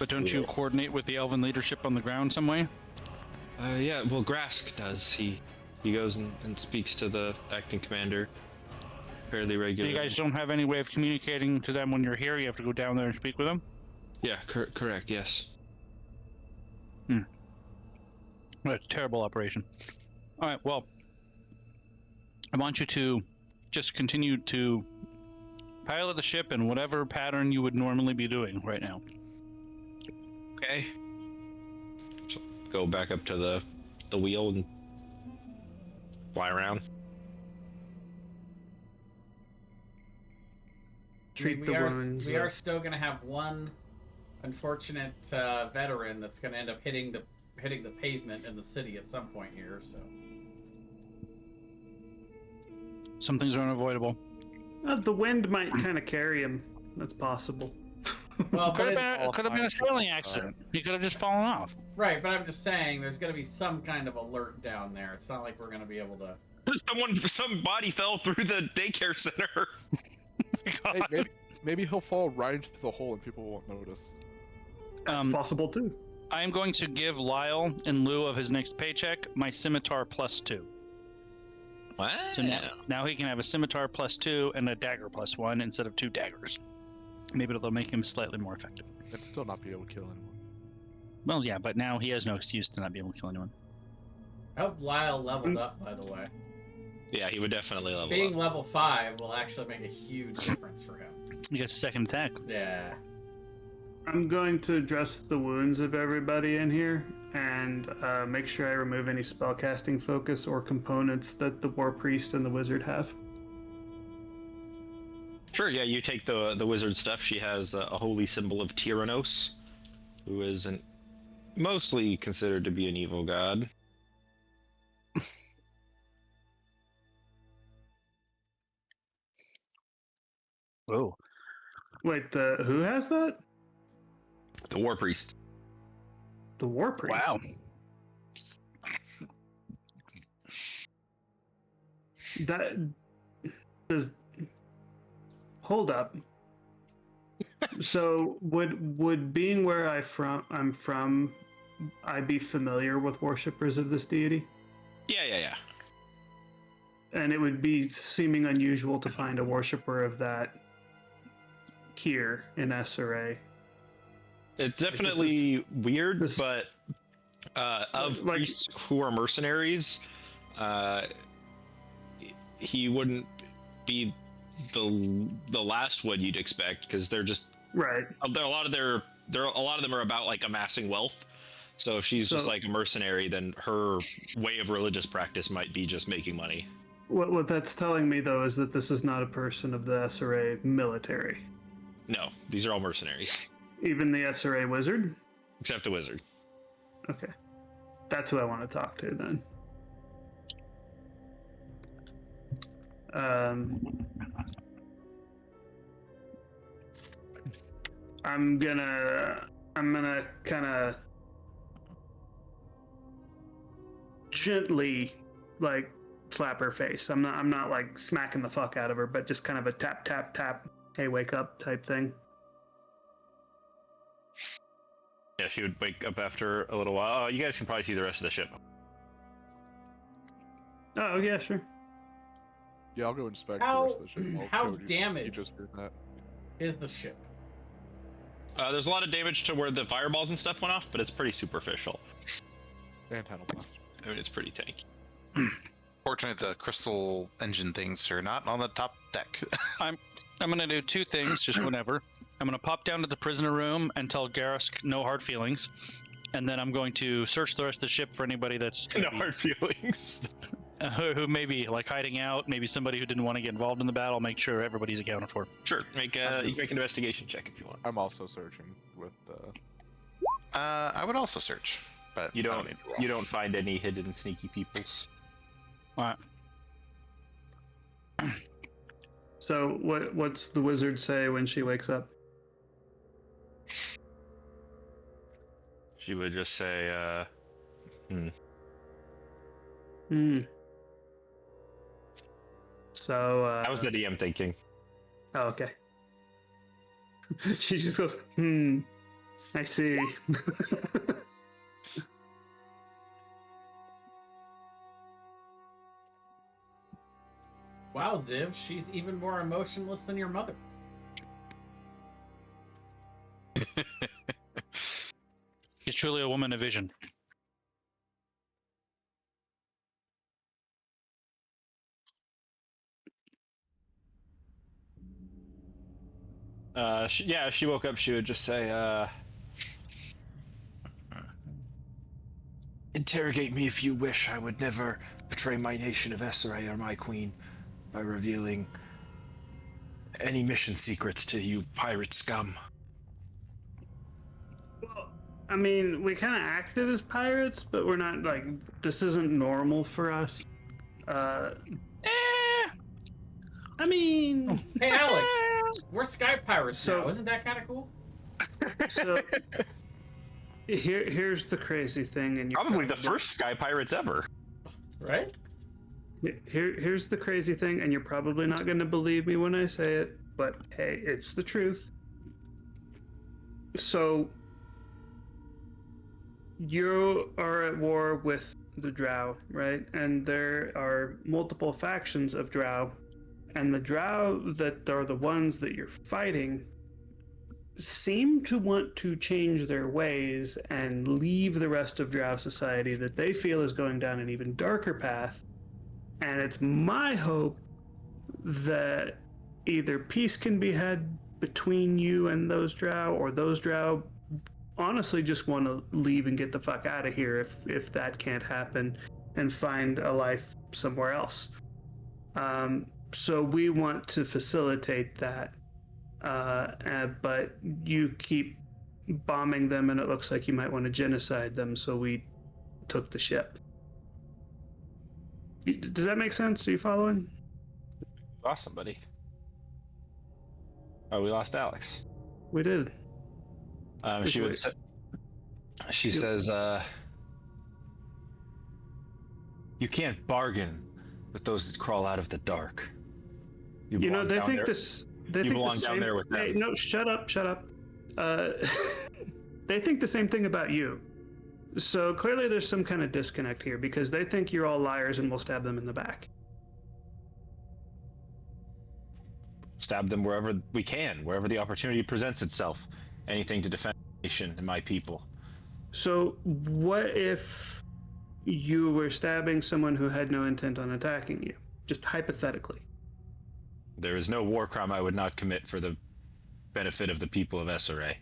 But don't you coordinate with the elven leadership on the ground some way? Yeah, well, Grask does. He goes and speaks to the acting commander fairly You regularly. guys don't have any way of communicating to them when you're here? You have to go down there and speak with them? Yeah, correct, yes. What a terrible operation. All right, well, I want you to just continue to pilot the ship in whatever pattern you would normally be doing right now. Okay. So go back up to the wheel and fly around. Treat we the are wounds. we are still gonna have one unfortunate veteran that's gonna end up hitting the pavement in the city at some point here. So Some things are unavoidable. The wind might kind of carry him. That's possible. well, Could but have been a sailing accident. He could have just fallen off. right. But I'm just saying, there's gonna be some kind of alert down there. It's not like we're gonna be able to. Some body fell through the daycare center. Hey, maybe he'll fall right into the hole and people won't notice. It's possible too. I am going to give Lyle, in lieu of his next paycheck, my scimitar +2. Wow. So now he can have a scimitar +2 and a dagger +1 instead of 2 daggers. Maybe it'll make him slightly more effective. And still not be able to kill anyone. Well, yeah, but now he has no excuse to not be able to kill anyone. I hope Lyle leveled up. By the way, Yeah, he would definitely level being up. level 5 will actually make a huge difference for him. He gets a second attack. Yeah. I'm going to address the wounds of everybody in here and make sure I remove any spellcasting focus or components that the War Priest and the Wizard have. Sure, yeah, you take the wizard stuff. She has a holy symbol of Tyrannos, who is mostly considered to be an evil god. Oh. Wait, who has that? The war priest. The War Priest. Wow. That does. Hold up. So would being where I'm from, I be familiar with worshippers of this deity? Yeah. And it would be seeming unusual to find a worshipper of that here in SRA. It's definitely weird, this- but of like- priests who are mercenaries, he wouldn't be the last one you'd expect, because they're just Right. a lot of them are about like amassing wealth. So if she's just So- like a mercenary, then her way of religious practice might be just making money. What that's telling me though is that this is not a person of the SRA military. No, these are all mercenaries, Even the SRA wizard? except the wizard. Okay. That's who I want to talk to then. I'm gonna kind of gently like slap her face. I'm not like smacking the fuck out of her, but just kind of a tap tap tap, hey wake up type thing. Yeah, she would wake up after a little while. Oh, you guys can probably see the rest of the ship. Oh yeah, sure. Yeah, I'll go inspect How- the rest of the ship. I'll how code you damaged? just did that. Is the ship? There's a lot of damage to where the fireballs and stuff went off, but it's pretty superficial. Antenna blast. I mean, it's pretty tanky. Fortunately, the crystal engine things are not on the top deck. I'm gonna do two things, just whenever. I'm gonna pop down to the prisoner room and tell Garask no hard feelings, and then I'm going to search the rest of the ship for anybody that's No hard feelings. who may be like hiding out, maybe somebody who didn't want to get involved in the battle. Make sure everybody's accounted for. Sure, you can make an investigation check if you want. I'm also searching with I would also search, but You I don't need to roll. you don't find any hidden sneaky peoples. All right. So what's the wizard say when she wakes up? She would just say, Hmm. So that was the DM thinking. Oh, okay. She just goes, I see. Wow, Ziv, she's even more emotionless than your mother. She's truly a woman of vision. She woke up, she would just say, interrogate me if you wish. I would never betray my nation of Esseray or my queen by revealing any mission secrets to you pirate scum. Well, I mean, we kind of acted as pirates, but we're not like, this isn't normal for us. I mean, Hey, Alex, we're sky pirates So- now. Isn't that kind of cool? so here's the crazy thing, and Probably the first sky pirates ever. Right? Here's the crazy thing, and you're probably not going to believe me when I say it, but hey, it's the truth. So, you are at war with the Drow, right? And there are multiple factions of Drow, and the Drow that are the ones that you're fighting seem to want to change their ways and leave the rest of Drow society that they feel is going down an even darker path. And it's my hope that either peace can be had between you and those Drow, or those Drow honestly just want to leave and get the fuck out of here if that can't happen, and find a life somewhere else. So we want to facilitate that. But you keep bombing them, and it looks like you might want to genocide them, so we took the ship. Does that make sense? Are you following? Lost somebody. Oh, we lost Alex. We did. She would. Wait. She says, "You can't bargain with those that crawl out of the dark. You know, belong they down think there- this. They you think belong the down same, there with them. Hey, no, shut up. They think the same thing about you. So clearly, there's some kind of disconnect here because they think you're all liars and will stab them in the back. Stab them wherever we can, wherever the opportunity presents itself. Anything to defend the nation and my people. So what if you were stabbing someone who had no intent on attacking you? Just hypothetically. There is no war crime I would not commit for the benefit of the people of SRA.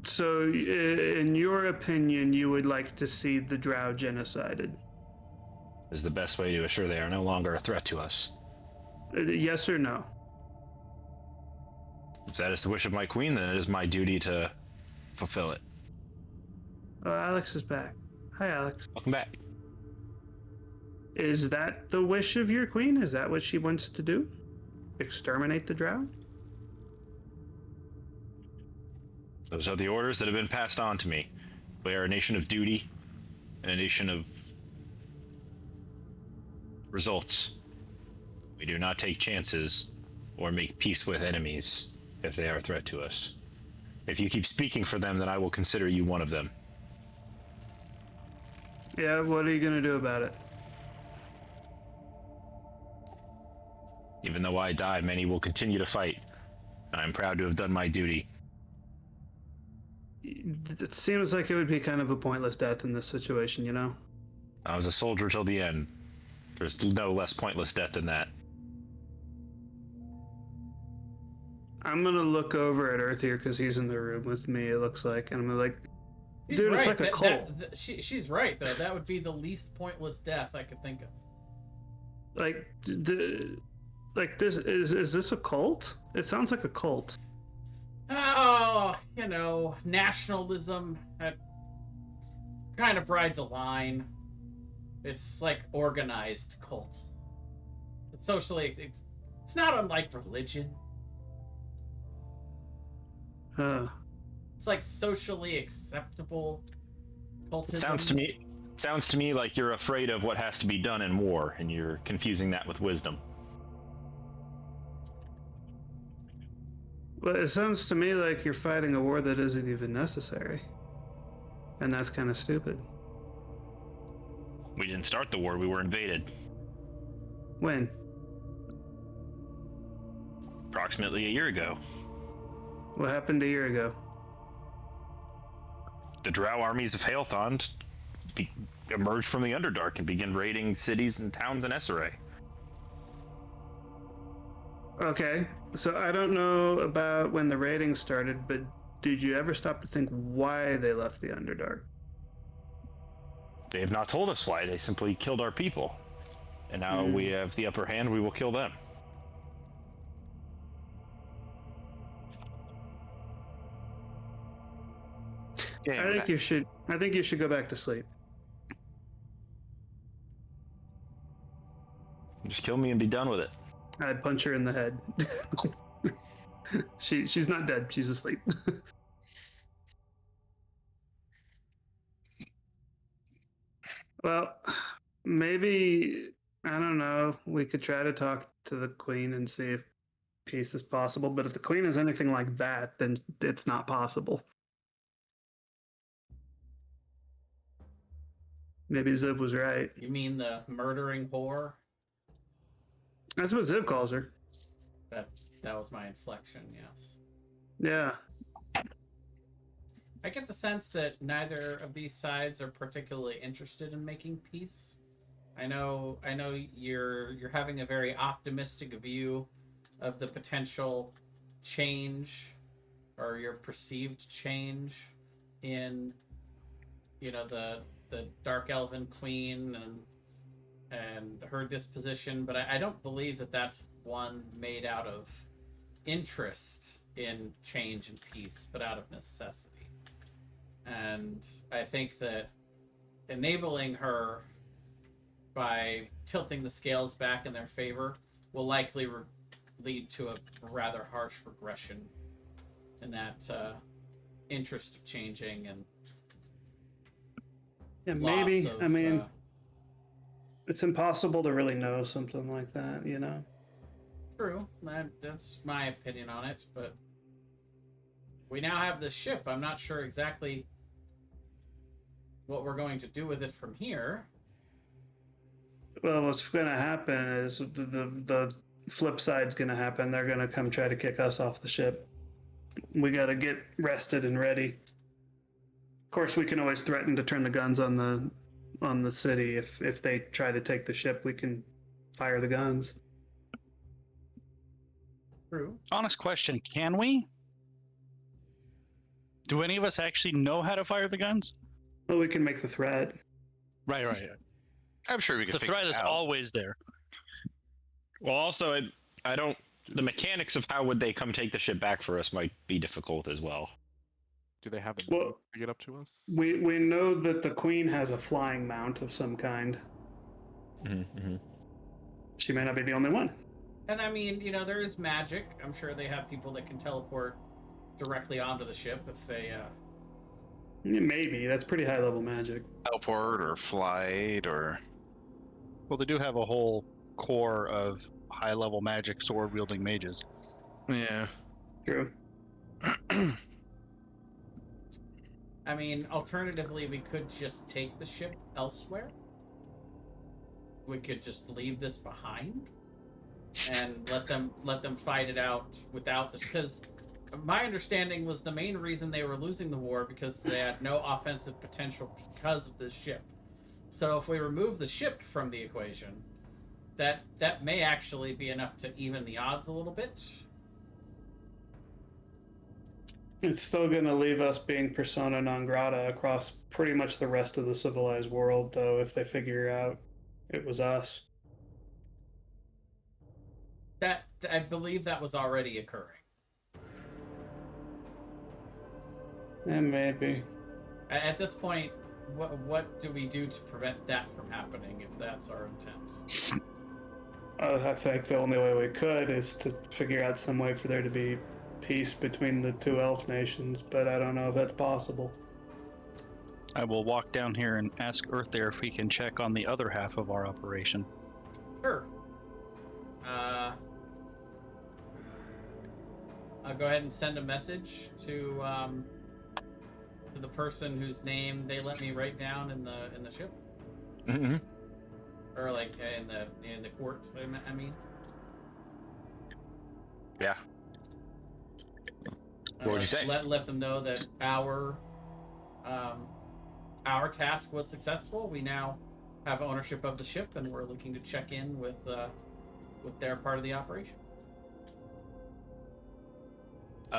So, in your opinion, you would like to see the Drow genocided? Is the best way to assure they are no longer a threat to us. Yes or no? If that is the wish of my queen, then it is my duty to fulfill it. Oh, Alex is back. Hi, Alex. Welcome back. Is that the wish of your queen? Is that what she wants to do? Exterminate the Drow? Those are the orders that have been passed on to me. We are a nation of duty and a nation of results. We do not take chances or make peace with enemies if they are a threat to us. If you keep speaking for them, then I will consider you one of them. Yeah, what are you gonna do about it? Even though I die, many will continue to fight. I am proud to have done my duty. It seems like it would be kind of a pointless death in this situation, you know? I was a soldier till the end. There's no less pointless death than that. I'm gonna look over at Earth here because he's in the room with me, it looks like, and I'm gonna like, She's dude, it's right. like a cult. She's right though. That would be the least pointless death I could think of. Like, like this is this a cult? It sounds like a cult. Oh, you know, nationalism that kind of rides a line. It's like organized cult. It's socially, it's not unlike religion. It's like socially acceptable cultism. It sounds to me like you're afraid of what has to be done in war, and you're confusing that with wisdom. Well, it sounds to me like you're fighting a war that isn't even necessary. And that's kind of stupid. We didn't start the war, we were invaded. When? Approximately a year ago. What happened a year ago? The Drow armies of Hailthond emerged from the Underdark and began raiding cities and towns in SRA. Okay, so I don't know about when the raiding started, but did you ever stop to think why they left the Underdark? They have not told us why, they simply killed our people. And now we have the upper hand, we will kill them. Yeah, I think you should go back to sleep. Just kill me and be done with it. I'd punch her in the head. She's not dead, she's asleep. Well, maybe, I don't know, we could try to talk to the queen and see if peace is possible, but if the queen is anything like that, then it's not possible. Maybe Ziv was right. You mean the murdering whore? That's what Ziv calls her. That was my inflection, yes. Yeah. I get the sense that neither of these sides are particularly interested in making peace. I know you're having a very optimistic view of the potential change or your perceived change in, you know, the Dark Elven Queen and her disposition, but I don't believe that that's one made out of interest in change and peace, but out of necessity. And I think that enabling her by tilting the scales back in their favor will likely lead to a rather harsh regression in that interest of changing and Yeah, maybe. loss of, I mean, it's impossible to really know something like that, you know? True. That's my opinion on it, but we now have the ship. I'm not sure exactly what we're going to do with it from here. Well, what's going to happen is the flip side's going to happen. They're going to come try to kick us off the ship. We got to get rested and ready. Of course, we can always threaten to turn the guns on the city. If they try to take the ship, we can fire the guns. True. Honest question, can we? Do any of us actually know how to fire the guns? Well, we can make the threat. Right. I'm sure we can The figure threat it is out. always there. Well, also, I don't. The mechanics of how would they come take the ship back for us might be difficult as well. Do they have a Well, boat to get up to us? We know that the queen has a flying mount of some kind. Mm-hmm. She may not be the only one. And I mean, there is magic. I'm sure they have people that can teleport directly onto the ship if they. Maybe that's pretty high level magic. Teleport or flight or. Well, they do have a whole core of high-level magic sword-wielding mages. Yeah. True. I mean, alternatively, we could just take the ship elsewhere. We could just leave this behind and let them fight it out without this. Because my understanding was the main reason they were losing the war because they had no offensive potential because of this ship. So if we remove the ship from the equation, that may actually be enough to even the odds a little bit. It's still going to leave us being persona non grata across pretty much the rest of the civilized world, though, if they figure out it was us. That I believe that was already occurring. And maybe. At this point, what do we do to prevent that from happening if that's our intent? I think the only way we could is to figure out some way for there to be peace between the two elf nations, but I don't know if that's possible. I will walk down here and ask Earthair if he can check on the other half of our operation. Sure. I'll go ahead and send a message to the person whose name they let me write down in the ship, Mm-hmm. or like in the court. I mean. Yeah. What would you say? Let them know that our task was successful. We now have ownership of the ship, and we're looking to check in with their part of the operation.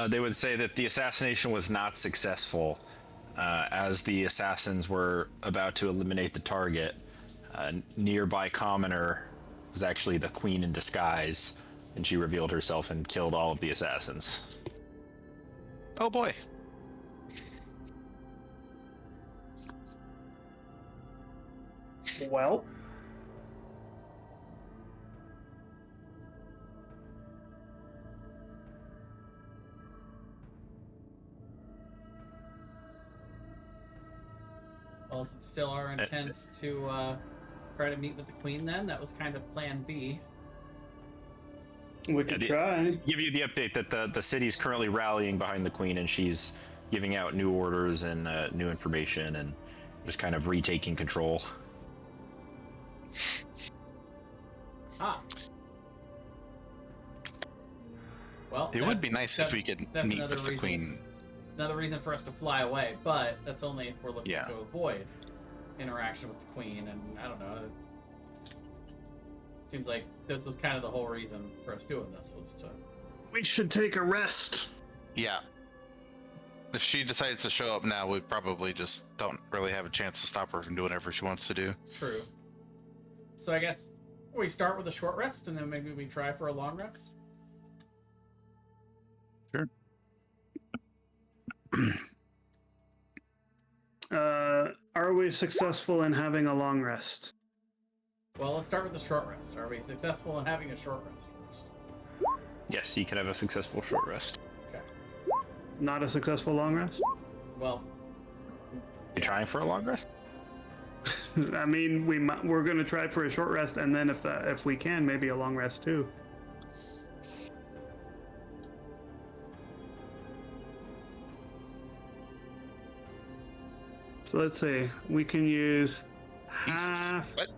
They would say that the assassination was not successful, as the assassins were about to eliminate the target. Nearby commoner was actually the queen in disguise, and she revealed herself and killed all of the assassins. Oh boy. Well, Well, if it's still our intent to try to meet with the queen, then that was kind of Plan B. we could try. Give you the update that the city's currently rallying behind the queen, and she's giving out new orders and new information, and just kind of retaking control. Ah. Well, It would be nice if we could that's meet another with the reason. queen. Another reason for us to fly away, but that's only if we're looking Yeah. to avoid interaction with the queen. And I don't know. It seems like this was kind of the whole reason for us doing this was to. We should take a rest. Yeah. If she decides to show up now, we probably just don't really have a chance to stop her from doing whatever she wants to do. True. So I guess we start with a short rest, and then maybe we try for a long rest. Sure. Are we successful in having a long rest? Well, let's start with the short rest. Are we successful in having a short rest first? Yes, you can have a successful short rest. Okay. Not a successful long rest? Well, You trying for a long rest? I mean, we're going to try for a short rest, and then if we can, maybe a long rest too. So let's see. We can use half. What?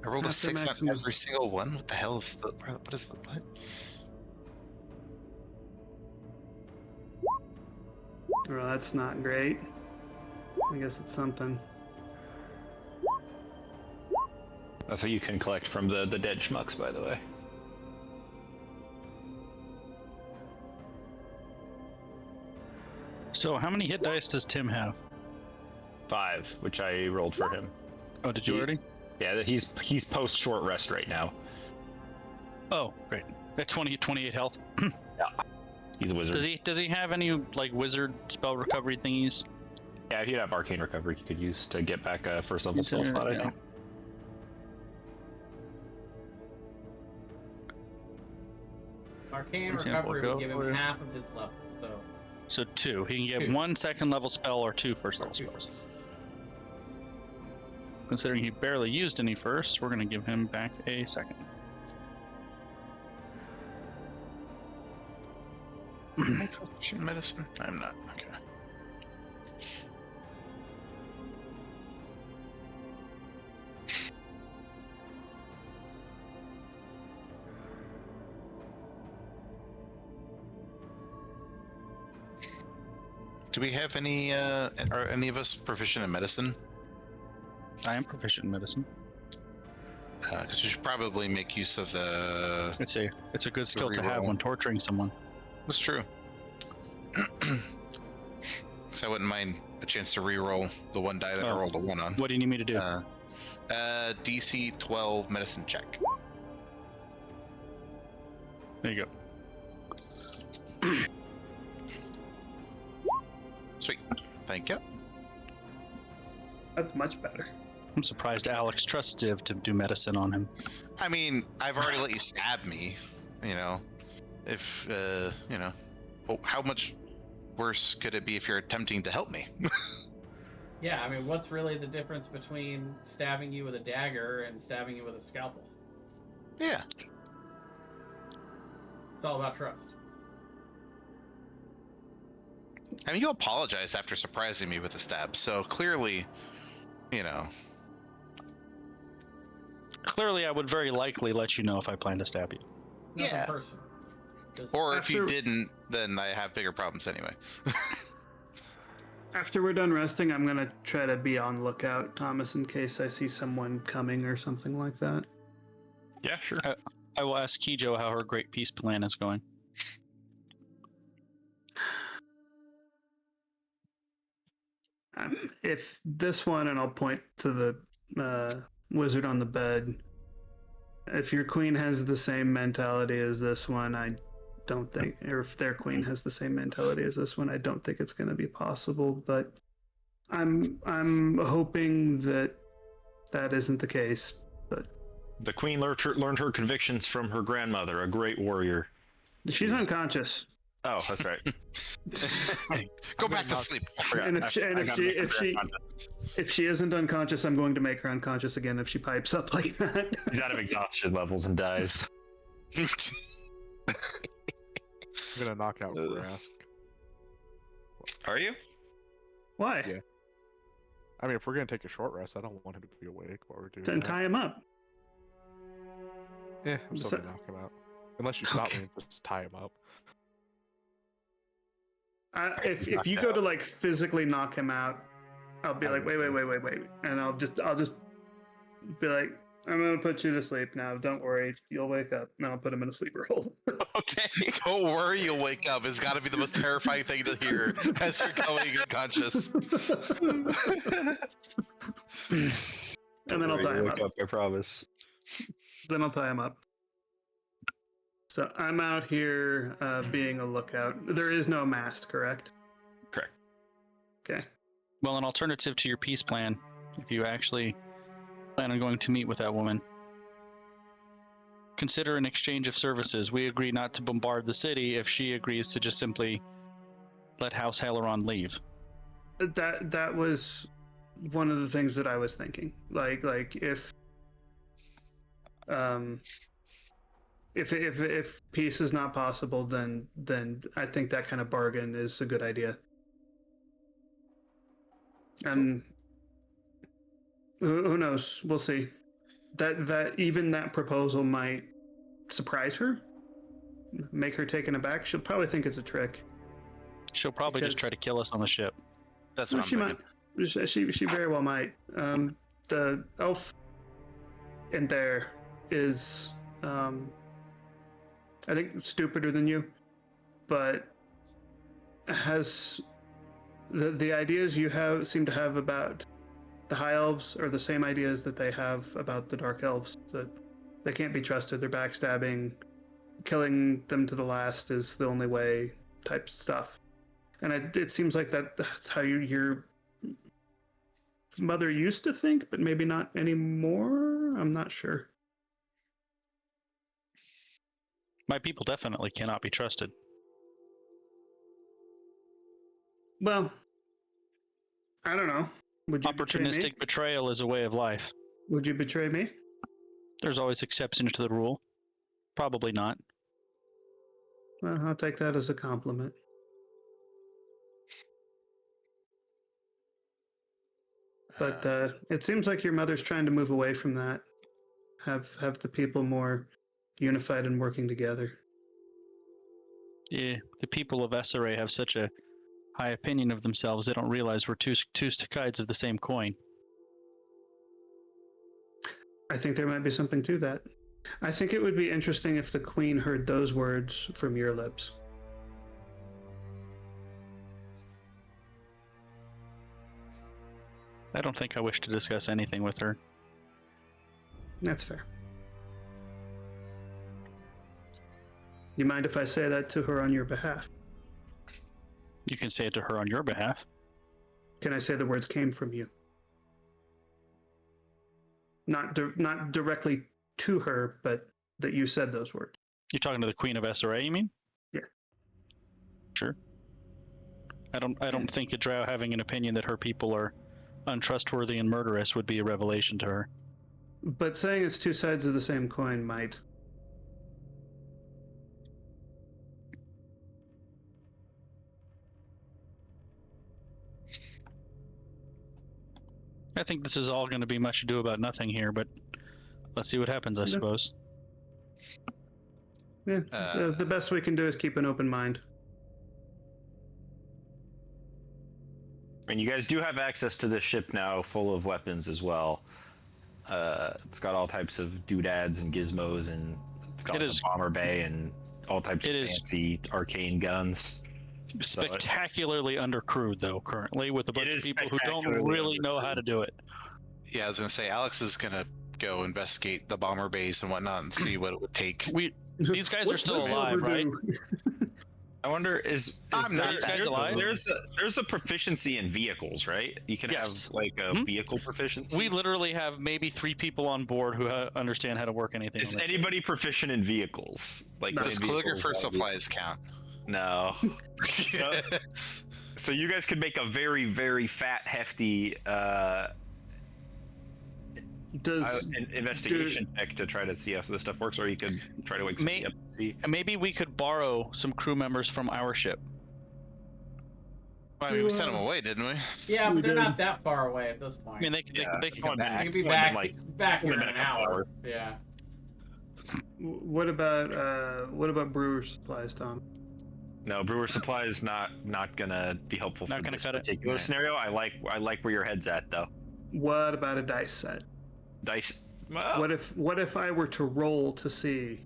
I rolled a Half the 6 on maximum. every single one. What the hell is the? What is the what? Well, that's not great. I guess it's something. That's what you can collect from the dead schmucks, by the way. So how many hit dice does Tim have? 5, which I rolled for him. Oh, did you already? Yeah, he's post short rest right now. Oh, great. At 28 health. He's a wizard. Does he have any like wizard spell recovery thingies? Yeah, he'd have arcane recovery he could use to get back a first level spell slot, I think. Arcane For example, recovery go would give for him it. half of his levels, so So 2. He can get 2. 1 second level spell or 2 first level two spells. firsts. Considering he barely used any first, we're going to give him back a second. Am I proficient in medicine? I'm not. Okay. Do we have any? Are any of us proficient in medicine? I am proficient in medicine. Because we should probably make use of the. It's a good skill to have reroll. when torturing someone. That's true. So I wouldn't mind a chance to re-roll the one die that I Oh. rolled a 1 on. What do you need me to do? DC 12 medicine check. There you go. Sweet. Thank you. That's much better. I'm surprised Alex trusts Div to do medicine on him. I mean, I've already let you stab me. You know, if you know, well, how much worse could it be if you're attempting to help me? Yeah, I mean, what's really the difference between stabbing you with a dagger and stabbing you with a scalpel? Yeah. It's all about trust. I mean, you apologized after surprising me with a stab, so clearly, you know. Clearly, I would very likely let you know if I plan to stab you. Not Yeah. in person. Just- Or if you After- didn't, then I have bigger problems anyway. After we're done resting, I'm gonna try to be on lookout, Thomas, in case I see someone coming or something like that. Yeah, sure. I will ask Kijo how her Great Peace plan is going. If this one, and I'll point to the wizard on the bed. If your queen has the same mentality as this one, I don't think, or if their queen has the same mentality as this one, I don't think it's going to be possible. But I'm hoping that that isn't the case. But The queen learned her convictions from her grandmother, a great warrior. she's unconscious. Oh, that's right. Go back to sleep. And if she isn't unconscious, I'm going to make her unconscious again if she pipes up like that. He's out of exhaustion levels and dies. I'm gonna knock out Grask. Are you? Why? Yeah. I mean, if we're gonna take a short rest, I don't want him to be awake while we're doing Then that. tie him up. Yeah, I'm still So- gonna knock him out. Unless you stop Okay. me and just tie him up. If you go to like physically knock him out, I'll be like, wait, and I'll just be like, I'm gonna put you to sleep now. Don't worry, you'll wake up. And I'll put him in a sleeper hold. Okay. Don't worry, you'll wake up. It's got to be the most terrifying thing to hear as you're going unconscious. And then I'll tie him Wake up. I promise. Then I'll tie him up. So I'm out here being a lookout. There is no mast, correct? Correct. Okay. Well, an alternative to your peace plan, if you actually plan on going to meet with that woman, consider an exchange of services. We agree not to bombard the city if she agrees to just simply let House Haleron leave. That was one of the things that I was thinking. Like if peace is not possible, then I think that kind of bargain is a good idea. And who knows? We'll see. That even that proposal might surprise her, make her taken aback. She'll probably think it's a trick. She'll probably just Because- try to kill us on the ship. That's Well, what she I'm thinking. might. She very well might. The elf in there is, I think, stupider than you, but has the ideas you seem to have about the high elves are the same ideas that they have about the dark elves. That they can't be trusted. They're backstabbing. Killing them to the last is the only way. Type stuff. And it seems like that's how your mother used to think, but maybe not anymore. I'm not sure. My people definitely cannot be trusted. Well, I don't know. Would you betray me? Opportunistic betrayal is a way of life. Would you betray me? There's always exceptions to the rule. Probably not. Well, I'll take that as a compliment. But it seems like your mother's trying to move away from that. Have the people more unified and working together. Yeah, the people of SRA have such a high opinion of themselves, they don't realize we're two sides of the same coin. I think there might be something to that. I think it would be interesting if the Queen heard those words from your lips. I don't think I wish to discuss anything with her. That's fair. You mind if I say that to her on your behalf? You can say it to her on your behalf. Can I say the words came from you? Not directly to her, but that you said those words. You're talking to the Queen of SRA, you mean? Yeah. Sure. I don't think a drow having an opinion that her people are untrustworthy and murderous would be a revelation to her. But saying it's two sides of the same coin might. I think this is all going to be much ado about nothing here, but let's see what happens, I suppose. Yeah, the best we can do is keep an open mind. I mean, you guys do have access to this ship now, full of weapons as well. It's got all types of doodads and gizmos, and it's got a bomber bay and all types of fancy arcane guns. Spectacularly undercrewed, though, currently, with a bunch of people who don't really know how to do it. Yeah, I was gonna say Alex is gonna go investigate the bomber base and whatnot and see what it would take. These guys are still alive, right? I wonder, is these guys alive? There's a proficiency in vehicles, right? You can have like a vehicle proficiency. We literally have maybe 3 people on board who understand how to work anything. Is anybody proficient in vehicles? Like, does calligrapher supplies count? No. So you guys could make a very, very fat, hefty investigation check to try to see how this stuff works, or you could try to wake somebody up and see. Maybe we could borrow some crew members from our ship. Well, I mean, we sent them away, didn't we? Yeah, but they're not that far away at this point. I mean, they can come back. They could be back here in an hour. Yeah. What about brewer supplies, Tom? No, brewer supply is not gonna be helpful for this particular scenario. I like where your head's at, though. What about a dice set? Dice. Well, What if I were to roll to see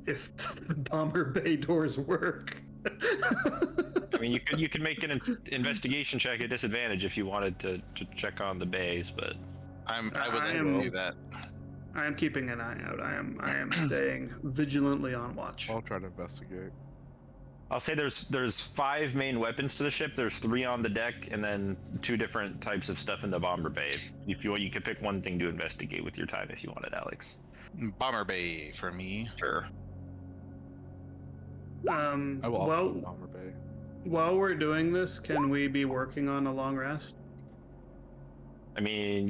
if the bomber bay doors work? I mean, you could make an investigation check at disadvantage if you wanted to check on the bays, but I would like to do that. I am keeping an eye out. I am staying vigilantly on watch. I'll try to investigate. I'll say there's 5 main weapons to the ship. There's 3 on the deck, and then 2 different types of stuff in the bomber bay. If you want, you could pick one thing to investigate with your time if you wanted, Alex. Bomber bay for me. Sure. I will also do bomber bay. While we're doing this, can we be working on a long rest? I mean,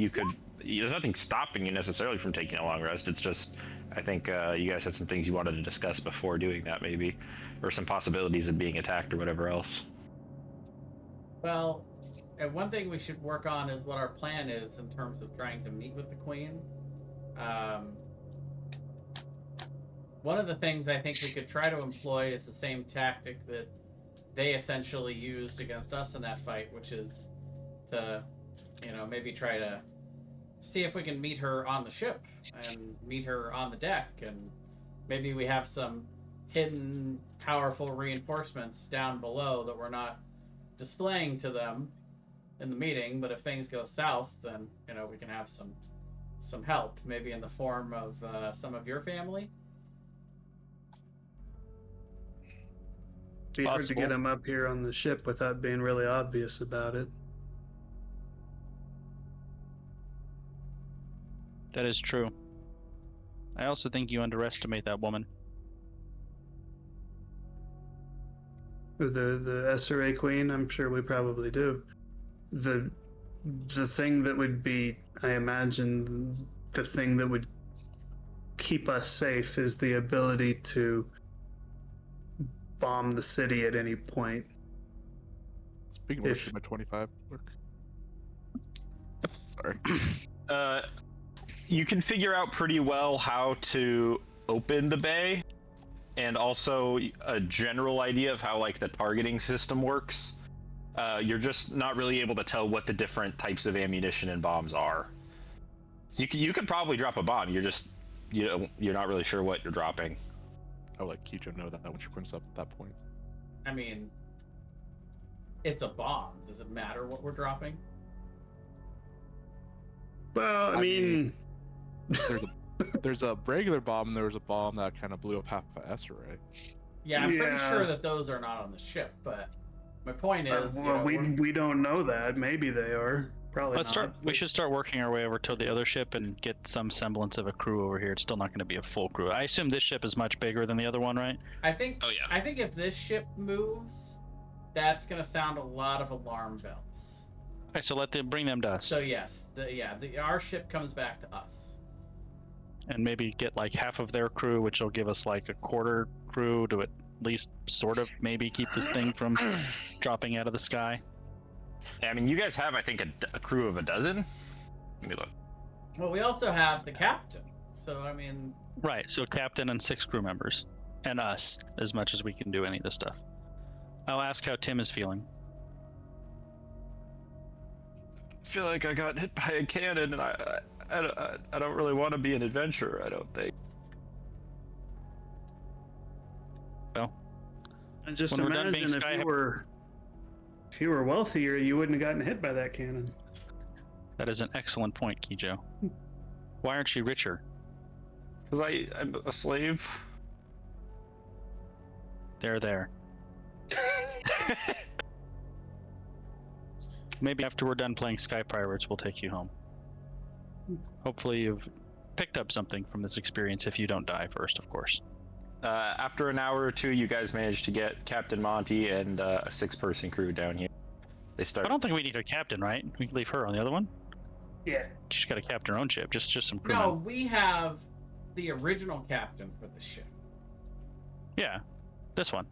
there's nothing stopping you necessarily from taking a long rest. It's just, I think you guys had some things you wanted to discuss before doing that, maybe, or some possibilities of being attacked or whatever else. Well, and one thing we should work on is what our plan is in terms of trying to meet with the Queen. One of the things I think we could try to employ is the same tactic that they essentially used against us in that fight, which is to, maybe try to see if we can meet her on the ship and meet her on the deck, and maybe we have some hidden powerful reinforcements down below that we're not displaying to them in the meeting, but if things go south, then we can have some help, maybe in the form of some of your family. Be hard to Possible. get him up here on the ship without being really obvious about it. That is true. I also think you underestimate that woman. The SRA Queen, I'm sure we probably do. The thing that would be, I imagine, the thing that would keep us safe is the ability to bomb the city at any point. Speaking of which, my 25 work. Sorry. You can figure out pretty well how to open the bay, and also a general idea of how like the targeting system works. You're just not really able to tell what the different types of ammunition and bombs are. You could probably drop a bomb. You're just you're not really sure what you're dropping. I would like Kijo know that when she brings up at that point. I mean, it's a bomb. Does it matter what we're dropping? Well, I mean, There's a regular bomb, and there was a bomb that kind of blew up half of SRA. Yeah, I'm pretty Yeah. sure that those are not on the ship, but my point is, well, we don't know that. Maybe they are. Probably Let's not. start. We should start working our way over to the other ship and get some semblance of a crew over here. It's still not going to be a full crew. I assume this ship is much bigger than the other one, right? I think. Oh, yeah. I think if this ship moves, that's gonna sound a lot of alarm bells. Okay, so bring them to us, So yes, our ship comes back to us. and maybe get like half of their crew, which will give us like a quarter crew to at least sort of maybe keep this thing from dropping out of the sky. I mean, you guys have, I think, a crew of a dozen. Let me look. Well, we also have the captain. So I mean, Right. So captain and 6 crew members, and us, as much as we can do any of this stuff. I'll ask how Tim is feeling. I feel like I got hit by a cannon, and I don't really want to be an adventurer. I don't think. Well, And just when we're done being imagine if you were wealthier, you wouldn't have gotten hit by that cannon. that is an excellent point, Kijo. Why aren't you richer? Because I'm a slave. There. Maybe after we're done playing Sky Pirates, we'll take you home. Hopefully you've picked up something from this experience if you don't die first, of course. After an hour or two, you guys managed to get Captain Monty and a 6-person crew down here. They start. I don't think we need a captain, right? We can leave her on the other one. Yeah. She's got to captain her own ship, just some crew. no, we have the original captain for the ship. Yeah, this one.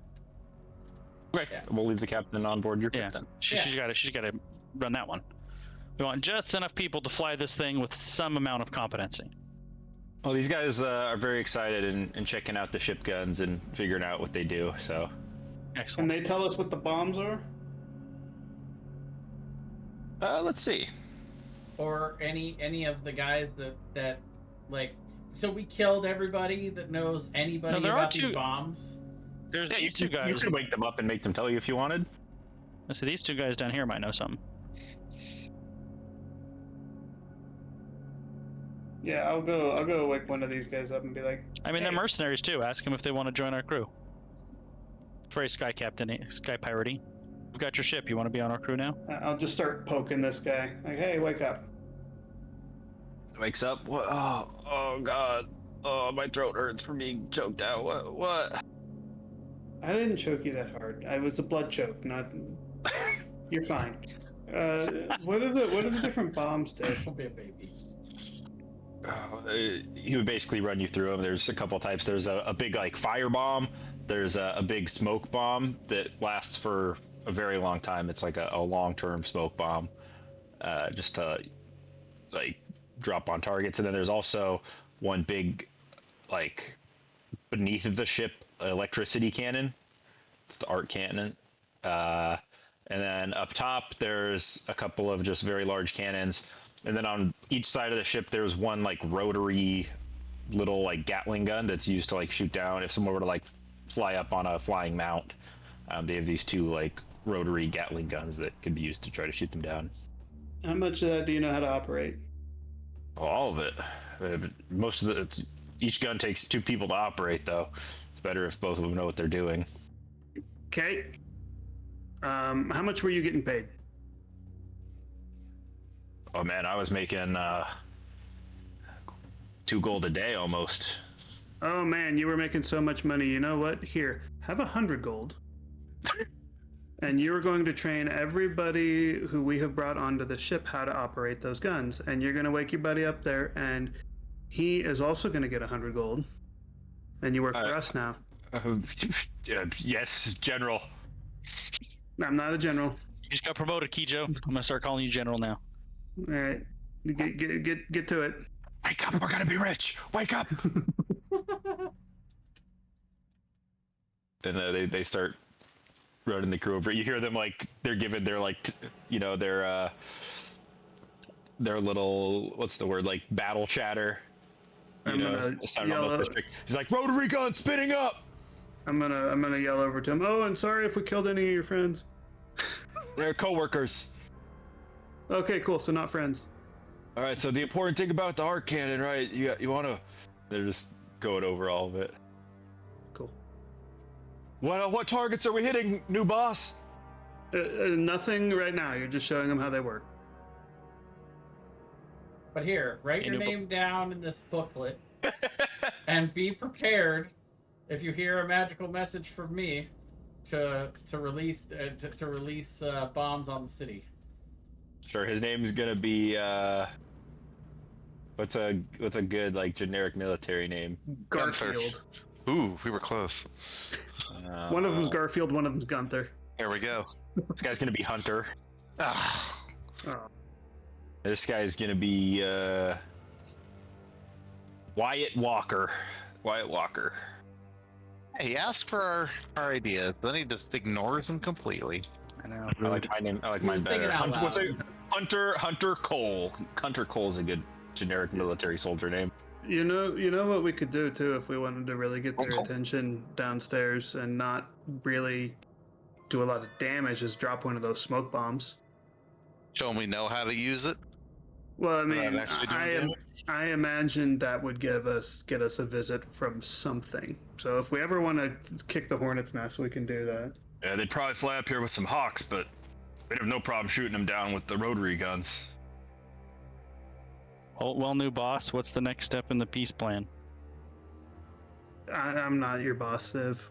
Okay, Yeah. we'll leave the captain on board your Yeah. ship then. She's got to run that one. We want just enough people to fly this thing with some amount of competency. Well, these guys are very excited and checking out the ship guns and figuring out what they do. So, Can Excellent. they tell us what the bombs are? let's see. Or any of the guys that like. So we killed everybody that knows anybody No, there are about these two- bombs. There's Yeah, these two you guys. could wake them up and make them tell you if you wanted. So these 2 guys down here might know something. Yeah, I'll go wake one of these guys up and be like, I mean, they're Hey. mercenaries too. Ask them if they want to join our crew. Very Sky Captain, Sky Piratey. We've got your ship. You want to be on our crew now? I'll just start poking this guy. Like, hey, wake up. Wakes up. What? Oh God. Oh, my throat hurts from being choked out. What? I didn't choke you that hard. I was a blood choke, not. You're fine. What do the different bombs do? Don't be a baby. He would basically run you through them. There's a couple types. There's a big like fire bomb. There's a big smoke bomb that lasts for a very long time. It's like a long-term smoke bomb, just to like drop on targets. And then there's also one big, like beneath the ship, electricity cannon. It's the arc cannon. And then up top, there's a couple of just very large cannons. And then on each side of the ship, there's one like rotary little like Gatling gun that's used to like shoot down if someone were to like fly up on a flying mount. They have these two like rotary Gatling guns that could be used to try to shoot them down. How much of that do you know how to operate? All of it. Most of each gun takes 2 people to operate, though. It's better if both of them know what they're doing. Okay. How much were you getting paid? Oh man, I was making 2 gold a day almost. Oh man, you were making so much money. You know what? Here, have 100 gold. And you are going to train everybody who we have brought onto the ship how to operate those guns. And you're going to wake your buddy up there, and he is also going to get 100 gold. And you work for us now. Yes, General. I'm not a general. You just got promoted, Kijo. I'm gonna start calling you General now. All right, get to it. Wake up, we're gonna be rich. Wake up. And they start running the crew over. You hear them like they're given their like their little, what's the word, like battle chatter. I'm gonna yell. He's like, rotary gun spinning up. I'm gonna yell over to him. Oh, and sorry if we killed any of your friends. They're coworkers. Okay, cool. So not friends. All right. So the important thing about the arc cannon, right? You want to? They're just going over all of it. Cool. What targets are we hitting, new boss? Nothing right now. You're just showing them how they work. But here, write your name down in this booklet, and be prepared if you hear a magical message from me to release bombs on the city. Sure. His name is gonna be what's a good like generic military name? Garfield. Ooh, we were close. One of them's Garfield. One of them's Gunther. There we go. This guy's gonna be Hunter. Ah. Oh. This guy's gonna be Wyatt Walker. Wyatt Walker. Hey, he asked for our ideas, then he just ignores them completely. I know. I like my name. I like mine better. Hunter Cole. Hunter Cole's a good generic military soldier name. You know what we could do too if we wanted to really get their attention downstairs and not really do a lot of damage is drop one of those smoke bombs. Show them we know how to use it. Well, I mean, actually doing damage? I imagine that would get us a visit from something. So if we ever want to kick the hornet's nest, we can do that. Yeah, they'd probably fly up here with some hawks, but we'd have no problem shooting them down with the rotary guns. Well, new boss, what's the next step in the peace plan? I'm not your boss, Civ.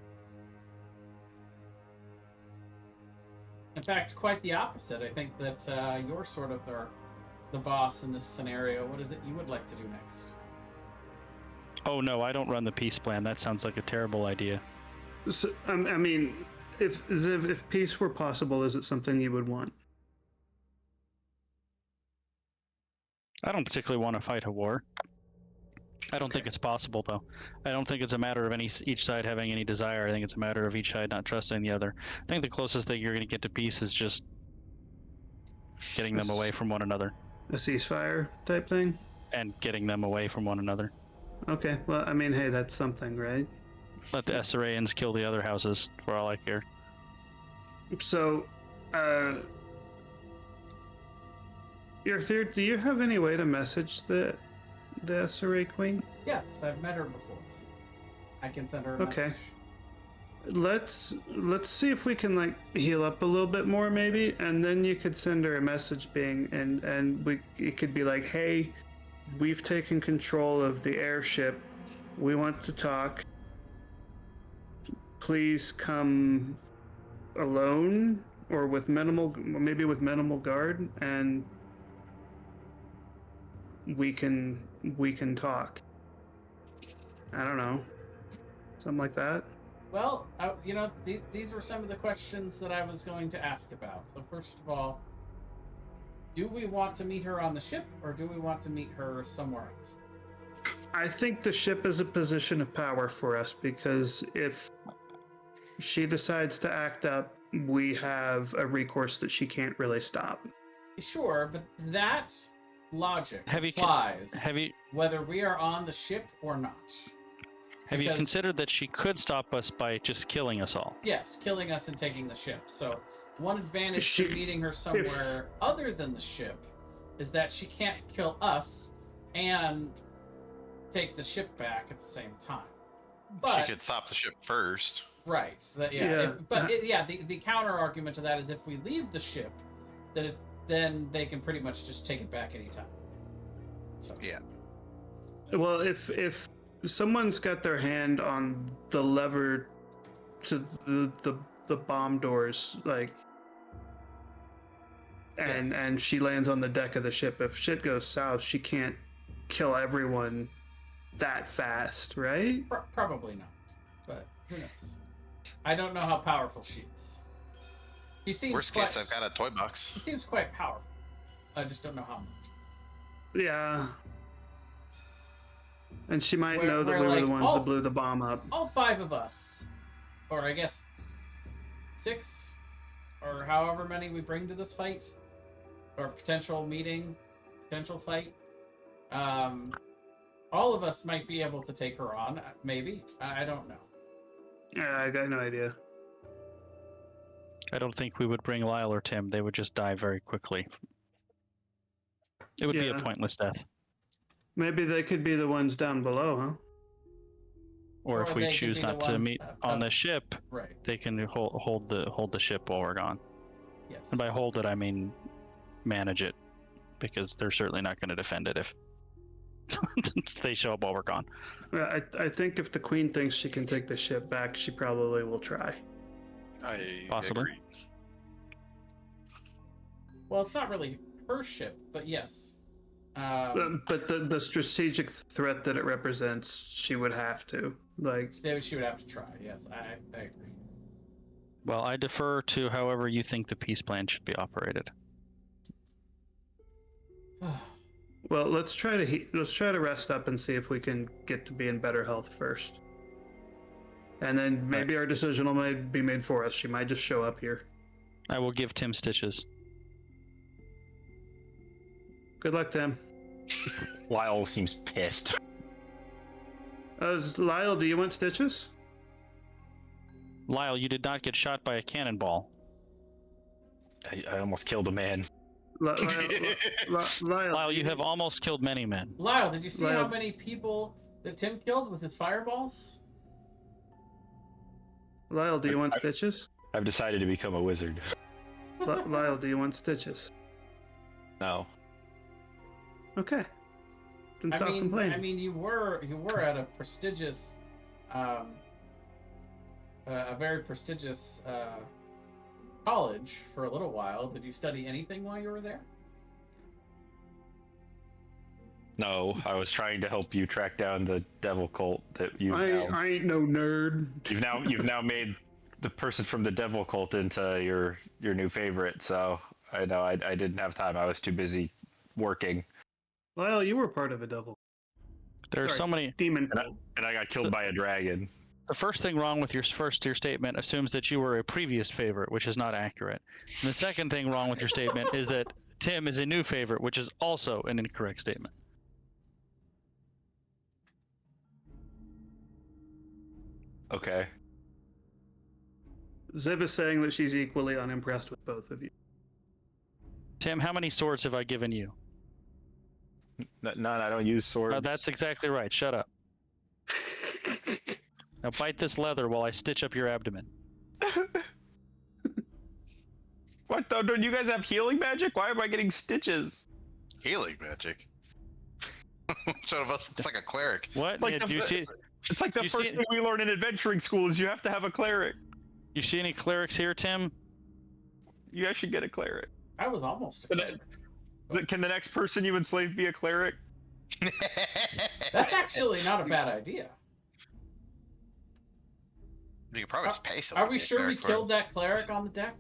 In fact, quite the opposite. I think that you're sort of the boss in this scenario. What is it you would like to do next? Oh no, I don't run the peace plan. That sounds like a terrible idea. So, I mean, if peace were possible, is it something you would want? I don't particularly want to fight a war. I don't think it's possible, though. I don't think it's a matter of each side having any desire. I think it's a matter of each side not trusting the other. I think the closest thing you're going to get to peace is just getting them away from one another. A ceasefire type thing? And getting them away from one another. Okay, well, I mean, hey, that's something, right? Let the SRANs kill the other houses, for all I care. So, Arthur, do you have any way to message the SRA Queen? Yes, I've met her before. So I can send her a Okay. message. Let's see if we can like heal up a little bit more, maybe, and then you could send her a message being it could be like, hey, we've taken control of the airship. We want to talk. Please come alone or with maybe with minimal guard, and we can talk. I don't know, something like that. Well, these were some of the questions that I was going to ask about. So first of all, do we want to meet her on the ship, or do we want to meet her somewhere else? I think the ship is a position of power for us, because if she decides to act up, we have a recourse that she can't really stop. Sure, but that logic Have you applies Have you whether we are on the ship or not. have you Because- considered that she could stop us by just killing us all? Yes, killing us and taking the ship. So one advantage She- to meeting her somewhere other than the ship is that she can't kill us and take the ship back at the same time. But She could stop the ship first. right, so Yeah. the counter argument to that is if we leave the ship, then they can pretty much just take it back anytime. So Yeah. Well, if someone's got their hand on the lever to the bomb doors, like, and Yes. and she lands on the deck of the ship, if shit goes south, she can't kill everyone that fast, right? Probably not, but who knows? I don't know how powerful she is. She seems Worst quite, case, I've got a toy box. She seems quite powerful. I just don't know how much. Yeah. And she might We're- know that we're we were the like, ones oh, that blew the bomb up. All 5 of us, or I guess 6, or however many we bring to this fight, or potential meeting, potential fight. All of us might be able to take her on, maybe. I don't know. Yeah, I got no idea. I don't think we would bring Lyle or Tim. They would just die very quickly. It would be a Yeah. pointless death. Maybe they could be the ones down below, huh? Or if Or we they could choose be the not to ones meet up- on up- the ship, Right. they can hold the ship while we're gone. Yes. And by hold it, I mean manage it, because they're certainly not going to defend it if they show up while we're gone. I think if the queen thinks she can take the ship back, she probably will try. I Possibly. agree. Well, it's not really her ship, but yes. But the strategic threat that it represents, she would have to. Like, She would have to try. Yes, I agree. Well, I defer to however you think the peace plan should be operated. well, let's try to rest up and see if we can get to be in better health first. And then maybe our decision will be made for us. She might just show up here. I will give Tim stitches. Good luck, Tim. Lyle seems pissed. Lyle, do you want stitches? Lyle, you did not get shot by a cannonball. I almost killed a man. Lyle, Lyle, you have almost killed many men. Lyle, did you see how Lyle- many people that Tim killed with his fireballs? Lyle, do you want stitches? I've decided to become a wizard. Lyle, do you want stitches? No. Okay. Then stop complaining. I mean, you were at a prestigious, a very prestigious college for a little while. Did you study anything while you were there? No, I was trying to help you track down the devil cult that you I ain't no nerd. you've now made the person from the devil cult into your new favorite. So I know I didn't have time. I was too busy working, Lyle, you were part of a devil. There are Sorry, so many. demon and I, cult. and I got killed by a dragon. The first thing wrong with your statement assumes that you were a previous favorite, which is not accurate. And the second thing wrong with your statement is that Tim is a new favorite, which is also an incorrect statement. Okay. Ziv is saying that she's equally unimpressed with both of you. Tim, how many swords have I given you? None. I don't use swords. That's exactly right. Shut up. Now bite this leather while I stitch up your abdomen. What though? Don't you guys have healing magic? Why am I getting stitches? Healing magic. Which one of us looks like a cleric? What? It's like Yeah, the do you see? It's like the you first see- thing we learn in adventuring school is you have to have a cleric. You see any clerics here, Tim? You guys should get a cleric. I was almost a But cleric. Can the next person you enslave be a cleric? That's actually not a bad idea. You could probably just pay Are someone. we to be a sure we cleric for it. killed that cleric on the deck?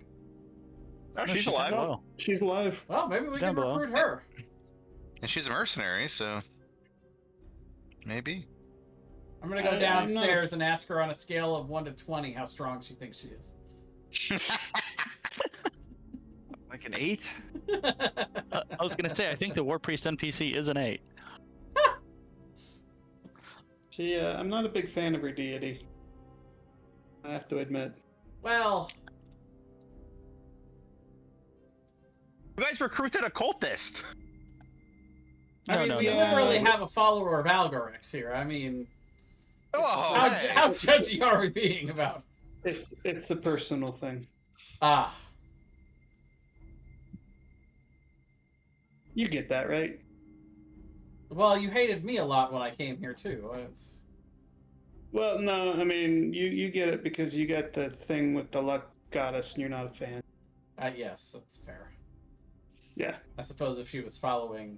Oh, No, she's down alive. below. She's alive. Well, maybe we Down can below. recruit her. And she's a mercenary, so maybe. I'm gonna go I'm not a- downstairs and ask her on a scale of 1 to 20 how strong she thinks she is. Like an 8? I was gonna say, I think the War Priest NPC is an 8. I'm not a big fan of her deity. I have to admit. Well, You guys recruited a cultist. I mean, we no. literally have a follower of Algorex here. I mean, Oh, hey. how judgy are we being about? It's a personal thing. Ah, You get that, right? well, you hated me a lot when I came here too. Well, no, I mean you get it because you got the thing with the luck goddess and you're not a fan. Yes, that's fair. Yeah. I suppose if she was following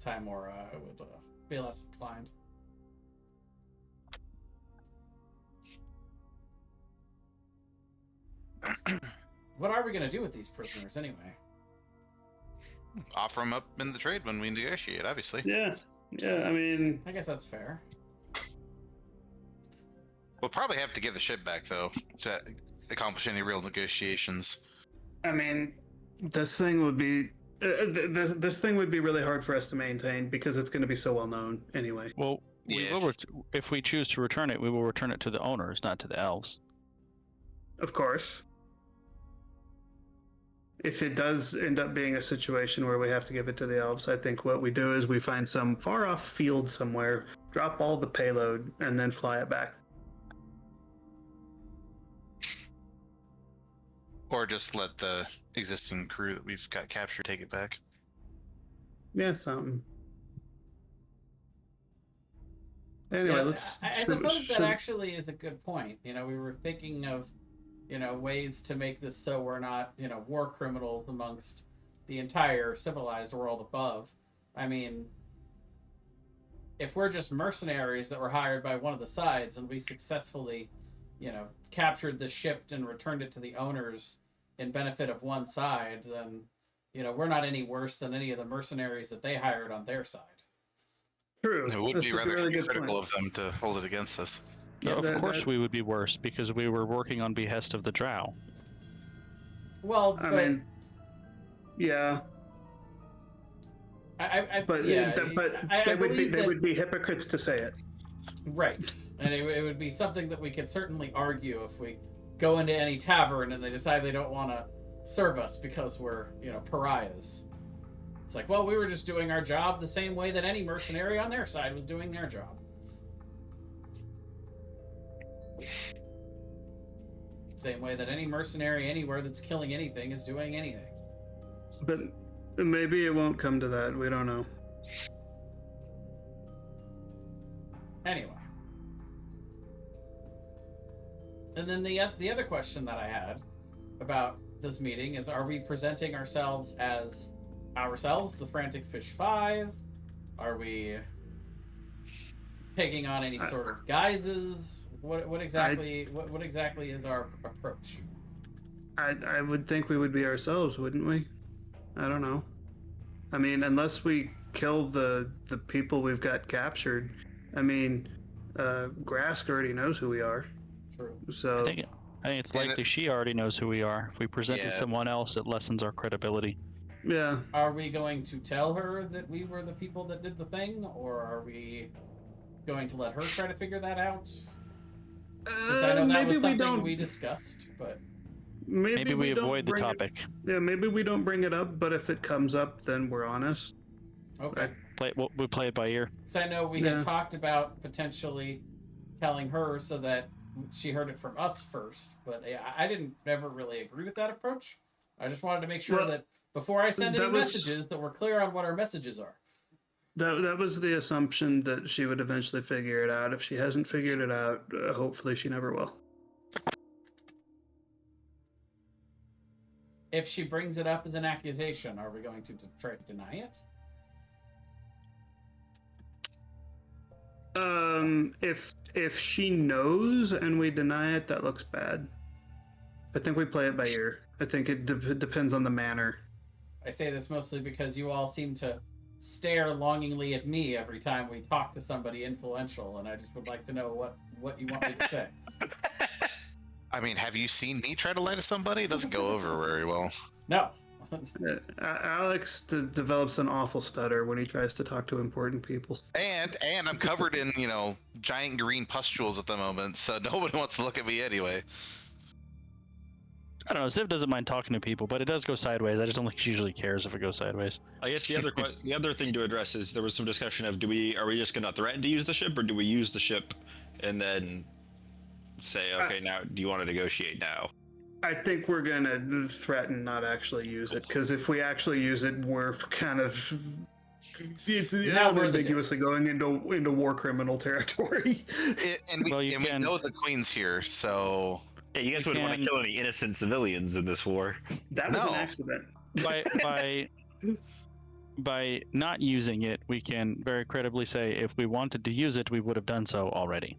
Timora, I would be less inclined. What are we gonna do with these prisoners anyway? Offer them up in the trade when we negotiate, obviously. Yeah. Yeah, I mean I guess that's fair. We'll probably have to give the ship back, though, to accomplish any real negotiations. this thing would be this thing would be really hard for us to maintain because it's going to be so well known anyway. Well, we Yeah. will if we choose to return it, we will return it to the owners, not to the elves. Of course. If it does end up being a situation where we have to give it to the elves, I think what we do is we find some far off field somewhere, drop all the payload, and then fly it back. Or just let the existing crew that we've got captured take it back. Yeah, something. Anyway, Yeah, let's. I suppose that actually is a good point. You know, we were thinking of, ways to make this so we're not, war criminals amongst the entire civilized world above. I mean, if we're just mercenaries that were hired by one of the sides and we successfully, captured the ship and returned it to the owners in benefit of one side, then, we're not any worse than any of the mercenaries that they hired on their side. True. It would That's be a rather really good critical point. of them to hold it against us. Yeah, Of course, we would be worse because we were working on behest of the Drow. Well, I but mean, yeah, but yeah, I they would be believe they that- would be hypocrites to say it. Right. And it would be something that we could certainly argue if we go into any tavern and they decide they don't want to serve us because we're, pariahs. It's like, well, we were just doing our job the same way that any mercenary on their side was doing their job. Same way that any mercenary anywhere that's killing anything is doing anything. But maybe it won't come to that. We don't know. Anyway. And then the other question that I had about this meeting is, are we presenting ourselves as ourselves, the Frantic Fish 5? Are we taking on any sort of guises? What exactly is our approach? I would think we would be ourselves, wouldn't we? I don't know. I mean, unless we kill the people we've got captured. I mean, Grask already knows who we are. True. So I think it's likely she already knows who we are. If we present it to Yeah. someone else, it lessens our credibility. yeah, Are we going to tell her that we were the people that did the thing, or are we going to let her try to figure that out? Because I know that maybe was we something don't. we discussed, but Maybe we don't avoid the bring it- topic. Yeah, maybe we don't bring it up. But if it comes up, then we're honest. okay. We play it by ear. So I know we Yeah. had talked about potentially telling her so that she heard it from us first, but I didn't ever really agree with that approach. I just wanted to make sure Well, that before I send any that was- messages, that we're clear on what our messages are. That was the assumption that she would eventually figure it out. If she hasn't figured it out, hopefully she never will. if she brings it up as an accusation, are we going to try to deny it? If she knows and we deny it, that looks bad. I think we play it by ear. I think it depends on the manner. I say this mostly because you all seem to stare longingly at me every time we talk to somebody influential, and I just would like to know what you want me to say. I mean, have you seen me try to lie to somebody? It doesn't go over very well. No. Alex develops an awful stutter when he tries to talk to important people. And I'm covered in, giant green pustules at the moment, so nobody wants to look at me anyway. I don't know. Ziv doesn't mind talking to people, but it does go sideways. I just don't think she usually cares if it goes sideways. I guess the other thing to address is there was some discussion of are we just going to threaten to use the ship, or do we use the ship and then say, okay, now do you want to negotiate now? I think we're gonna threaten, not actually use it, because if we actually use it, we're kind of Now we're the ambiguously dicks. going into war criminal territory. And we can- know the queen's here, so Yeah, you guys We wouldn't want can- to kill any innocent civilians in this war. That was an No. accident. By not using it, we can very credibly say if we wanted to use it, we would have done so already.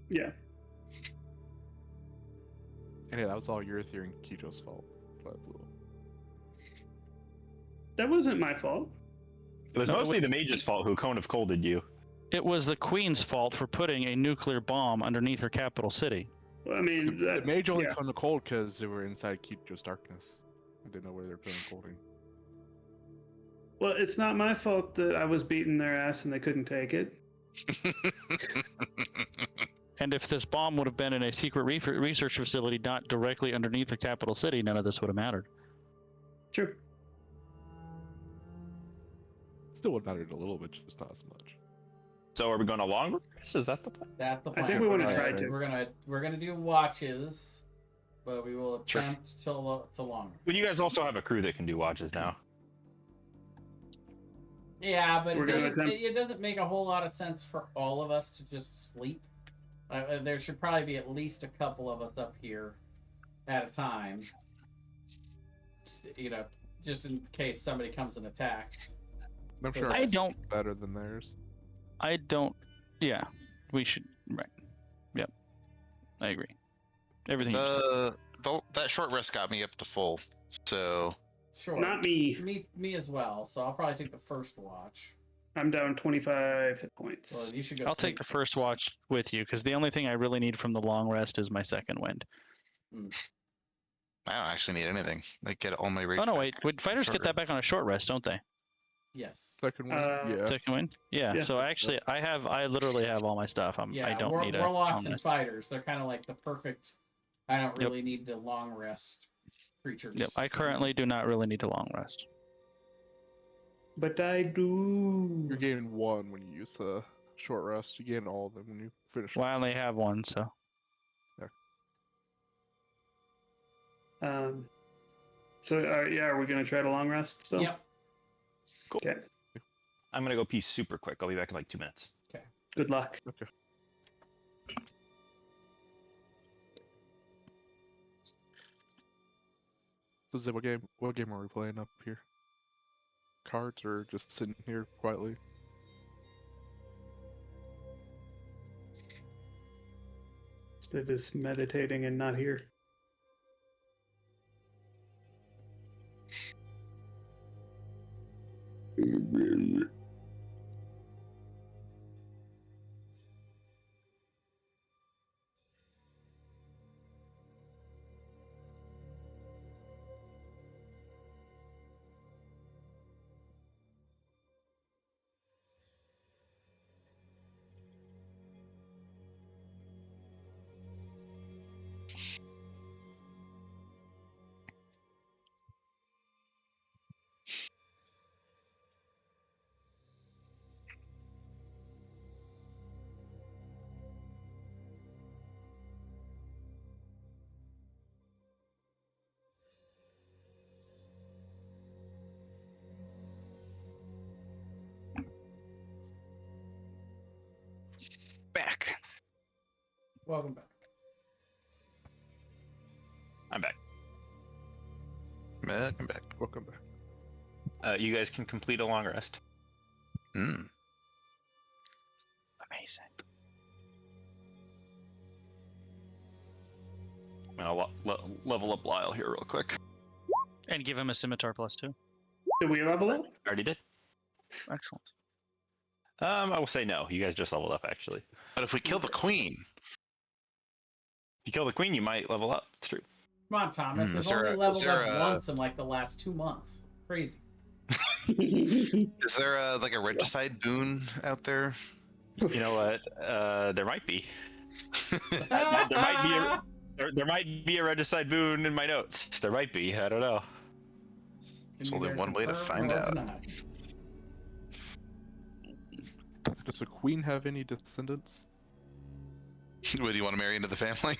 Yeah. And yeah, that was all your theory and Kijo's fault. But, That wasn't my fault. It was No, mostly the mage's fault who cone of colded you. It was the Queen's fault for putting a nuclear bomb underneath her capital city. Well, I mean, the mage only yeah. come to cold because they were inside Kijo's darkness. I didn't know where they were putting colding. Well, it's not my fault that I was beating their ass and they couldn't take it. And if this bomb would have been in a secret research facility not directly underneath the capital city, none of this would have mattered. True. Still would have mattered a little bit, just not as much. So are we going a long rest? Is that the plan? That's the plan. I think we want to Right, try right. to. We're gonna do watches, but we will Sure. attempt to longer. But you guys also have a crew that can do watches now. Yeah, but We're gonna it attempt- doesn't make a whole lot of sense for all of us to just sleep. There should probably be at least a couple of us up here at a time. Just in case somebody comes and attacks. I'm sure I ours don't. is better than theirs. I don't. Yeah, we should. Right. Yep. I agree. Everything you said. That short rest got me up to full, so Sure. Not me. Me as well. So I'll probably take the first watch. I'm down 25 hit points. Well, you should go. I'll take sleep the first watch with you because the only thing I really need from the long rest is my second wind. I don't actually need anything. I get all my rage. Oh no, back. wait. Fighters Short get that back on a short rest, don't they? Yes. Second one, yeah. Second wind. Yeah. Yeah. So actually, I literally have all my stuff. Yeah. I don't need a warlocks long and rest. fighters. They're kind of like the perfect. I don't Yep. really need to long rest creatures. Yep. I currently do not really need a long rest. But I do. You're gaining one when you use the short rest. You gain all of them when you finish. Well, I only have one, so. So are we gonna try to long rest still? Yep. Okay. I'm gonna go pee super quick. I'll be back in like 2 minutes. Good luck. Okay. So Zib, what game are we playing up here? Cards or just sitting here quietly? Ziv is meditating and not here. Back. Welcome back. I'm back. come back. You guys can complete a long rest. Hmm. Amazing. I'll level up Lyle here real quick. And give him a scimitar +2. Did we level up? Already did. Excellent. I will say no. You guys just leveled up, actually. But if we kill the queen, If you kill the queen, you might level up. It's true. Come on, Thomas. Hmm, We've is there only a- is leveled there up a- once in like the last 2 months. Crazy. is there like a regicide boon out there? You know what? There might be. There might be a there might be a regicide boon in my notes. There might be. I don't know. There's only one way to find out. Does the queen have any descendants? Would you want to marry into the family?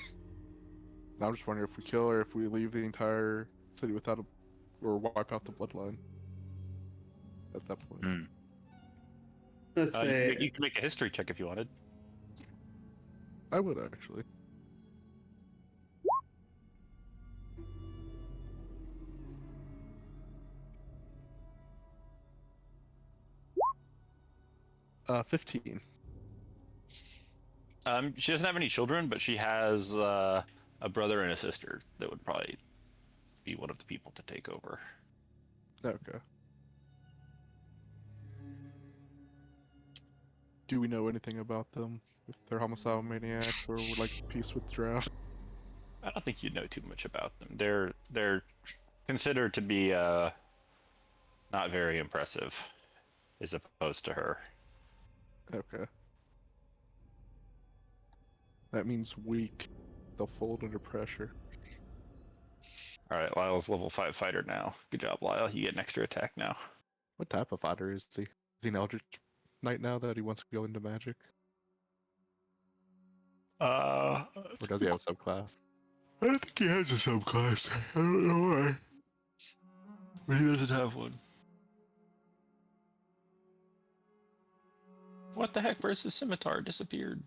No, I'm just wondering if we kill her, if we leave the entire city without a, or wipe out the bloodline. At that point. Hmm. Let's say You can make a history check if you wanted. I would actually. Uh, 15. She doesn't have any children, but she has a brother and a sister that would probably be one of the people to take over. Okay. Do we know anything about them? If they're homicidal maniacs or would like peace with Drow? I don't think you know too much about them. They're considered to be not very impressive, as opposed to her. Okay. That means weak. They'll fold under pressure. All right, Lyle's level 5 fighter now. Good job, Lyle. You get an extra attack now. What type of fighter is he? Is he an Eldritch Knight now that he wants to go into magic? Or does he have a subclass? I don't think he has a subclass. I don't know why. But he doesn't have one. What the heck? Where's the scimitar? Disappeared.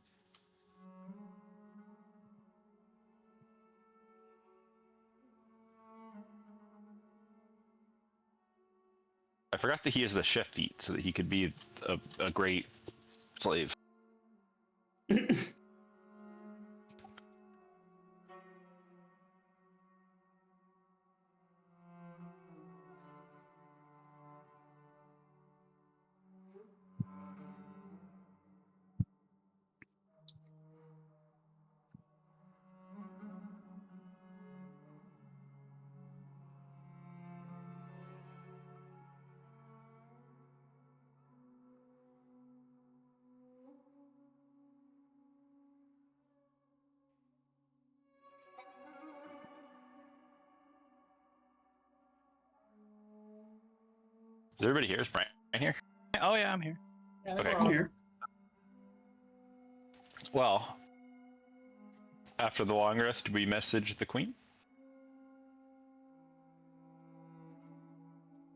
I forgot that he has the chef feat, so that he could be a great slave. Is everybody here? Is Brian here? Oh yeah, I'm here. Yeah, Okay, we're cool. all here. Well, after the long rest, we message the queen.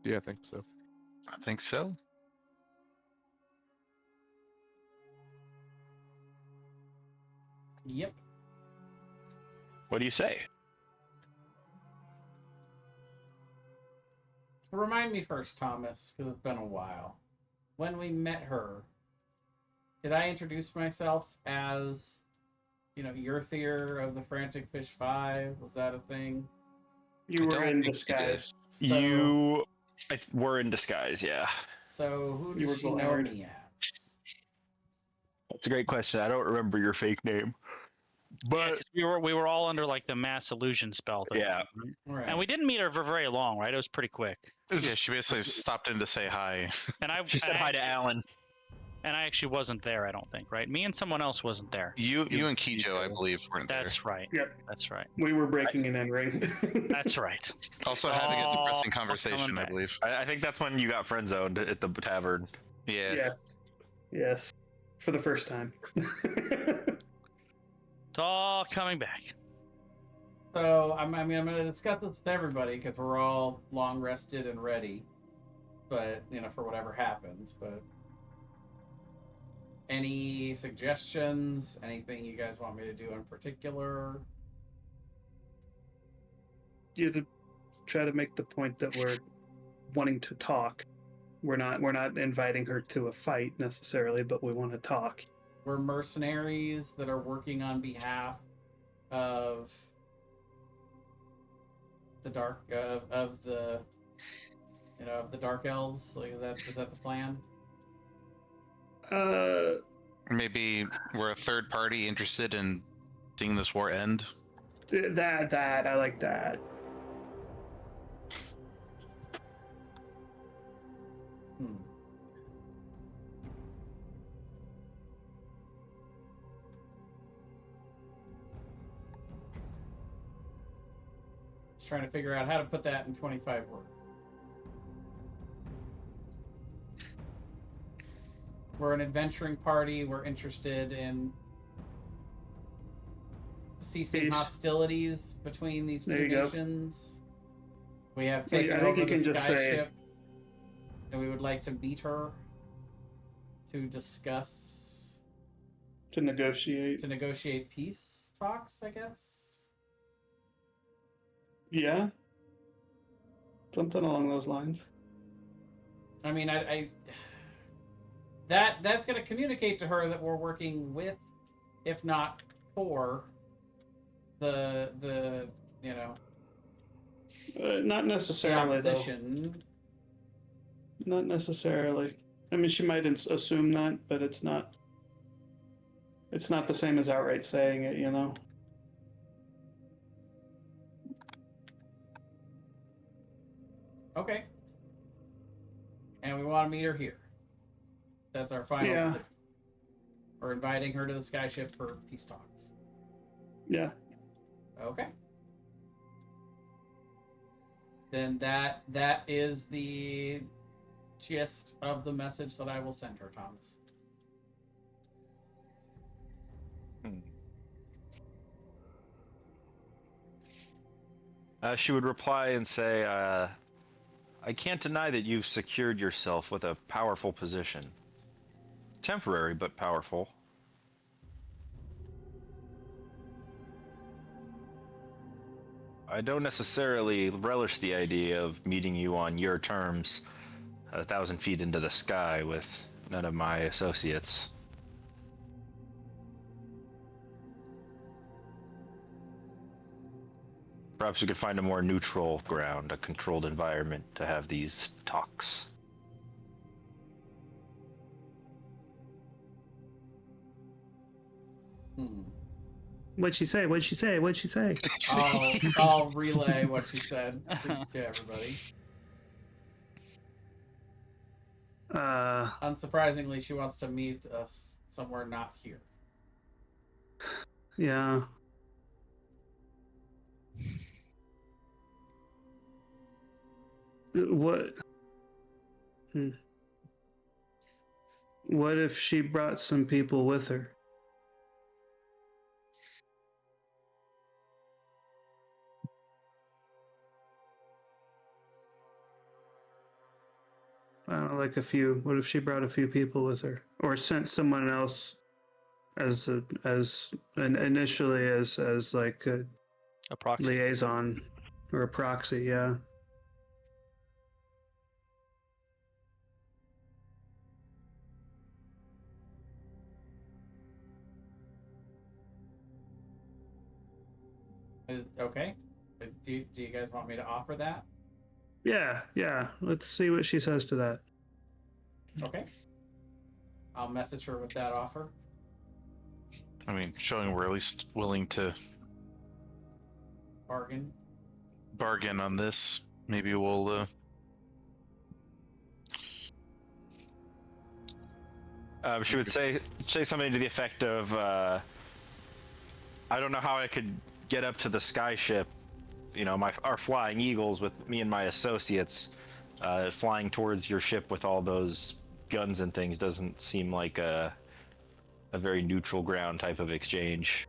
Yeah, I think so. I think so. Yep. What do you say? Remind me first, Thomas, because it's been a while. When we met her, did I introduce myself as, Earthier of the Frantic Fish 5? Was that a thing? You I were don't in think you disguise. So, You were in disguise, yeah. So who You were does she know glamored. me as? That's a great question. I don't remember your fake name. Yeah, 'cause we were all under like the mass illusion spell thing. Yeah. Right. And we didn't meet her for very long, right? It was pretty quick. Yeah, she basically stopped in to say hi. And I She said hi to Alan. And I actually wasn't there, I don't think, right? Me and someone else wasn't there. You and Kijo, I believe, weren't there. That's right. Yep. That's right. We were breaking an end ring. That's right. Also had a good depressing Oh, conversation, coming I back. believe. I think that's when you got friend zoned at the tavern. Yeah. Yes. Yes. For the first time. It's all coming back. So I'm going to discuss this with everybody because we're all long rested and ready. But for whatever happens. But any suggestions? Anything you guys want me to do in particular? You had to try to make the point that we're wanting to talk. We're not inviting her to a fight necessarily, but we want to talk. We're mercenaries that are working on behalf of the dark of the of the dark elves. Like, is that the plan? Maybe we're a third party interested in seeing this war end. That I like that. Hmm. Just trying to figure out how to put that in 25 words. We're an adventuring party. We're interested in ceasing Peace. hostilities between these There two you go. nations. We have Well, taken I think over you the can just sky say- ship, and we would like to meet her to discuss To negotiate peace talks, I guess. Yeah. Something along those lines. I mean, I that's going to communicate to her that we're working with, if not for, the Not the necessarily though. opposition. Not necessarily. I mean, she might assume that, but it's not. It's not the same as outright saying it, you know. Okay. And we want to meet her here. That's our final Yeah. decision. We're inviting her to the sky ship for peace talks. Yeah. Okay. Then that is the gist of the message that I will send her, Thomas. She would reply and say, I can't deny that you've secured yourself with a powerful position. Temporary, but powerful. I don't necessarily relish the idea of meeting you on your terms 1,000 feet into the sky with none of my associates. Perhaps we could find a more neutral ground, a controlled environment to have these talks. What'd she say? What'd she say? What'd she say? I'll relay what she said to everybody. Unsurprisingly, she wants to meet us somewhere not here. Yeah. What? What if she brought some people with her? I don't know, like a few. What if she brought a few people with her, or sent someone else initially as like a Approximately. liaison or a proxy? Yeah. Okay. Do you guys want me to offer that? Yeah. Let's see what she says to that. Okay. I'll message her with that offer. I mean, showing we're at least willing to Bargain. on this. Maybe we'll She would say something to the effect of, I don't know how I could get up to the sky ship, our flying eagles with me and my associates, flying towards your ship with all those guns and things doesn't seem like a very neutral ground type of exchange.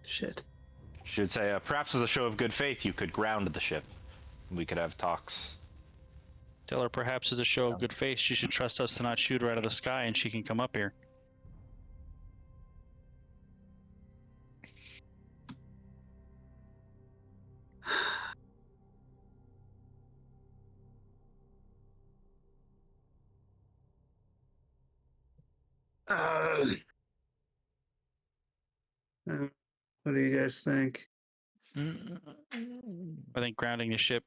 Shit. She would say, perhaps as a show of good faith, you could ground the ship. We could have talks. Tell her perhaps as a show of good faith, she should trust us to not shoot her out of the sky and she can come up here. What do you guys think? I think grounding the ship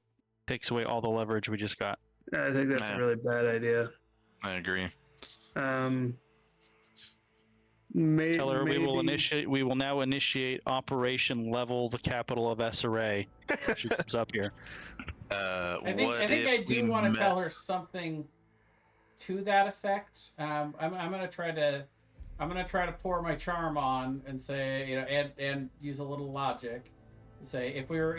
takes away all the leverage we just got. I think that's Nah. a really bad idea. I agree. Tell her we will now initiate Operation Level the capital of SRA. She comes up here. I think I do want to tell her something to that effect. I'm gonna try to pour my charm on and say, you know, and use a little logic. Say if we were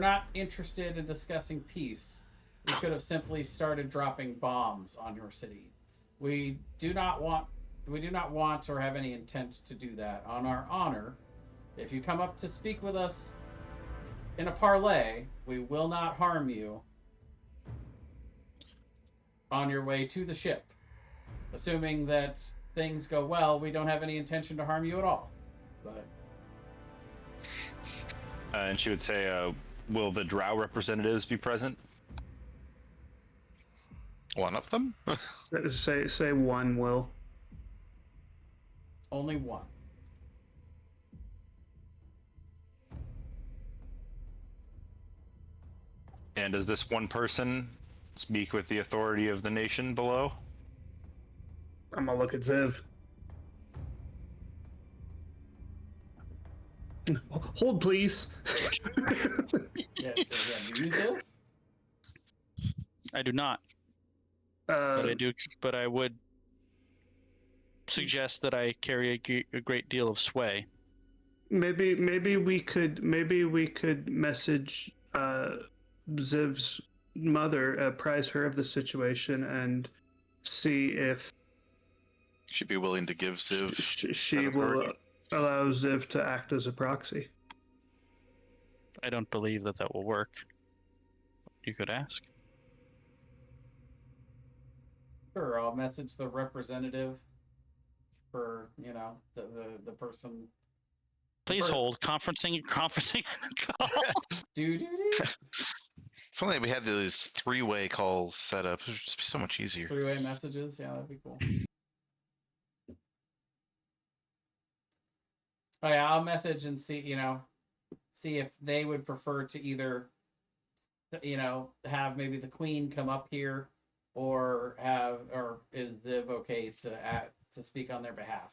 not interested in discussing peace, we could have simply started dropping bombs on your city. We do not want or have any intent to do that. On our honor, if you come up to speak with us in a parley, we will not harm you on your way to the ship. Assuming that things go well, we don't have any intention to harm you at all. But and she would say, will the drow representatives be present? One of them? Say one will. only one. And does this one person speak with the authority of the nation below? I'm gonna look at Ziv. Hold, please. Yeah, do you do? I do not, but I do. But I would suggest that I carry a great deal of sway. Maybe we could message Ziv's mother, apprise her of the situation, and see if She'd be willing to give Ziv. she will allow Ziv to act as a proxy. I don't believe that will work. You could ask. Sure, I'll message the representative for, you know, the person. Please hold. Conferencing call. Do. If only we had those three-way calls set up, it would just be so much easier. Three-way messages, yeah, that'd be cool. Oh yeah, I'll message and see if they would prefer to either, have maybe the queen come up here, or is Ziv okay to speak on their behalf?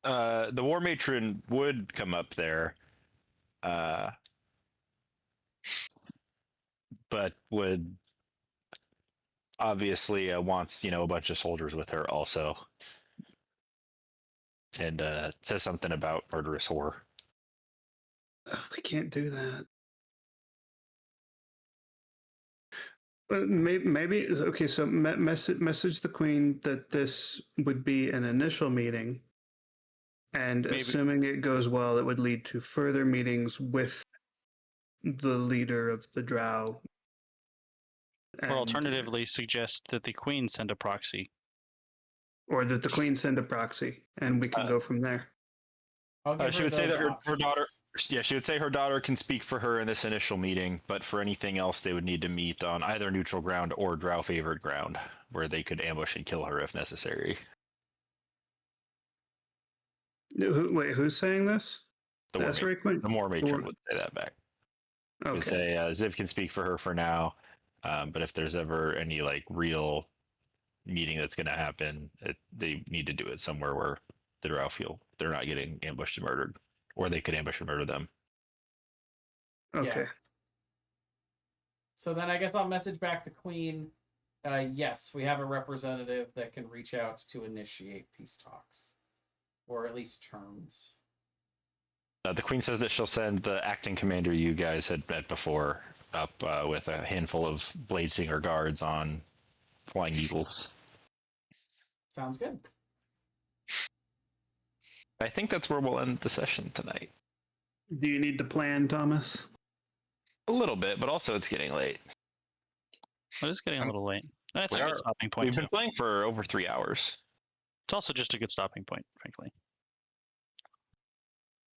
The war matron would come up there, but would obviously wants a bunch of soldiers with her also, and says something about murderous whore. We can't do that. But maybe okay. So message the queen that this would be an initial meeting, and Maybe. Assuming it goes well, it would lead to further meetings with the leader of the Drow. Or alternatively, suggest that the queen send a proxy. Or that the queen send a proxy, and we can go from there. She would say that her daughter. Yeah, she would say her daughter can speak for her in this initial meeting, but for anything else, they would need to meet on either neutral ground or Drow favored ground, where they could ambush and kill her if necessary. Wait, who's saying this? The war matron would say that back. Okay. Would say Ziv can speak for her for now, but if there's ever any real meeting that's going to happen, they need to do it somewhere where the Drow feel they're not getting ambushed and murdered, or they could ambush and murder them. Okay. Yeah. So then I guess I'll message back the queen. Yes, we have a representative that can reach out to initiate peace talks, or at least terms. The queen says that she'll send the acting commander you guys had met before up with a handful of Bladesinger guards on flying eagles. Sounds good. I think that's where we'll end the session tonight. Do you need the plan, Thomas? A little bit, but also it's getting late. It is getting a little late. That's a good stopping point. We've been playing for over 3 hours. It's also just a good stopping point, frankly.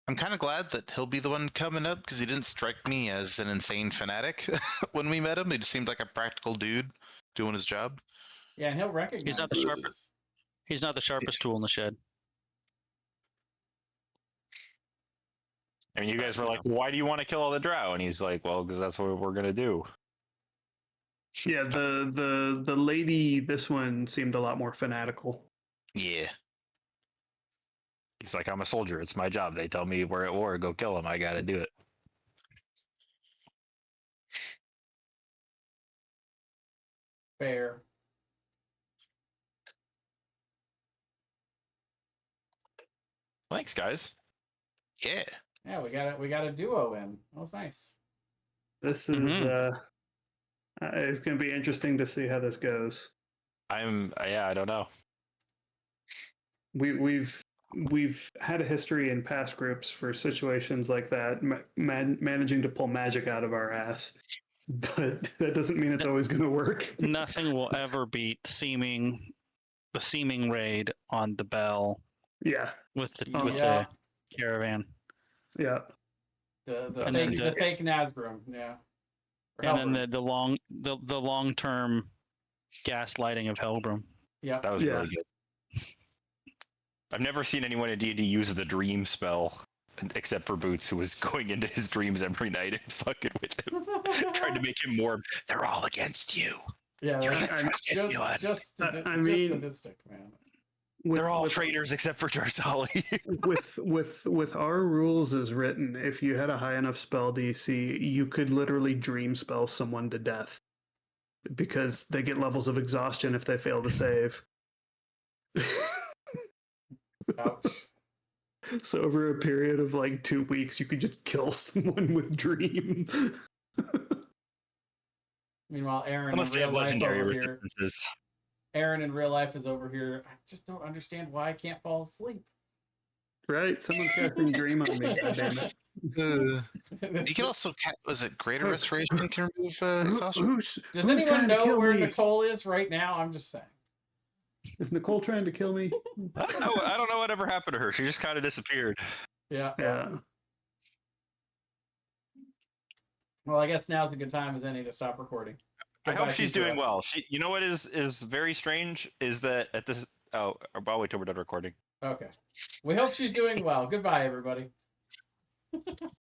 I'm kind of glad that he'll be the one coming up because he didn't strike me as an insane fanatic when we met him. He just seemed like a practical dude doing his job. Yeah, and he'll recognize not the us. sharpest. He's not the sharpest tool in the shed. I mean, you guys were like, "Why do you want to kill all the drow?" And he's like, "Well, because that's what we're gonna do." Yeah, the lady, this one seemed a lot more fanatical. Yeah. He's like, "I'm a soldier. It's my job. They tell me we're at war. Go kill them. I got to do it." Fair. Thanks, guys. Yeah. Yeah, we got a duo in. That was nice. This is it's going to be interesting to see how this goes. I don't know. We've had a history in past groups for situations like that, managing to pull magic out of our ass, but that doesn't mean it's always going to work. Nothing will ever beat the seeming raid on the bell Yeah, with the Yeah. caravan. yeah. And then The fake Nazgrim, yeah. Or And then Hellgrim. the long term gaslighting of Helgrim. Yeah. That was really good. I've never seen anyone in D&D use the dream spell, except for Boots, who was going into his dreams every night and fucking with him, trying to make him warm. They're all against you. Yeah, You're that's trust anyone. just sadistic, man. They're all traitors except for Jarsali. with our rules as written, if you had a high enough spell DC, you could literally dream spell someone to death because they get levels of exhaustion if they fail to save. Ouch. So over a period of like 2 weeks, you could just kill someone with dream. Meanwhile, Aaron Unless in they real have life legendary over here. resistances. Aaron in real life is over here. I just don't understand why I can't fall asleep. Right? Someone's casting dream on me. Goddammit. You can also was it greater restoration can remove exhaustion? Does anyone know where Nicole is right now? I'm just saying. Is Nicole trying to kill me? I don't know whatever happened to her. She just kind of disappeared. Yeah. Yeah. Well, I guess now's a good time as any to stop recording. I hope Goodbye, she's future doing us. well. You know what is very strange is that at this. Oh, I'll wait till we're done recording. Okay. We hope she's doing well. Goodbye, everybody.